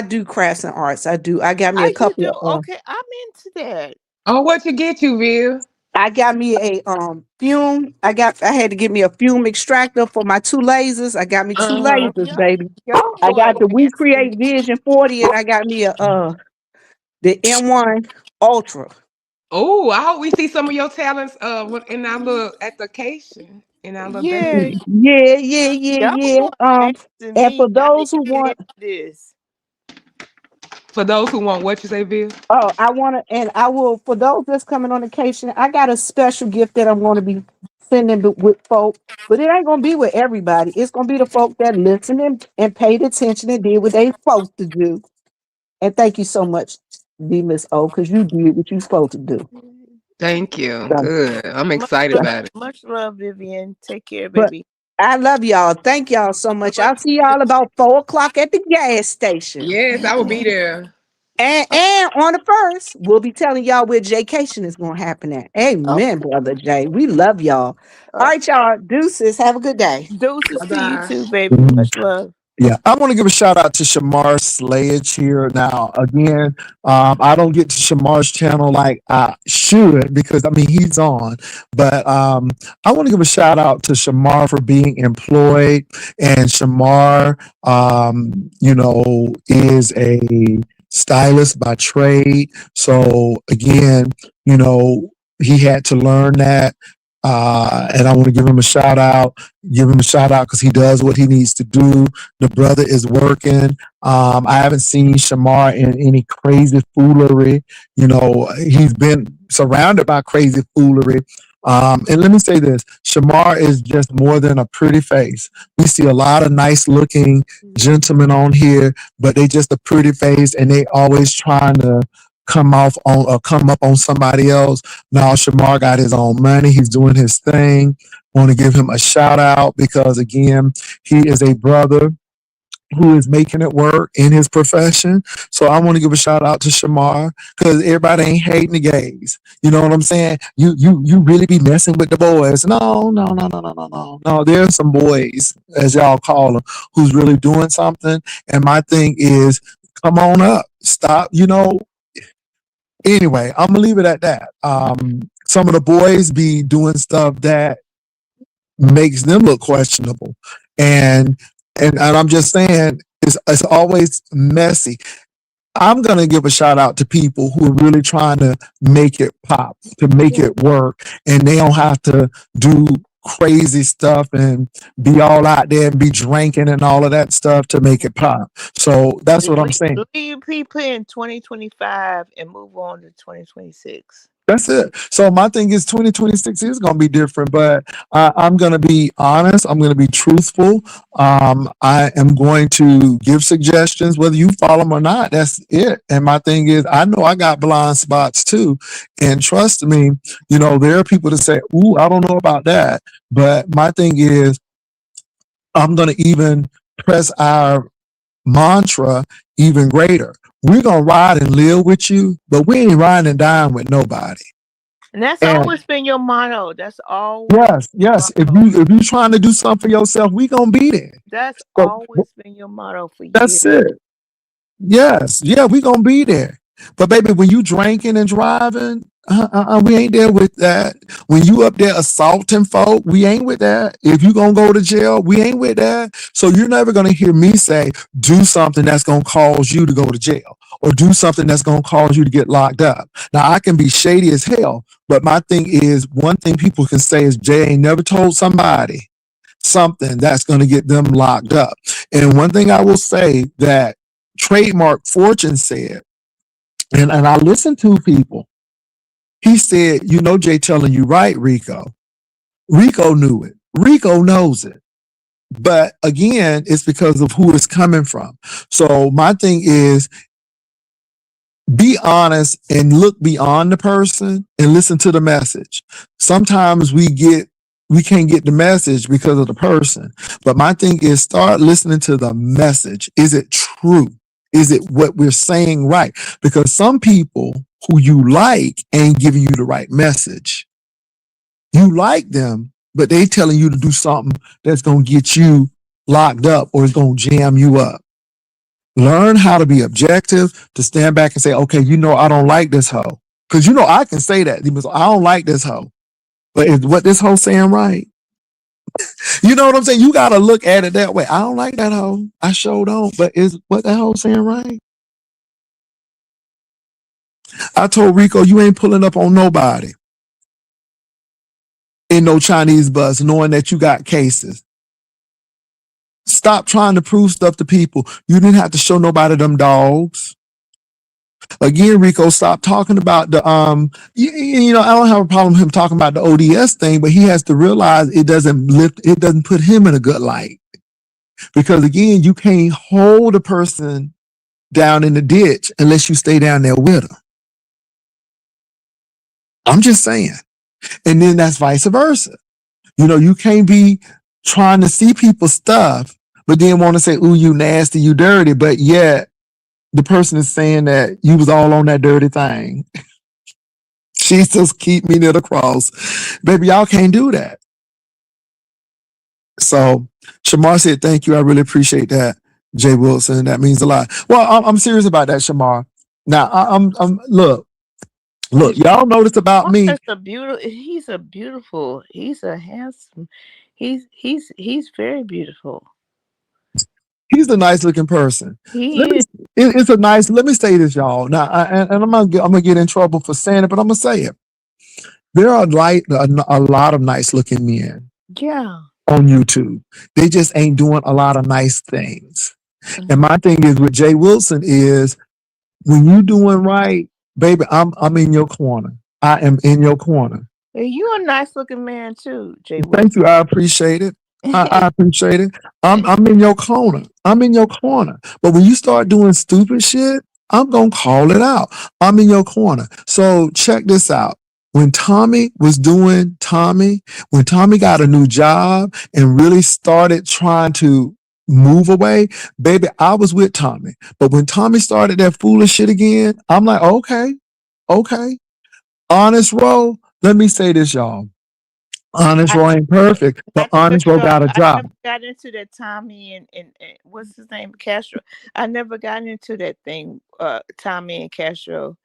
do crafts and arts. I do. I got me Oh, a you couple do? of Okay, I'm into that. Oh, what you get you, Viv? I got me a fume. I had to get me a fume extractor for my two lasers. I got me two Uh-huh. lasers, baby. Y'all I got going the We nasty. Create Vision 40 and I got me a the M1 Ultra. Oh, I hope we see some of your talents in our little application, in our little Yeah, database. y'all Yeah. going asking And me. for I need those to who get want into this. For those who want what you say, Viv? oh, I want to, and I will, for those that's coming on occasion, I got a special gift that I'm going to be sending with folk, but it ain't going to be with everybody. It's going to be the folk that listen and paid attention and did what they supposed to do. And thank you so much, D Miss O, because you did what you supposed to do. Thank you. So, Good. I'm excited about it. Much love, Vivian. Take care, but baby. I love y'all. Thank y'all so much. I'll see y'all about 4 o'clock at the gas station. Yes, I will be there. And on the first, we'll be telling y'all where Jaycation is going to happen at. Amen, Brother Jay. We love y'all. All right, y'all. Deuces. Have a good day. Deuces to you Bye-bye. too, baby. Much love. Yeah, I want to give a shout out to Shamar Sledge here. Now, again, I don't get to Shamar's channel like I should because I mean he's on, but I want to give a shout out to Shamar for being employed, and Shamar, is a stylist by trade. So again, he had to learn that. And I want to give him a shout out. Give him a shout out because he does what he needs to do. The brother is working. I haven't seen Shamar in any crazy foolery. He's been surrounded by crazy foolery. And let me say this, Shamar is just more than a pretty face. We see a lot of nice looking gentlemen on here, but they just a pretty face and they always trying to come up on somebody else. Now Shamar got his own money. He's doing his thing. Want to give him a shout out because again, he is a brother who is making it work in his profession. So I want to give a shout out to Shamar because everybody ain't hating the gays. You know what I'm saying? You really be messing with the boys. No. No, there's some boys, as y'all call them, who's really doing something. And my thing is, come on up. Stop, Anyway, I'm gonna leave it at that. Some of the boys be doing stuff that makes them look questionable, and I'm just saying it's always messy. I'm gonna give a shout out to people who are really trying to make it pop, to make it work, and they don't have to do crazy stuff and be all out there and be drinking and all of that stuff to make it pop. So that's what I'm saying. Leave people in 2025 and move on to 2026. That's it. So my thing is 2026 is going to be different, but I'm going to be honest. I'm going to be truthful. I am going to give suggestions, whether you follow them or not. That's it. And my thing is, I know I got blind spots too. And trust me, there are people that say, ooh, I don't know about that. But my thing is, I'm going to even press our mantra even greater. We're going to ride and live with you, but we ain't riding and dying with nobody. And that's always been your motto. That's always. Yes. If you're trying to do something for yourself, we going to be there. That's always been your motto for years. That's it. Yes. Yeah, we going to be there. But baby, when you drinking and driving, we ain't there with that. When you up there assaulting folk, we ain't with that. If you gonna go to jail, we ain't with that. So you're never gonna hear me say, do something that's gonna cause you to go to jail or do something that's gonna cause you to get locked up. Now I can be shady as hell, but my thing is, one thing people can say is Jay ain't never told somebody something that's gonna get them locked up. And one thing I will say that Trademark Fortune said, and I listened to people. He said, Jay telling you right, Rico. Rico knew it. Rico knows it. But again, it's because of who it's coming from. So my thing is, be honest and look beyond the person and listen to the message. Sometimes we can't get the message because of the person. But my thing is start listening to the message. Is it true? Is it what we're saying right? Because some people who you like ain't giving you the right message. You like them, but they telling you to do something that's going to get you locked up or is going to jam you up. Learn how to be objective, to stand back and say, okay, I don't like this hoe. Because I can say that. I don't like this hoe. But is what this hoe saying right? You know what I'm saying? You got to look at it that way. I don't like that hoe. I sure don't. But is what that hoe saying right? I told Rico, you ain't pulling up on nobody in no Chinese bus knowing that you got cases. Stop trying to prove stuff to people. You didn't have to show nobody them dogs. Again, Rico, stop talking about the I don't have a problem with him talking about the ODS thing, but he has to realize it doesn't put him in a good light. Because again, you can't hold a person down in the ditch unless you stay down there with them. I'm just saying. And then that's vice versa. You can't be trying to see people's stuff, but then want to say, ooh, you nasty, you dirty, but yet the person is saying that you was all on that dirty thing. Jesus, keep me near the cross. Baby, y'all can't do that. So Shamar said, thank you. I really appreciate that, Jay Wilson. That means a lot. Well, I'm serious about that, Shamar. Now, I'm look, y'all noticed about me. He's a handsome, he's very beautiful. He's a nice looking person. It's a nice, let me say this, y'all. Now, and I'm gonna get in trouble for saying it, but I'm gonna say it. There are a lot of nice looking men. Yeah. On YouTube. They just ain't doing a lot of nice things. Mm-hmm. And my thing is with Jay Wilson is when you doing right, baby, I'm in your corner. I am in your corner. You're a nice looking man too, Jay Wilson. Thank you. I appreciate it. I appreciate it. I'm in your corner. I'm in your corner. But when you start doing stupid shit, I'm gonna call it out. I'm in your corner. So check this out. When Tommy got a new job and really started trying to move away, baby, I was with Tommy. But when Tommy started that foolish shit again, I'm like, okay. Honest Row, let me say this, y'all. Honest Row ain't perfect, but Honest Row got a job. I never got into that Tommy and what's his name, Castro. I never got into that thing, Tommy and Castro.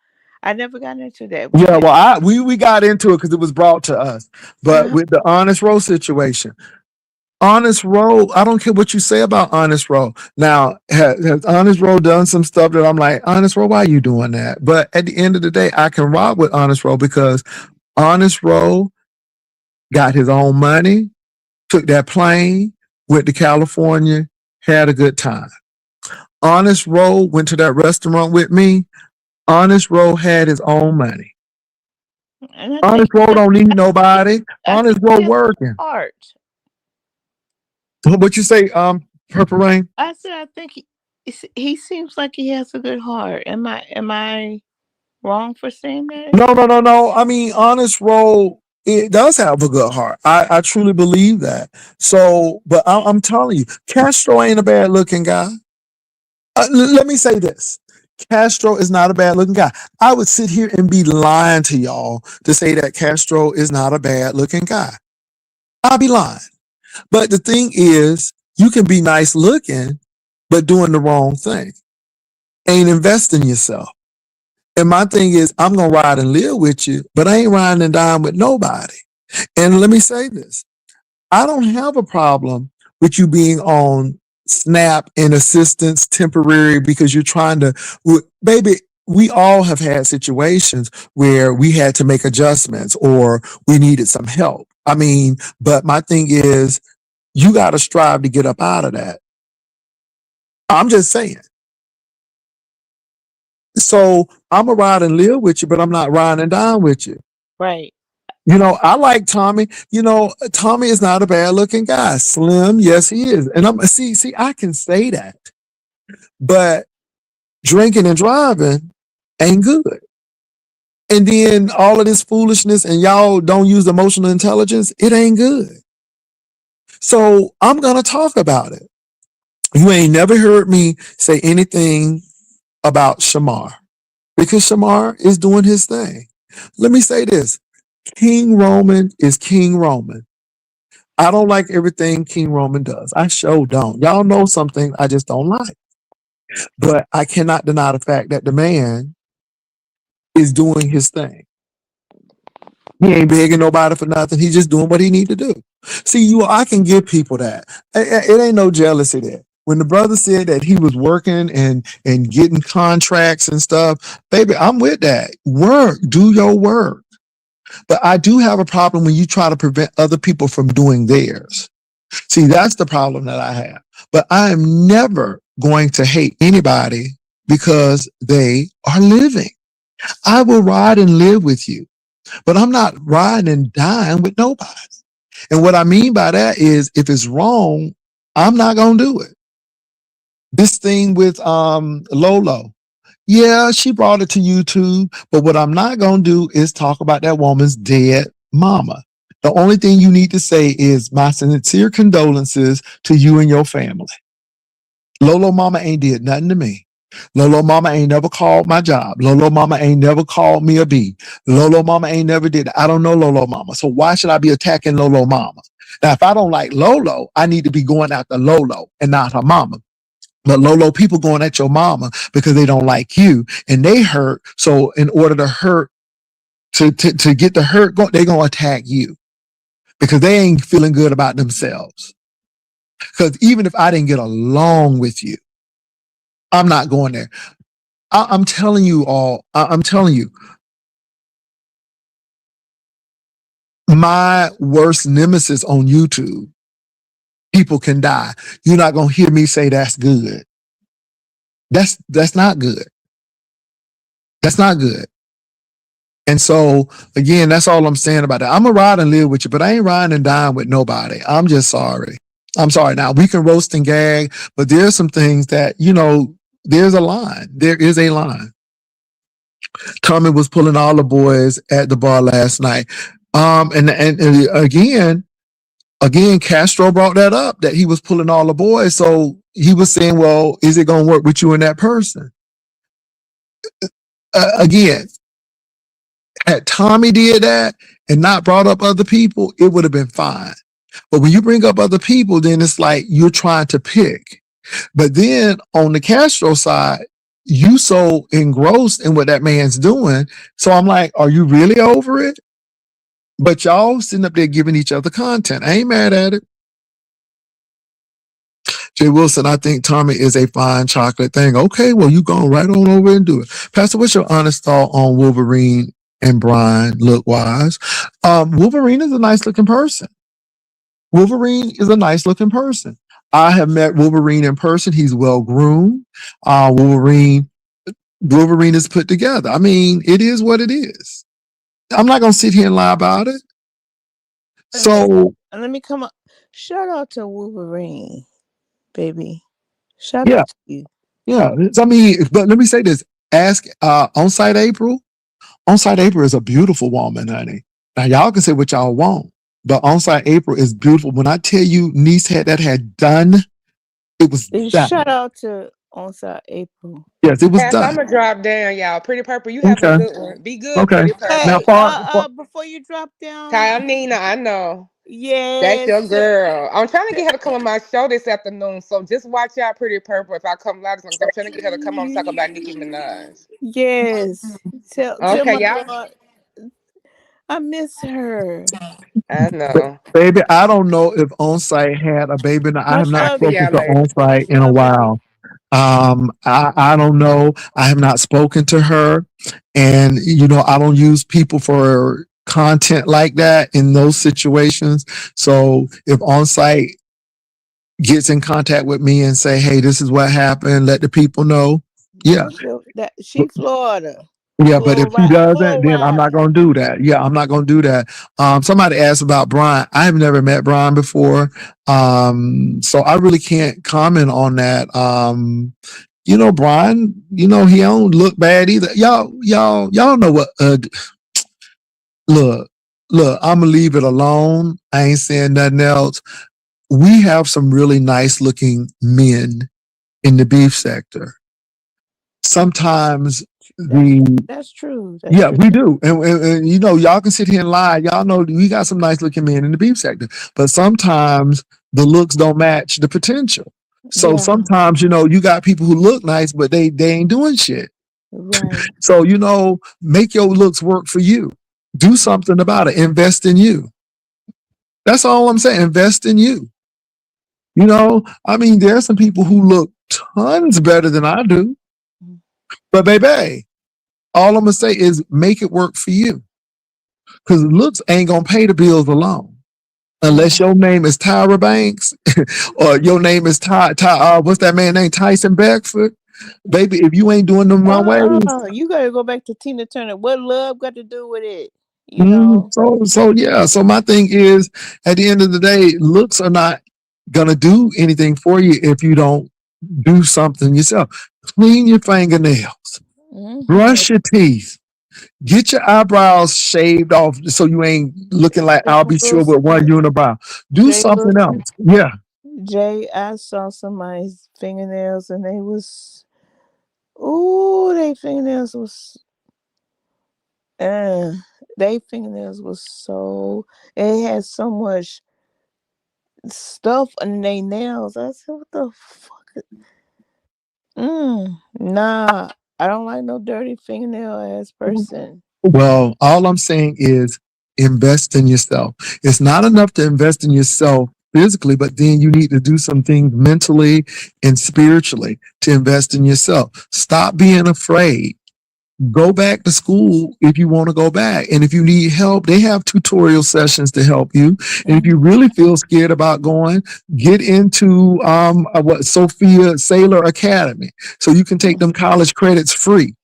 I never got into that. Yeah, well, we got into it because it was brought to us. But with the Honest Row situation, Honest Row, I don't care what you say about Honest Row. Now, has Honest Row done some stuff that I'm like, Honest Row, why are you doing that? But at the end of the day, I can rock with Honest Row because Honest Row got his own money, took that plane, went to California, had a good time. Honest Row went to that restaurant with me. Honest Row had his own money. Honest Row don't need nobody. Honest Row working. Heart. What you say, Purple Rain? I said I think he seems like he has a good heart. Am I wrong for saying that? No. I mean, Honest Row, it does have a good heart. I truly believe that. So, but I'm telling you, Castro ain't a bad looking guy. Let me say this. Castro is not a bad looking guy. I would sit here and be lying to y'all to say that Castro is not a bad looking guy. I'll be lying. But the thing is, you can be nice looking, but doing the wrong thing. Ain't investing yourself. And my thing is, I'm going to ride and live with you, but I ain't riding and dying with nobody. And let me say this. I don't have a problem with you being on SNAP and assistance temporary because you're trying to, baby, we all have had situations where we had to make adjustments or we needed some help. I mean, but my thing is, you got to strive to get up out of that. I'm just saying. So I'm going to ride and live with you, but I'm not riding and dying with you. Right. I like Tommy. Tommy is not a bad looking guy. Slim, yes, he is. And I'm see, I can say that. But drinking and driving, ain't good. And then all of this foolishness and y'all don't use emotional intelligence, it ain't good. So I'm going to talk about it. You ain't never heard me say anything about Shamar because Shamar is doing his thing. Let me say this. King Roman is King Roman. I don't like everything King Roman does. I sure don't. Y'all know something I just don't like. But I cannot deny the fact that the man is doing his thing. He ain't begging nobody for nothing. He's just doing what he need to do. See, I can give people that. It ain't no jealousy there. When the brother said that he was working and getting contracts and stuff, baby, I'm with that. Work, do your work. But I do have a problem when you try to prevent other people from doing theirs. See, that's the problem that I have. But I am never going to hate anybody because they are living. I will ride and live with you, but I'm not riding and dying with nobody. And what I mean by that is if it's wrong, I'm not going to do it. This thing with Lolo. Yeah, she brought it to YouTube, but what I'm not going to do is talk about that woman's dead mama. The only thing you need to say is my sincere condolences to you and your family. Lolo mama ain't did nothing to me. Lolo mama ain't never called my job. Lolo mama ain't never called me a B. Lolo mama ain't never did it. I don't know Lolo mama. So why should I be attacking Lolo mama? Now, if I don't like Lolo, I need to be going after Lolo and not her mama. But Lolo, people going at your mama because they don't like you and they hurt. So in order to hurt, to get the hurt, they're going to attack you because they ain't feeling good about themselves. Because even if I didn't get along with you, I'm not going there. I'm telling you all, I'm telling you, my worst nemesis on YouTube, people can die. You're not going to hear me say that's good. That's not good. That's not good. And so, again, that's all I'm saying about that. I'm going to ride and live with you, but I ain't riding and dying with nobody. I'm just sorry. I'm sorry. Now, we can roast and gag, but there's some things that, there's a line. There is a line. Tommy was pulling all the boys at the bar last night. And again, Castro brought that up, that he was pulling all the boys. So he was saying, well, is it going to work with you and that person? Again, had Tommy did that and not brought up other people, it would have been fine. But when you bring up other people, then it's like you're trying to pick. But then on the Castro side, you so engrossed in what that man's doing. So I'm like, are you really over it? But y'all sitting up there giving each other content. I ain't mad at it. Jay Wilson, I think Tommy is a fine chocolate thing. Okay, well, you go right on over and do it. Pastor, what's your honest thought on Wolverine and Brian look-wise? Wolverine is a nice-looking person. Wolverine is a nice-looking person. I have met Wolverine in person. He's well-groomed. Wolverine is put together. I mean, it is what it is. I'm not going to sit here and lie about it. So let me come up. Shout out to Wolverine, baby. Shout out to you. Yeah. I mean, but let me say this. Ask On-Site April. On-Site April is a beautiful woman, honey. Now, y'all can say what y'all want, but On-Site April is beautiful. When I tell you niece had done, it was done. Shout out to On-Site April. Yes, it was done. I'm gonna drop down, y'all. Pretty Purple, you have a good one. Be good, Okay. Pretty Purple. Now, before you drop down, Kyle Nina, I know. Yes, that's your girl. I'm trying to get her to come on my show this afternoon, so just watch out, Pretty Purple. If I come live, I'm trying to get her to come on and talk about Nicki Minaj. Yes. Tell Okay, my y'all. God, I miss her. I know. Baby, I don't know if On-Site had a baby. I have not spoken to On-Site in a while. I don't know. I have not spoken to her. And, I don't use people for content like that in those situations. So if On-Site gets in contact with me and say, hey, this is what happened, let the people know. Yeah. She Florida. Yeah, but if he doesn't, then I'm not going to do that. Yeah, I'm not going to do that. Somebody asked about Brian. I have never met Brian before. So I really can't comment on that. Brian, he don't look bad either. Y'all know what? Look, I'm gonna leave it alone. I ain't saying nothing else. We have some really nice looking men in the beef sector. Sometimes That's true. yeah, we do. And y'all can sit here and lie. Y'all know we got some nice looking men in the beef sector, but sometimes the looks don't match the potential. So sometimes, you got people who look nice, but they ain't doing shit. Right. So, make your looks work for you. Do something about it. Invest in you. That's all I'm saying. Invest in you. There are some people who look tons better than I do. But baby, all I'm gonna say is make it work for you. Because looks ain't gonna pay the bills alone. Unless your name is Tyra Banks or your name is what's that man named Tyson Beckford? Baby, if you ain't doing them wrong ways. You gotta go back to Tina Turner. What love got to do with it? So my thing is, at the end of the day, looks are not gonna do anything for you if you don't do something yourself. Clean your fingernails, brush your teeth, get your eyebrows shaved off so you ain't looking like I'll be sure with one unibrow. Do something else. Yeah. Jay, I saw somebody's fingernails and they was, their fingernails was, so, it had so much stuff in their nails. I said, what the fuck? Nah, I don't like no dirty fingernail ass person. Well, all I'm saying is invest in yourself. It's not enough to invest in yourself physically, but then you need to do some things mentally and spiritually to invest in yourself. Stop being afraid. Go back to school if you want to go back. And if you need help, they have tutorial sessions to help you. And if you really feel scared about going, get into Sophia Sailor Academy. So you can take them college credits free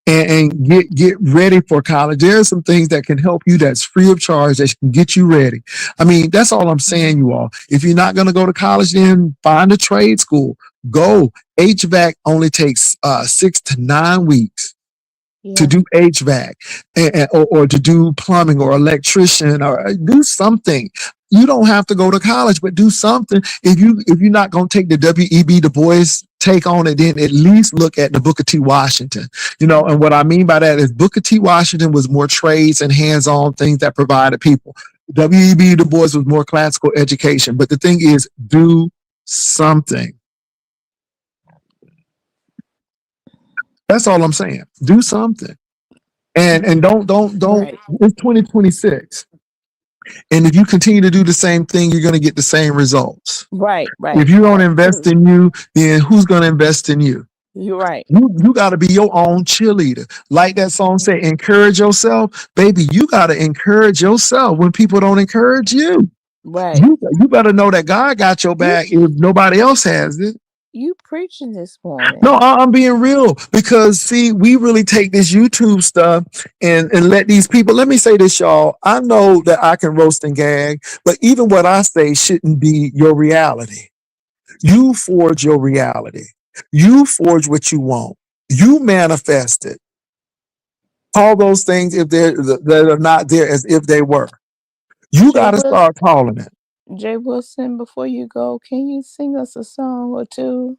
and get ready for college. There are some things that can help you that's free of charge that can get you ready. That's all I'm saying, you all. If you're not going to go to college, then find a trade school. Go. HVAC only takes 6 to 9 weeks. To do HVAC or to do plumbing or electrician or do something. You don't have to go to college, but do something. If you're not going to take the W.E.B. Du Bois take on it, then at least look at the Booker T. Washington. And what I mean by that is Booker T. Washington was more trades and hands-on things that provided people. W.E.B. Du Bois was more classical education. But the thing is, do something. That's all I'm saying. Do something. And don't Right. It's 2026. And if you continue to do the same thing, you're going to get the same results. Right. If you don't invest in you, then who's going to invest in you? You're right. You got to be your own cheerleader. Like that song say, encourage yourself. Baby, you got to encourage yourself when people don't encourage you. Right. You better know that God got your back if nobody else has it. You preaching this morning. No, I'm being real because see, we really take this YouTube stuff and let these people, let me say this, y'all. I know that I can roast and gag, but even what I say shouldn't be your reality. You forge your reality. You forge what you want. You manifest it. Call those things if that are not there as if they were. You got to start calling it. Jay Wilson, before you go, can you sing us a song or two?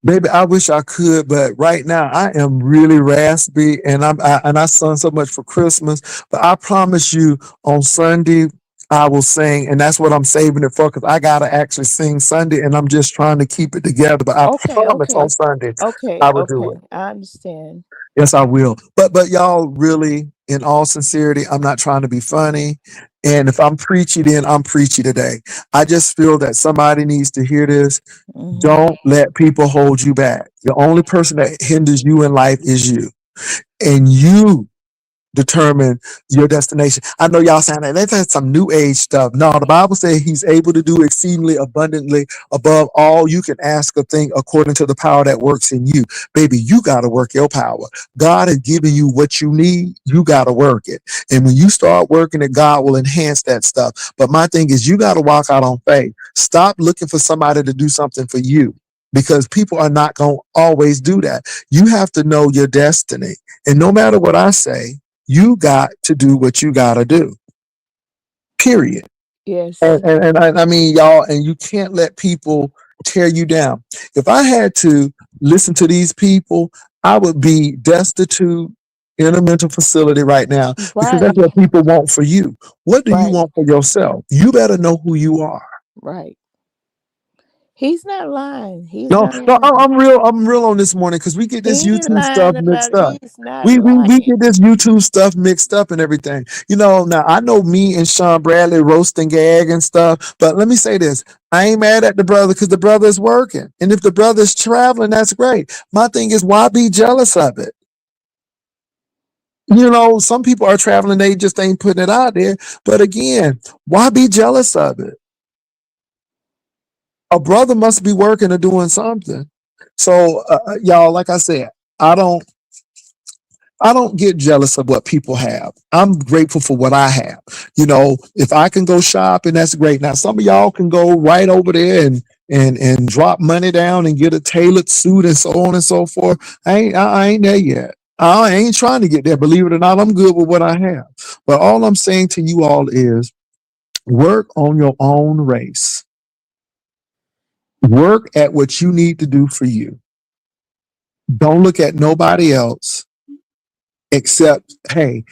Baby, I wish I could, but right now I am really raspy, and I sung so much for Christmas. But I promise you, on Sunday I will sing, and that's what I'm saving it for because I gotta actually sing Sunday, and I'm just trying to keep it together. But I promise on Sunday I will do it. I understand. Yes, I will. But y'all, really, in all sincerity, I'm not trying to be funny. And if I'm preachy, then I'm preachy today. I just feel that somebody needs to hear this. Don't let people hold you back. The only person that hinders you in life is you. And you determine your destination. I know y'all saying that that's some new age stuff. No, the Bible says he's able to do exceedingly abundantly above all you can ask or think according to the power that works in you. Baby, you got to work your power. God has given you what you need. You got to work it. And when you start working it, God will enhance that stuff. But my thing is you got to walk out on faith. Stop looking for somebody to do something for you. because people are not going to always do that. You have to know your destiny. And no matter what I say, you got to do what you got to do. Period. Yes. And I mean, y'all, and you can't let people tear you down. If I had to listen to these people, I would be destitute in a mental facility right now, because that's Right. what people want for you. What do you Right. want for yourself? You better know who you are. Right. He's not lying. He's No, not no, lying. I'm real on this morning, because we get this He ain't YouTube stuff lying mixed about it. up. He's not We lying. get this YouTube stuff mixed up and everything. You know, now I know me and Sean Bradley roast and gag and stuff, but let me say this. I ain't mad at the brother, because the brother is working. And if the brother's traveling, that's great. My thing is, why be jealous of it? You know, some people are traveling, they just ain't putting it out there. But again, why be jealous of it? A brother must be working or doing something. So, y'all, like I said, I don't get jealous of what people have. I'm grateful for what I have. You know, if I can go shopping, that's great. Now, some of y'all can go right over there and drop money down and get a tailored suit and so on and so forth. I ain't there yet. I ain't trying to get there. Believe it or not, I'm good with what I have. But all I'm saying to you all is, work on your own race. Work at what you need to do for you. Don't look at nobody else except, hey,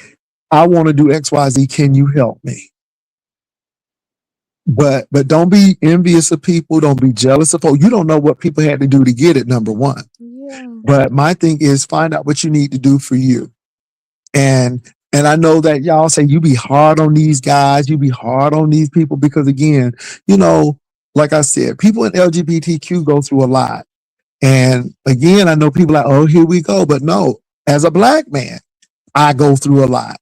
I want to do XYZ. Can you help me? But don't be envious of people. Don't be jealous of folks. You don't know what people had to do to get it, number one. Yeah. But my thing is, find out what you need to do for you. And I know that y'all say you be hard on these guys, you be hard on these people, because again, you know, like I said, people in LGBTQ go through a lot. And again, I know people are like, oh, here we go. But no, as a black man, I go through a lot.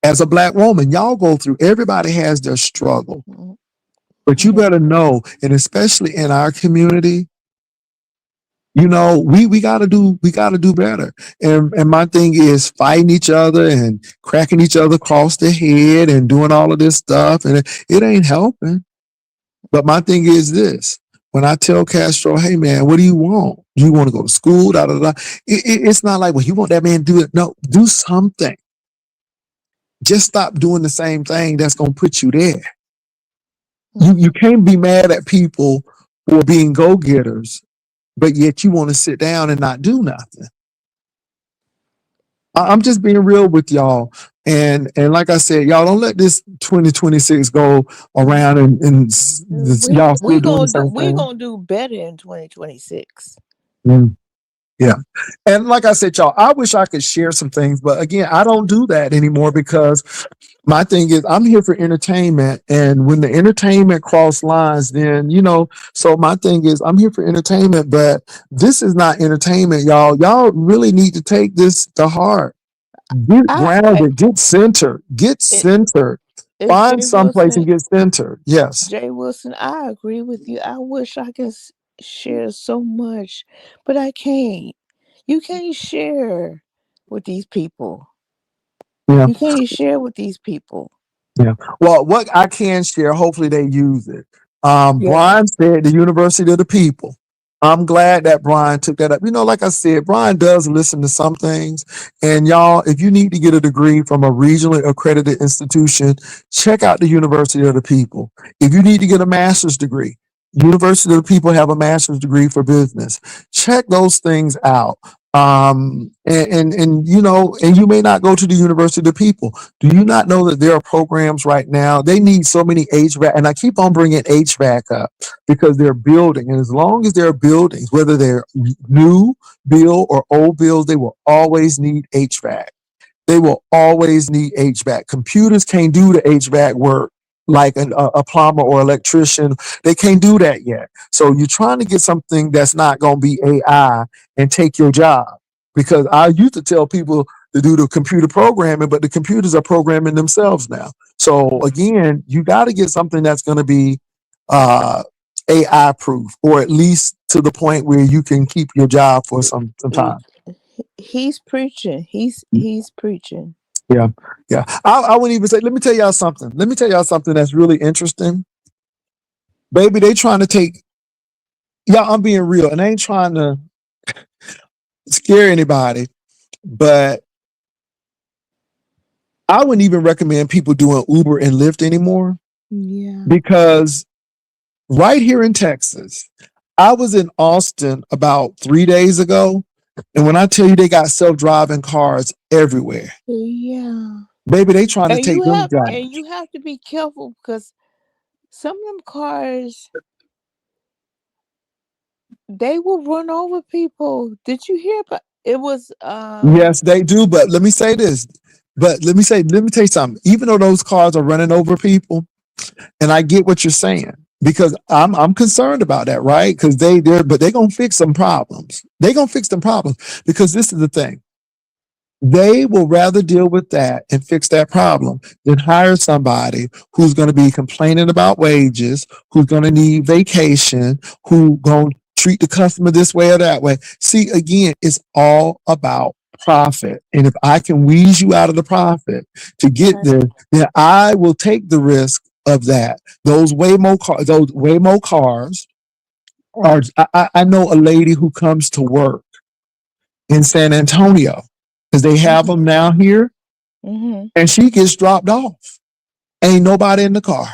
As a black woman, y'all go through, everybody has their struggle. But you better know, and especially in our community, you know, we gotta do better. And my thing is fighting each other and cracking each other across the head and doing all of this stuff, and it ain't helping. But my thing is this: when I tell Castro, hey man, what do you want? Do you want to go to school? Da, da, da. It's not like, well, you want that man to do it. No, do something. Just stop doing the same thing that's gonna put you there. You can't be mad at people for being go-getters, but yet you want to sit down and not do nothing. I'm just being real with y'all. And like I said, y'all don't let this 2026 go around and y'all still doing the same We're thing. gonna do better in 2026. Yeah. And like I said, y'all, I wish I could share some things, but again, I don't do that anymore, because my thing is, I'm here for entertainment. And when the entertainment cross lines, then, you know, so my thing is, I'm here for entertainment, but this is not entertainment, y'all. Y'all really need to take this to heart. Get grounded, get centered, find someplace and get centered. Yes. Jay Wilson, I agree with you. I wish I could share so much, but I can't. You can't share with these people. Yeah. You can't share with these people. Yeah. Well, what I can share, hopefully they use it. Brian said the University of the People. I'm glad that Brian took that up. You know, like I said, Brian does listen to some things. And y'all, if you need to get a degree from a regionally accredited institution, check out the University of the People. If you need to get a master's degree, University of the People have a master's degree for business. Check those things out. And you know, and you may not go to the University of the People. Do you not know that there are programs right now? They need so many HVAC, and I keep on bringing HVAC up because they're building. And as long as there are buildings, whether they're new build or old builds, they will always need HVAC. They will always need HVAC. Computers can't do the HVAC work like a plumber or electrician. They can't do that yet. So you're trying to get something that's not going to be AI and take your job. Because I used to tell people to do the computer programming, but the computers are programming themselves now. So again, you got to get something that's going to be AI proof, or at least to the point where you can keep your job for some time. He's preaching. He's preaching. Yeah. I wouldn't even say, let me tell y'all something. Let me tell y'all something that's really interesting. Baby, they trying to take Yeah, I'm being real, and I ain't trying to scare anybody, but I wouldn't even recommend people doing Uber and Lyft anymore Yeah. because right here in Texas, I was in Austin about 3 days ago, and when I tell you they got self-driving cars everywhere, Yeah. baby, they trying to take them jobs. And you have to be careful because some of them cars they will run over people. Did you hear about it? Was Yes, they do. But let me say this. Let me tell you something. Even though those cars are running over people, and I get what you're saying, because I'm concerned about that, right? Because they're gonna fix some problems. They're gonna fix some problems because this is the thing. They will rather deal with that and fix that problem than hire somebody who's going to be complaining about wages, who's going to need vacation, who going to treat the customer this way or that way. See, again, it's all about profit. And if I can wheeze you out of the profit to get there, then I will take the risk of that. Those Waymo cars are, I know a lady who comes to work in San Antonio because they have them now here, and she gets dropped off. Ain't nobody in the car.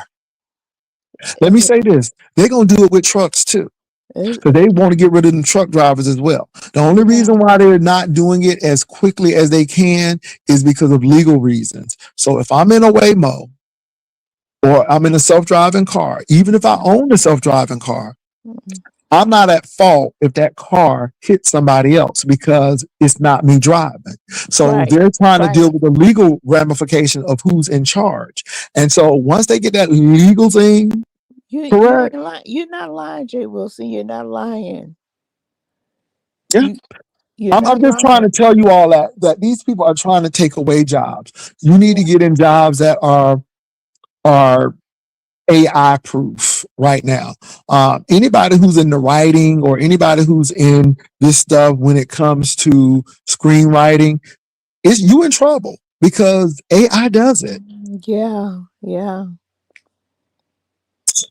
Let me say this: they're gonna do it with trucks too, because they want to get rid of the truck drivers as well. The only reason why they're not doing it as quickly as they can is because of legal reasons. So if I'm in a Waymo or I'm in a self-driving car, even if I own a self-driving car, I'm not at fault if that car hits somebody else because it's not me driving. So they're trying to deal with the legal ramification of who's in charge. And so once they get that legal thing correct, you're not lying, Jay Wilson. You're not lying. yeah. I'm just trying to tell you all that these people are trying to take away jobs. You need to get in jobs that are AI proof right now. Anybody who's in the writing or anybody who's in this stuff when it comes to screenwriting, is you in trouble because AI does it. Yeah.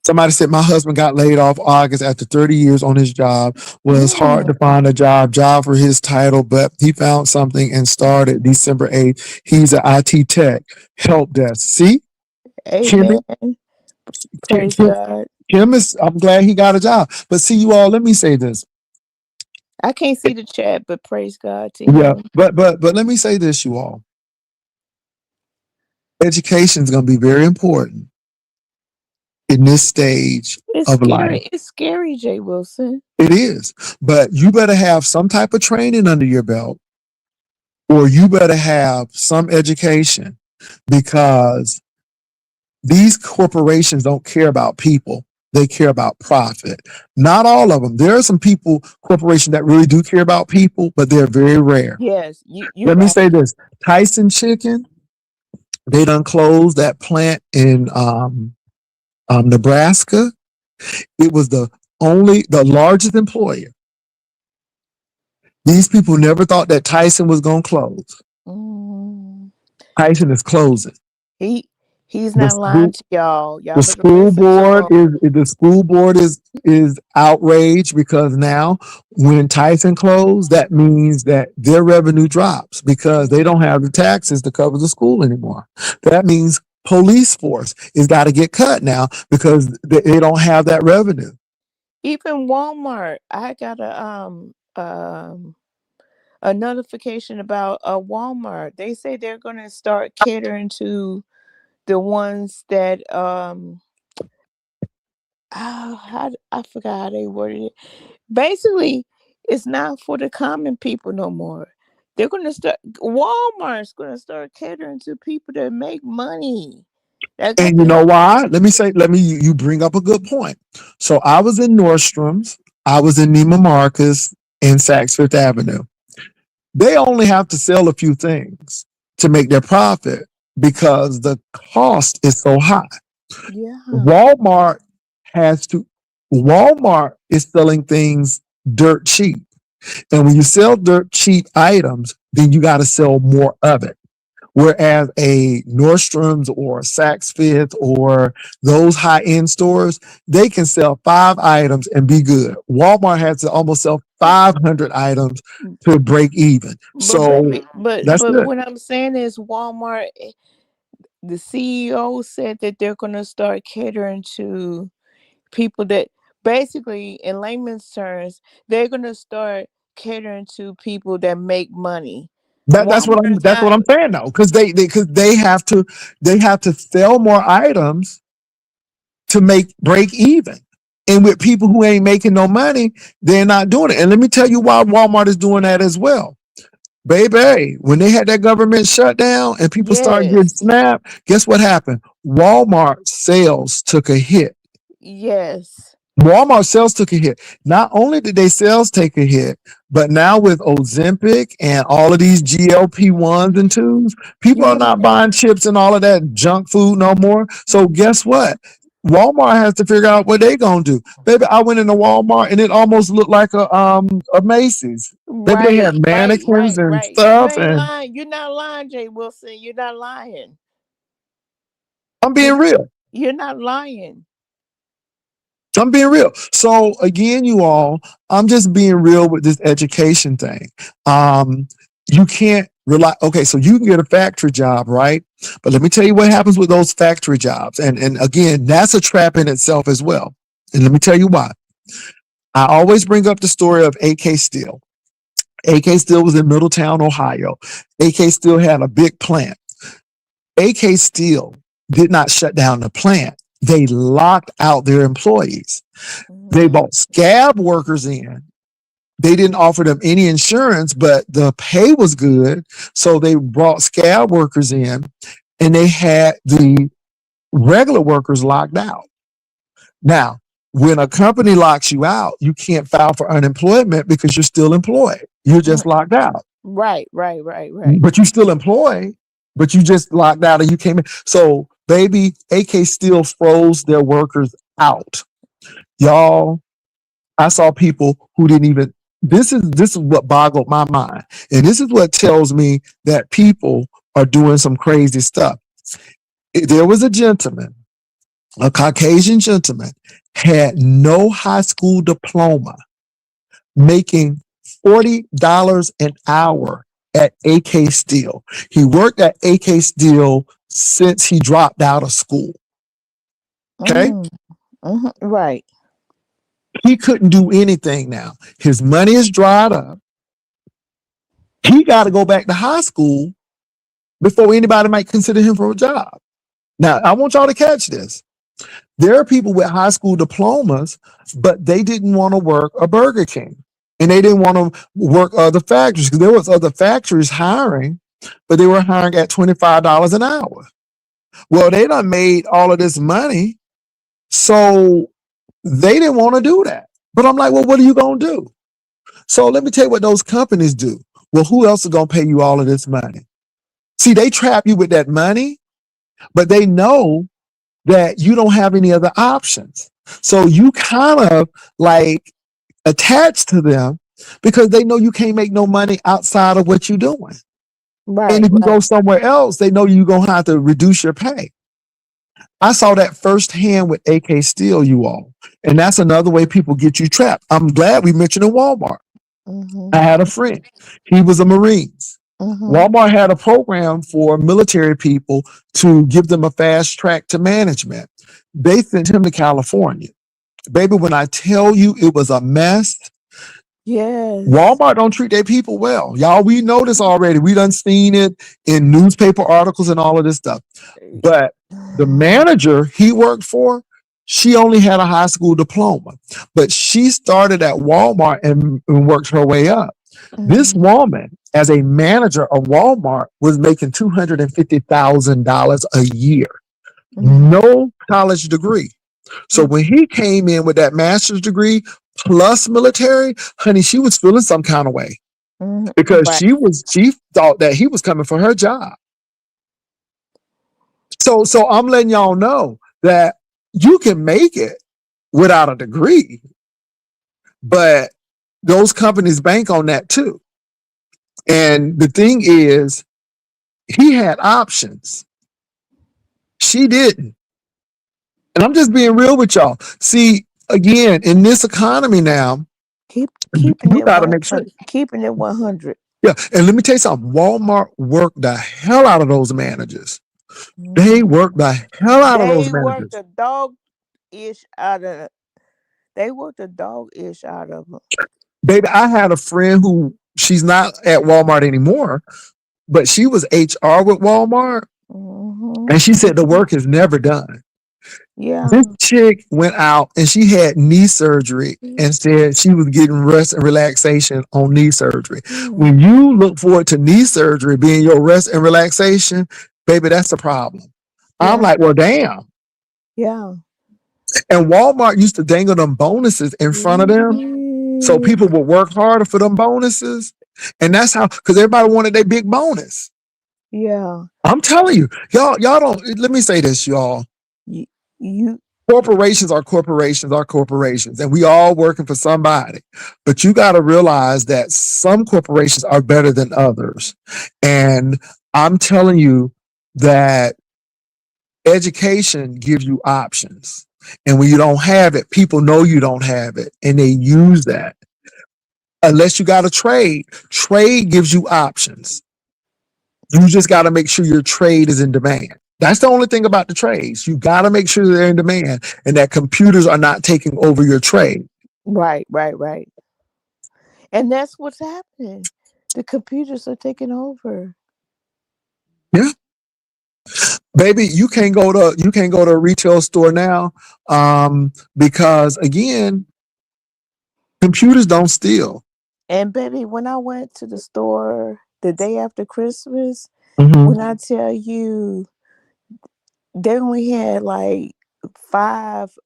Somebody said my husband got laid off August after 30 years on his job. Was hard to find a job for his title, but he found something and started December 8th. He's an IT tech help desk. See? Amen. Praise God. Kim is, I'm glad he got a job. But see, you all, let me say this. I can't see the chat, but praise God to Yeah, him. but let me say this, you all. Education is going to be very important in this stage of life. It's scary, Jay Wilson. It is. But you better have some type of training under your belt, or you better have some education, because these corporations don't care about people. They care about profit. Not all of them. There are some corporations that really do care about people, but they're very rare. Yes. Let me say this. Tyson Chicken, they done closed that plant in Nebraska. It was the largest employer. These people never thought that Tyson was going to close. Tyson is closing. He's not lying to y'all. The school board is outraged because now when Tyson closed, that means that their revenue drops because they don't have the taxes to cover the school anymore. That means police force is got to get cut now because they don't have that revenue. Even Walmart, I got a notification about Walmart. They say they're going to start catering to the ones that I forgot how they worded it. Basically, it's not for the common people no more. They're going to start. Walmart's going to start catering to people that make money. And you know why? You bring up a good point. So I was in Nordstrom's, I was in Neiman Marcus, and Saks Fifth Avenue. They only have to sell a few things to make their profit because the cost is so high. Yeah. Walmart is selling things dirt cheap. And when you sell dirt cheap items, then you got to sell more of it. Whereas a Nordstrom's or Saks Fifth or those high-end stores, they can sell 5 items and be good. Walmart has to almost sell 500 items to break even. But So baby, that's but it. what I'm saying is Walmart, the CEO said that they're gonna start catering to people that basically, in layman's terms, they're gonna start catering to people that make money. That's what Walmart I'm is that's what not. I'm saying though, because they have to sell more items to break even. And with people who ain't making no money, they're not doing it. And let me tell you why Walmart is doing that as well. Baby, when they had that government shutdown and people started getting Yes, snapped, guess what happened? Walmart sales took a hit. yes. Walmart sales took a hit. Not only did they sales take a hit, but now with Ozempic and all of these GLP-1s and 2s, people are You not buying chips and all of that junk food no more. So guess what? Walmart has to figure out what they gonna do. Baby, I went into Walmart and it almost looked like a Macy's. Baby, they right, had right, mannequins right, and right. You stuff, ain't and lying. You're not lying, Jay Wilson. You're not lying. I'm You being real. you're not lying. I'm being real. So again, you all, I'm just being real with this education thing. You can't rely. Okay, so you can get a factory job, right? But let me tell you what happens with those factory jobs. And again, that's a trap in itself as well. And let me tell you why. I always bring up the story of AK Steel. AK Steel was in Middletown, Ohio. AK Steel had a big plant. AK Steel did not shut down the plant. They locked out their employees. They Mhm. bought scab workers in. They didn't offer them any insurance, but the pay was good. So they brought scab workers in and they had the regular workers locked out. Now, when a company locks you out, you can't file for unemployment because you're still employed. You're just Mhm. locked out. Right, right, right, right. But you still employed, but you just locked out and you came in. So, baby, AK Steel froze their workers out. Y'all, I saw people who didn't even. This is what boggled my mind, and this is what tells me that people are doing some crazy stuff. There was a gentleman, a Caucasian gentleman, had no high school diploma, making $40 an hour at AK Steel. He worked at AK Steel since he dropped out of school. Okay, Mm, right. he couldn't do anything now. His money is dried up. He got to go back to high school before anybody might consider him for a job. Now, I want y'all to catch this. There are people with high school diplomas, but they didn't want to work a Burger King and they didn't want to work other factories because there was other factories hiring, but they were hiring at $25 an hour. Well, they done made all of this money, so they didn't want to do that. But I'm like, well, what are you going to do? So let me tell you what those companies do. Well, who else is going to pay you all of this money? See, they trap you with that money, but they know that you don't have any other options. So you kind of like attach to them because they know you can't make no money outside of what you're doing. And Right, if you go right. somewhere else, they know you're going to have to reduce your pay. I saw that firsthand with AK Steel, you all. And that's another way people get you trapped. I'm glad we mentioned Walmart. Mm-hmm. I had a friend. He was a Marines. Mm-hmm. Walmart had a program for military people to give them a fast track to management. They sent him to California. Baby, when I tell you it was a mess, Yes. Walmart don't treat their people well. Y'all, we know this already. We done seen it in newspaper articles and all of this stuff. But the manager he worked for, she only had a high school diploma, but she started at Walmart and worked her way up. This Mhm. woman, as a manager of Walmart, was making $250,000 a year, Mhm. no college degree. So when he came in with that master's degree plus military, honey, she was feeling some kind of way Mhm. because Right. she thought that he was coming for her job. So I'm letting y'all know that you can make it without a degree, but those companies bank on that too. And the thing is, He had options. She didn't. And I'm just being real with y'all. See, again, in this economy now, Keeping you it got to make sure. 100. Keeping it 100. Yeah. And let me tell you something. Walmart worked the hell out of those managers. They worked the hell out of those They worked managers. the dog ish out of. They worked the dog ish out of them. Baby, I had a friend who she's not at Walmart anymore, but she was HR with Walmart. And she said the work is never done. Yeah. This chick went out and she had knee surgery and said she was getting rest and relaxation on knee surgery. When you look forward to knee surgery being your rest and relaxation, baby, that's the problem. I'm Yeah. like, well, damn. Yeah. And Walmart used to dangle them bonuses in front of them. So people would work harder for them bonuses. And that's how, because everybody wanted their big bonus. Yeah. I'm telling you, y'all don't, let me say this, y'all. You Corporations are corporations, and we all working for somebody. But you got to realize that some corporations are better than others. And I'm telling you that education gives you options. And when you don't have it, people know you don't have it, and they use that. Unless you got a trade gives you options. You just got to make sure your trade is in demand. That's the only thing about the trades. You got to make sure they're in demand and that computers are not taking over your trade. Right. And that's what's happening. The computers are taking over. Yeah. Baby, you can't go to a retail store now because again, computers don't steal. And baby, when I went to the store the day after Christmas, when I tell you they only had like 5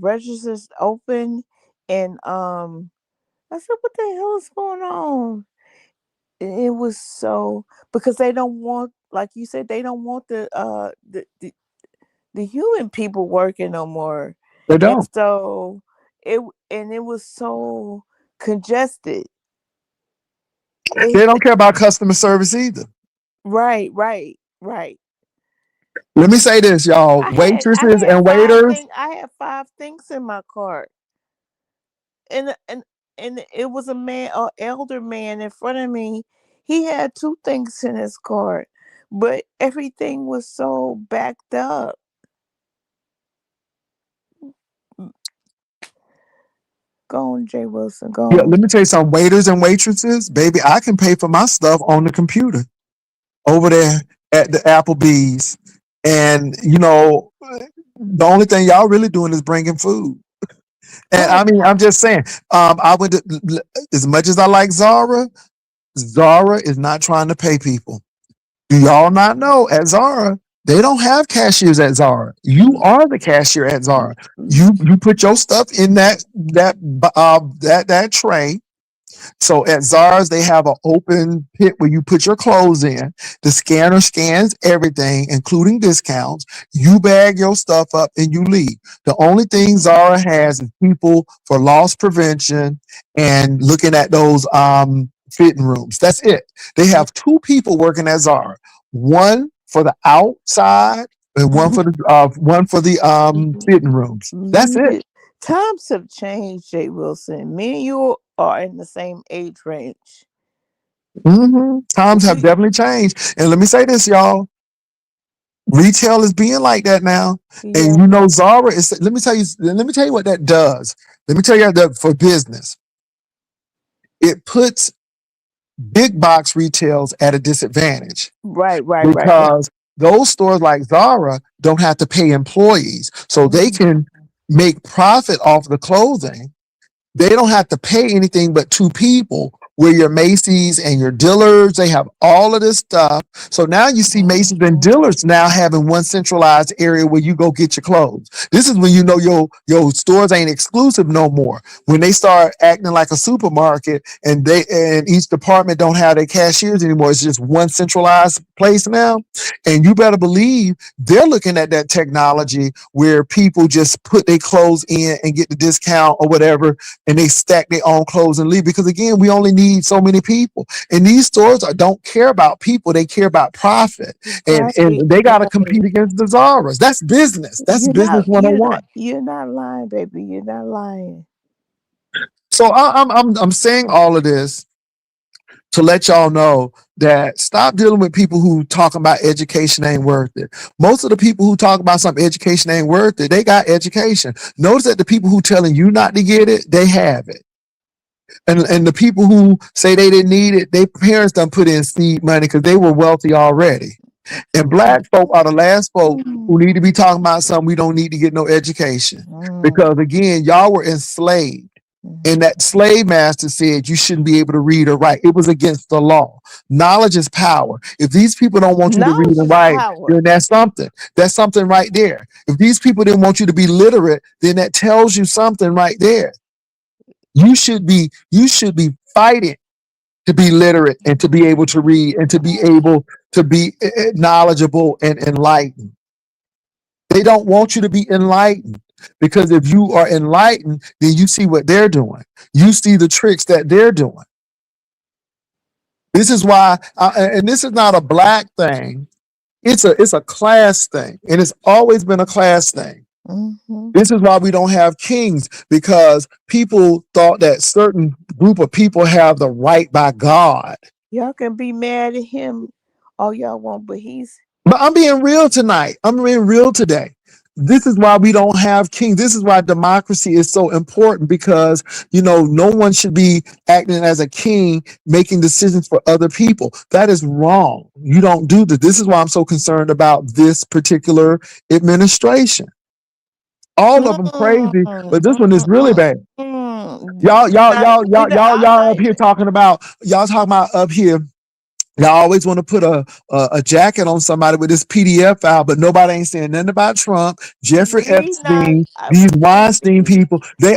registers open, and I said, what the hell is going on? It was so, because they don't want, like you said, they don't want the human people working no more. They And don't. so it was so congested. They don't care about customer service either. Right. Let me say this, y'all. Waitresses and waiters. I had 5 things in my cart, and it was a man, an elder man in front of me. He had 2 things in his cart, but everything was so backed up. Go on, Jay Wilson. Go Yeah, on. let me tell you something. Waiters and waitresses, baby, I can pay for my stuff on the computer over there at the Applebee's. And, you know, the only thing y'all really doing is bringing food. And I mean, I'm just saying, I went to, as much as I like Zara is not trying to pay people. Do y'all not know at Zara, they don't have cashiers at Zara. You are the cashier at Zara. You put your stuff in that tray. So at Zara's, they have an open pit where you put your clothes in. The scanner scans everything, including discounts. You bag your stuff up and you leave. The only thing Zara has is people for loss prevention and looking at those fitting rooms. That's it. They have 2 people working at Zara. One for the outside and one for the fitting rooms. That's it. Times have changed, Jay Wilson. Me and you are in the same age range. Times have definitely changed. And let me say this, y'all. Retail is being like that now. Yeah. And you know, Zara is, let me tell you what that does. Let me tell you that for business. It puts big box retails at a disadvantage. Right. Because those stores like Zara don't have to pay employees. So they can make profit off the clothing. They don't have to pay anything but 2 people. Where your Macy's and your Dillards, they have all of this stuff. So now you see Macy's and Dillards now having one centralized area where you go get your clothes. This is when you know your stores ain't exclusive no more. When they start acting like a supermarket and each department don't have their cashiers anymore. It's just one centralized place now. And you better believe they're looking at that technology where people just put their clothes in and get the discount or whatever, and they stack their own clothes and leave. Because again, we only need feed so many people. And these stores don't care about people; they care about profit, and Right, they got to right. compete against the Zara's. That's business. That's business 101. You're not lying, baby. You're not lying. So I'm saying all of this to let y'all know that stop dealing with people who talking about education ain't worth it. Most of the people who talk about some education ain't worth it, they got education. Notice that the people who telling you not to get it, they have it. And the people who say they didn't need it, their parents done put in seed money because they were wealthy already. And black folk are the last folk who need to be talking about something we don't need to get no education. Because again, y'all were enslaved. And that slave master said you shouldn't be able to read or write. It was against the law. Knowledge is power. If these people don't want you to read Knowledge and is write, power. then that's something. That's something right there. If these people didn't want you to be literate, then that tells you something right there. You should be fighting to be literate and to be able to read and to be able to be knowledgeable and enlightened. They don't want you to be enlightened. Because if you are enlightened, then you see what they're doing. You see the tricks that they're doing. This is why, and this is not a black thing. It's a class thing, and it's always been a class thing. This is why we don't have kings, because people thought that certain group of people have the right by God. Y'all can be mad at him all y'all want, but he's. But I'm being real tonight. I'm being real today. This is why we don't have kings. This is why democracy is so important, because, no one should be acting as a king, making decisions for other people. That is wrong. You don't do this. This is why I'm so concerned about this particular administration. All of them crazy, but this one is really bad. Y'all up here talking about up here. Y'all always want to put a jacket on somebody with this PDF file, but nobody ain't saying nothing about Trump, Jeffrey Epstein, these Weinstein people. They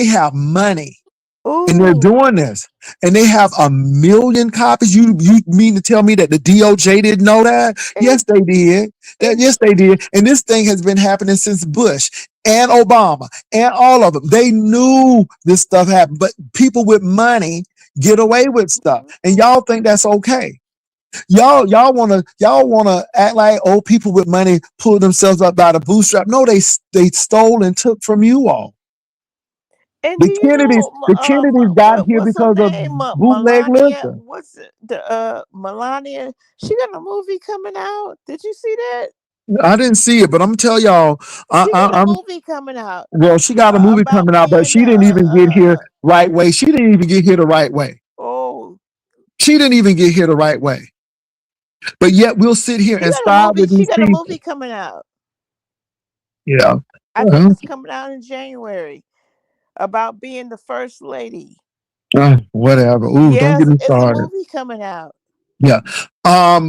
have money. And they're doing this. And they have 1 million copies. You mean to tell me that the DOJ didn't know that? Yes, they did. Yes, they did. And this thing has been happening since Bush and Obama and all of them. They knew this stuff happened, but people with money get away with stuff. And y'all think that's okay. Y'all wanna act like old people with money pull themselves up by the bootstrap. No, they stole and took from you all. And The Kennedys got here because of bootleg liquor. What's the Melania? She got a movie coming out. Did you see that? I didn't see it, but I'm gonna tell y'all. She got a movie coming out. Well, she got a movie coming out, but she didn't even get here right way. She didn't even get here the right way. Oh, she didn't even get here the right way. But yet we'll sit here and stop with these She got people. a movie coming out. Yeah, I think it's coming out in January about being the first lady. Whatever. Ooh, yes, don't get me started. It's a movie coming out. Yeah.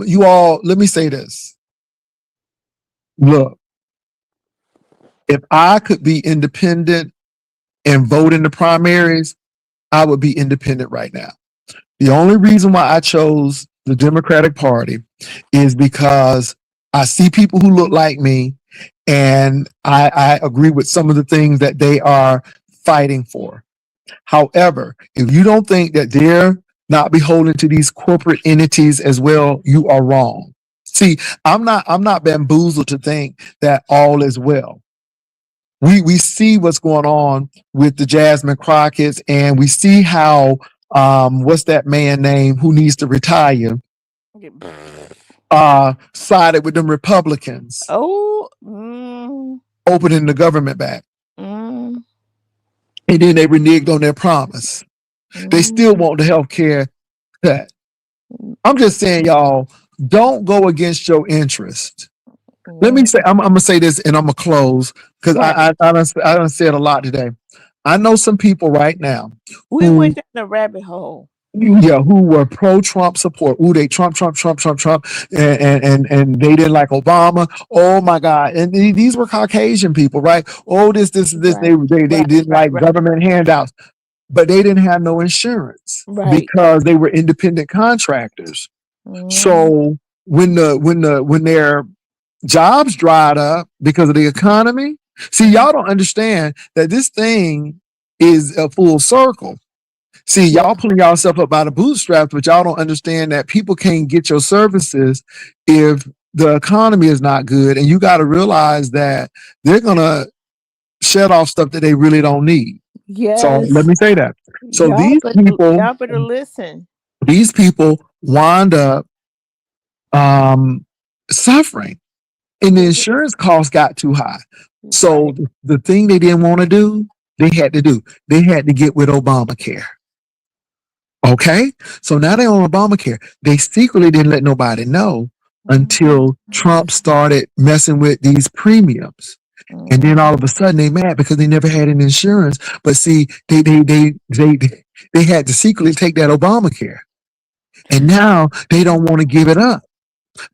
You all, let me say this. Look, if I could be independent and vote in the primaries, I would be independent right now. The only reason why I chose the Democratic Party is because I see people who look like me, and I agree with some of the things that they are fighting for. However, if you don't think that they're not beholden to these corporate entities as well, you are wrong. See, I'm not bamboozled to think that all is well. We see what's going on with the Jasmine Crockett's, and we see how what's that man name who needs to retire sided with them Republicans. Opening the government back. And then they reneged on their promise. They still want the health care cut. I'm just saying, y'all, don't go against your interest. Let me say, I'm gonna say this, and I'm gonna close, because I done said a lot today. I know some people right now. We went down the rabbit hole. Yeah, who were pro-Trump support. Ooh, they Trump, and they didn't like Obama. Oh my God! And these were Caucasian people, right? Oh, this. Right. They didn't like government handouts, but they didn't have no insurance because they were independent contractors. So when their jobs dried up because of the economy, see, y'all don't understand that this thing is a full circle. See, Yeah. y'all pulling yourself up by the bootstraps, but y'all don't understand that people can't get your services if the economy is not good. And you got to realize that they're going to shut off stuff that they really don't need. So let Yes. me say that. So Y'all better listen. these people wind up suffering, and the insurance costs got too high. So Right. the thing they didn't want to do, they had to get with Obamacare. Okay, so now they're on Obamacare. They secretly didn't let nobody know until Trump started messing with these premiums. And then all of a sudden they mad because they never had an insurance. But see, they had to secretly take that Obamacare. And now they don't want to give it up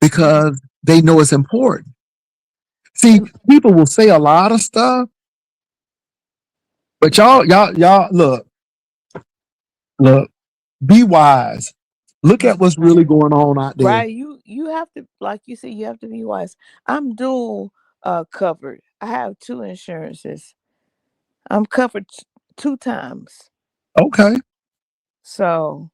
because they know it's important. See, people will say a lot of stuff, but y'all look, be wise. Look at what's really going on out there. Right. You have to, like you said, you have to be wise. I'm dual covered. I have 2 insurances. I'm covered 2 times. Okay. So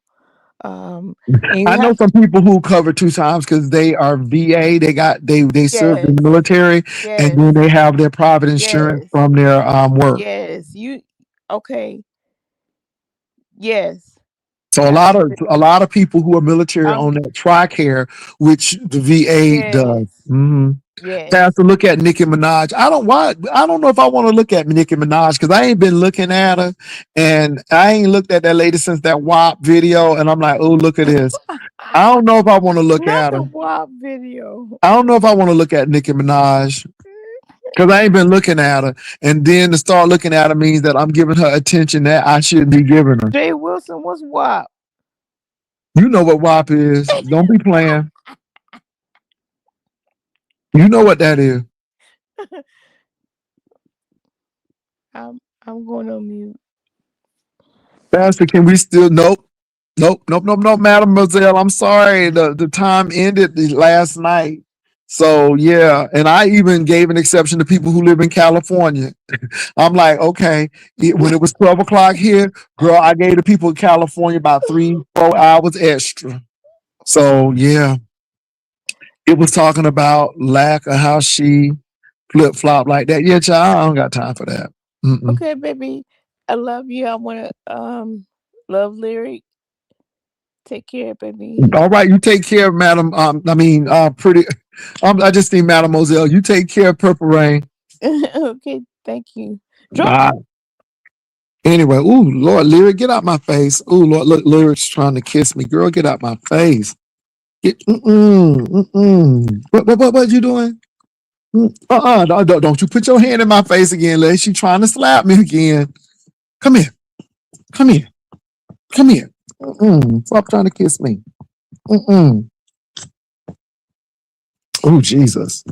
and you I know have some people who cover 2 times because they are VA. They serve in the yes, military, and then yes, they have their private insurance yes, from their work. yes. You okay? Yes. So I a lot of people who are military I'm on that TRICARE, which the VA does. yes, yes. Have to look at Nicki Minaj. I don't know if I want to look at Nicki Minaj because I ain't been looking at her, and I ain't looked at that lady since that WAP video, and I'm like, oh, look at this. I don't know if I want to look Not at the her. WAP video. I don't know if I want to look at Nicki Minaj because I ain't been looking at her. And then to start looking at her means that I'm giving her attention that I shouldn't be giving her. Jay Wilson, what's WAP? You know what WAP is. Don't be playing. You know what that is. I'm going on mute. Pastor, can we still? Nope. Nope, Mademoiselle. I'm sorry. The time ended last night. So yeah, and I even gave an exception to people who live in California. I'm like, okay, when it was 12 o'clock here, girl, I gave the people in California about 3-4 hours extra. So yeah, it was talking about lack of how she flip flop like that. Yeah, child, I don't got time for that. Okay, baby. I love you. I wanna love Lyric. Take care, baby. All right, you take care, Madam. I just need Mademoiselle. You take care, Purple Rain. Okay, thank you. Drop Bye. Anyway, ooh, Lord, Lyric, get out my face. Ooh, Lord, look, Lyric's trying to kiss me. Girl, get out my face. What you doing? Don't you put your hand in my face again, lady. She trying to slap me again. Come here. Come here. Come here. Stop trying to kiss me. Oh, Jesus.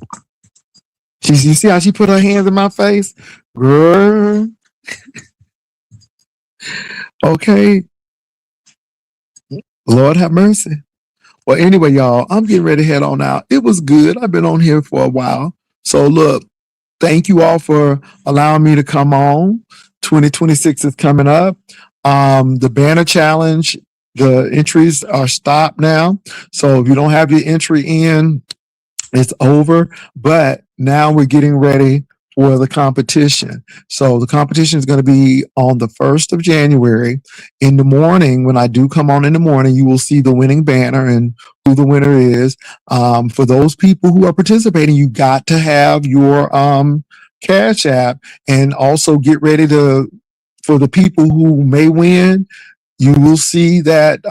You see how she put her hands in my face? Girl. Okay. Lord have mercy. Well, anyway, y'all, I'm getting ready to head on out. It was good. I've been on here for a while. So look, thank you all for allowing me to come on. 2026 is coming up. The banner challenge, the entries are stopped now. So if you don't have your entry in, it's over. But now we're getting ready for the competition. So the competition is going to be on the 1st of January. In the morning, when I do come on in the morning, you will see the winning banner and who the winner is. For those people who are participating, you got to have your Cash App, and also get ready for the people who may win. You will see that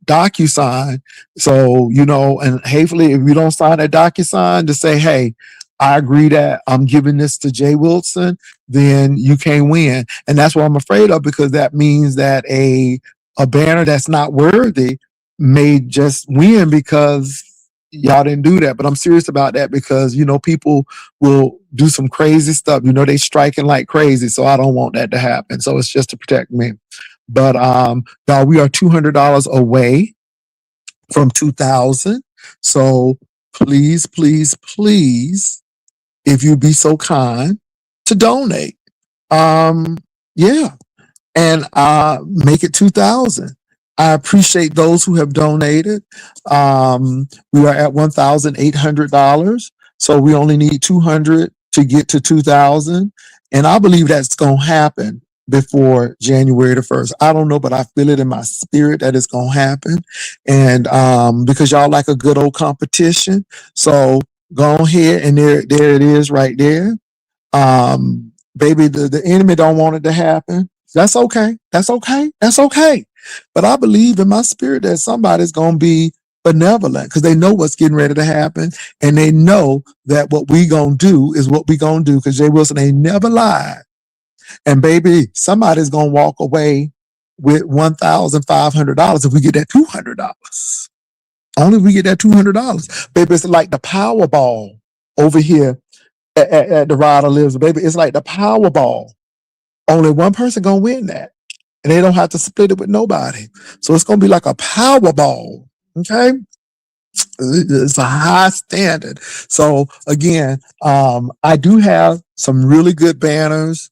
DocuSign. So, and hopefully if you don't sign that DocuSign to say, hey, I agree that I'm giving this to Jay Wilson, then you can't win. And that's what I'm afraid of, because that means that a banner that's not worthy may just win because y'all didn't do that. But I'm serious about that because, people will do some crazy stuff. They striking like crazy. So I don't want that to happen. So it's just to protect me. But y'all, we are $200 away from 2,000. So please, please, please, if you'd be so kind to donate. Yeah. and make it 2,000. I appreciate those who have donated. We are at $1,800, so we only need 200 to get to 2,000, and I believe that's going to happen before January the 1st. I don't know, but I feel it in my spirit that it's going to happen, and because y'all like a good old competition, so go ahead, and there it is right there. Baby, the enemy don't want it to happen. That's okay. That's okay. That's okay. But I believe in my spirit that somebody's going to be benevolent because they know what's getting ready to happen. And they know that what we going to do is what we going to do because Jay Wilson ain't never lied. And baby, somebody's going to walk away with $1,500 if we get that $200. Only if we get that $200. Baby, it's like the Powerball over here at the Rod Lives, baby. It's like the Powerball. Only one person gonna win that, and they don't have to split it with nobody. So it's gonna be like a Powerball. Okay, it's a high standard. So again, I do have some really good banners.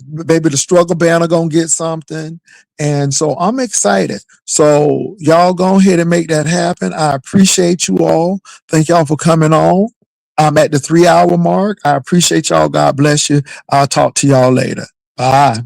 Maybe the struggle banner gonna get something, and so I'm excited. So y'all go ahead and make that happen. I appreciate you all. Thank y'all for coming on. I'm at the 3-hour mark. I appreciate y'all. God bless you. I'll talk to y'all later. Bye.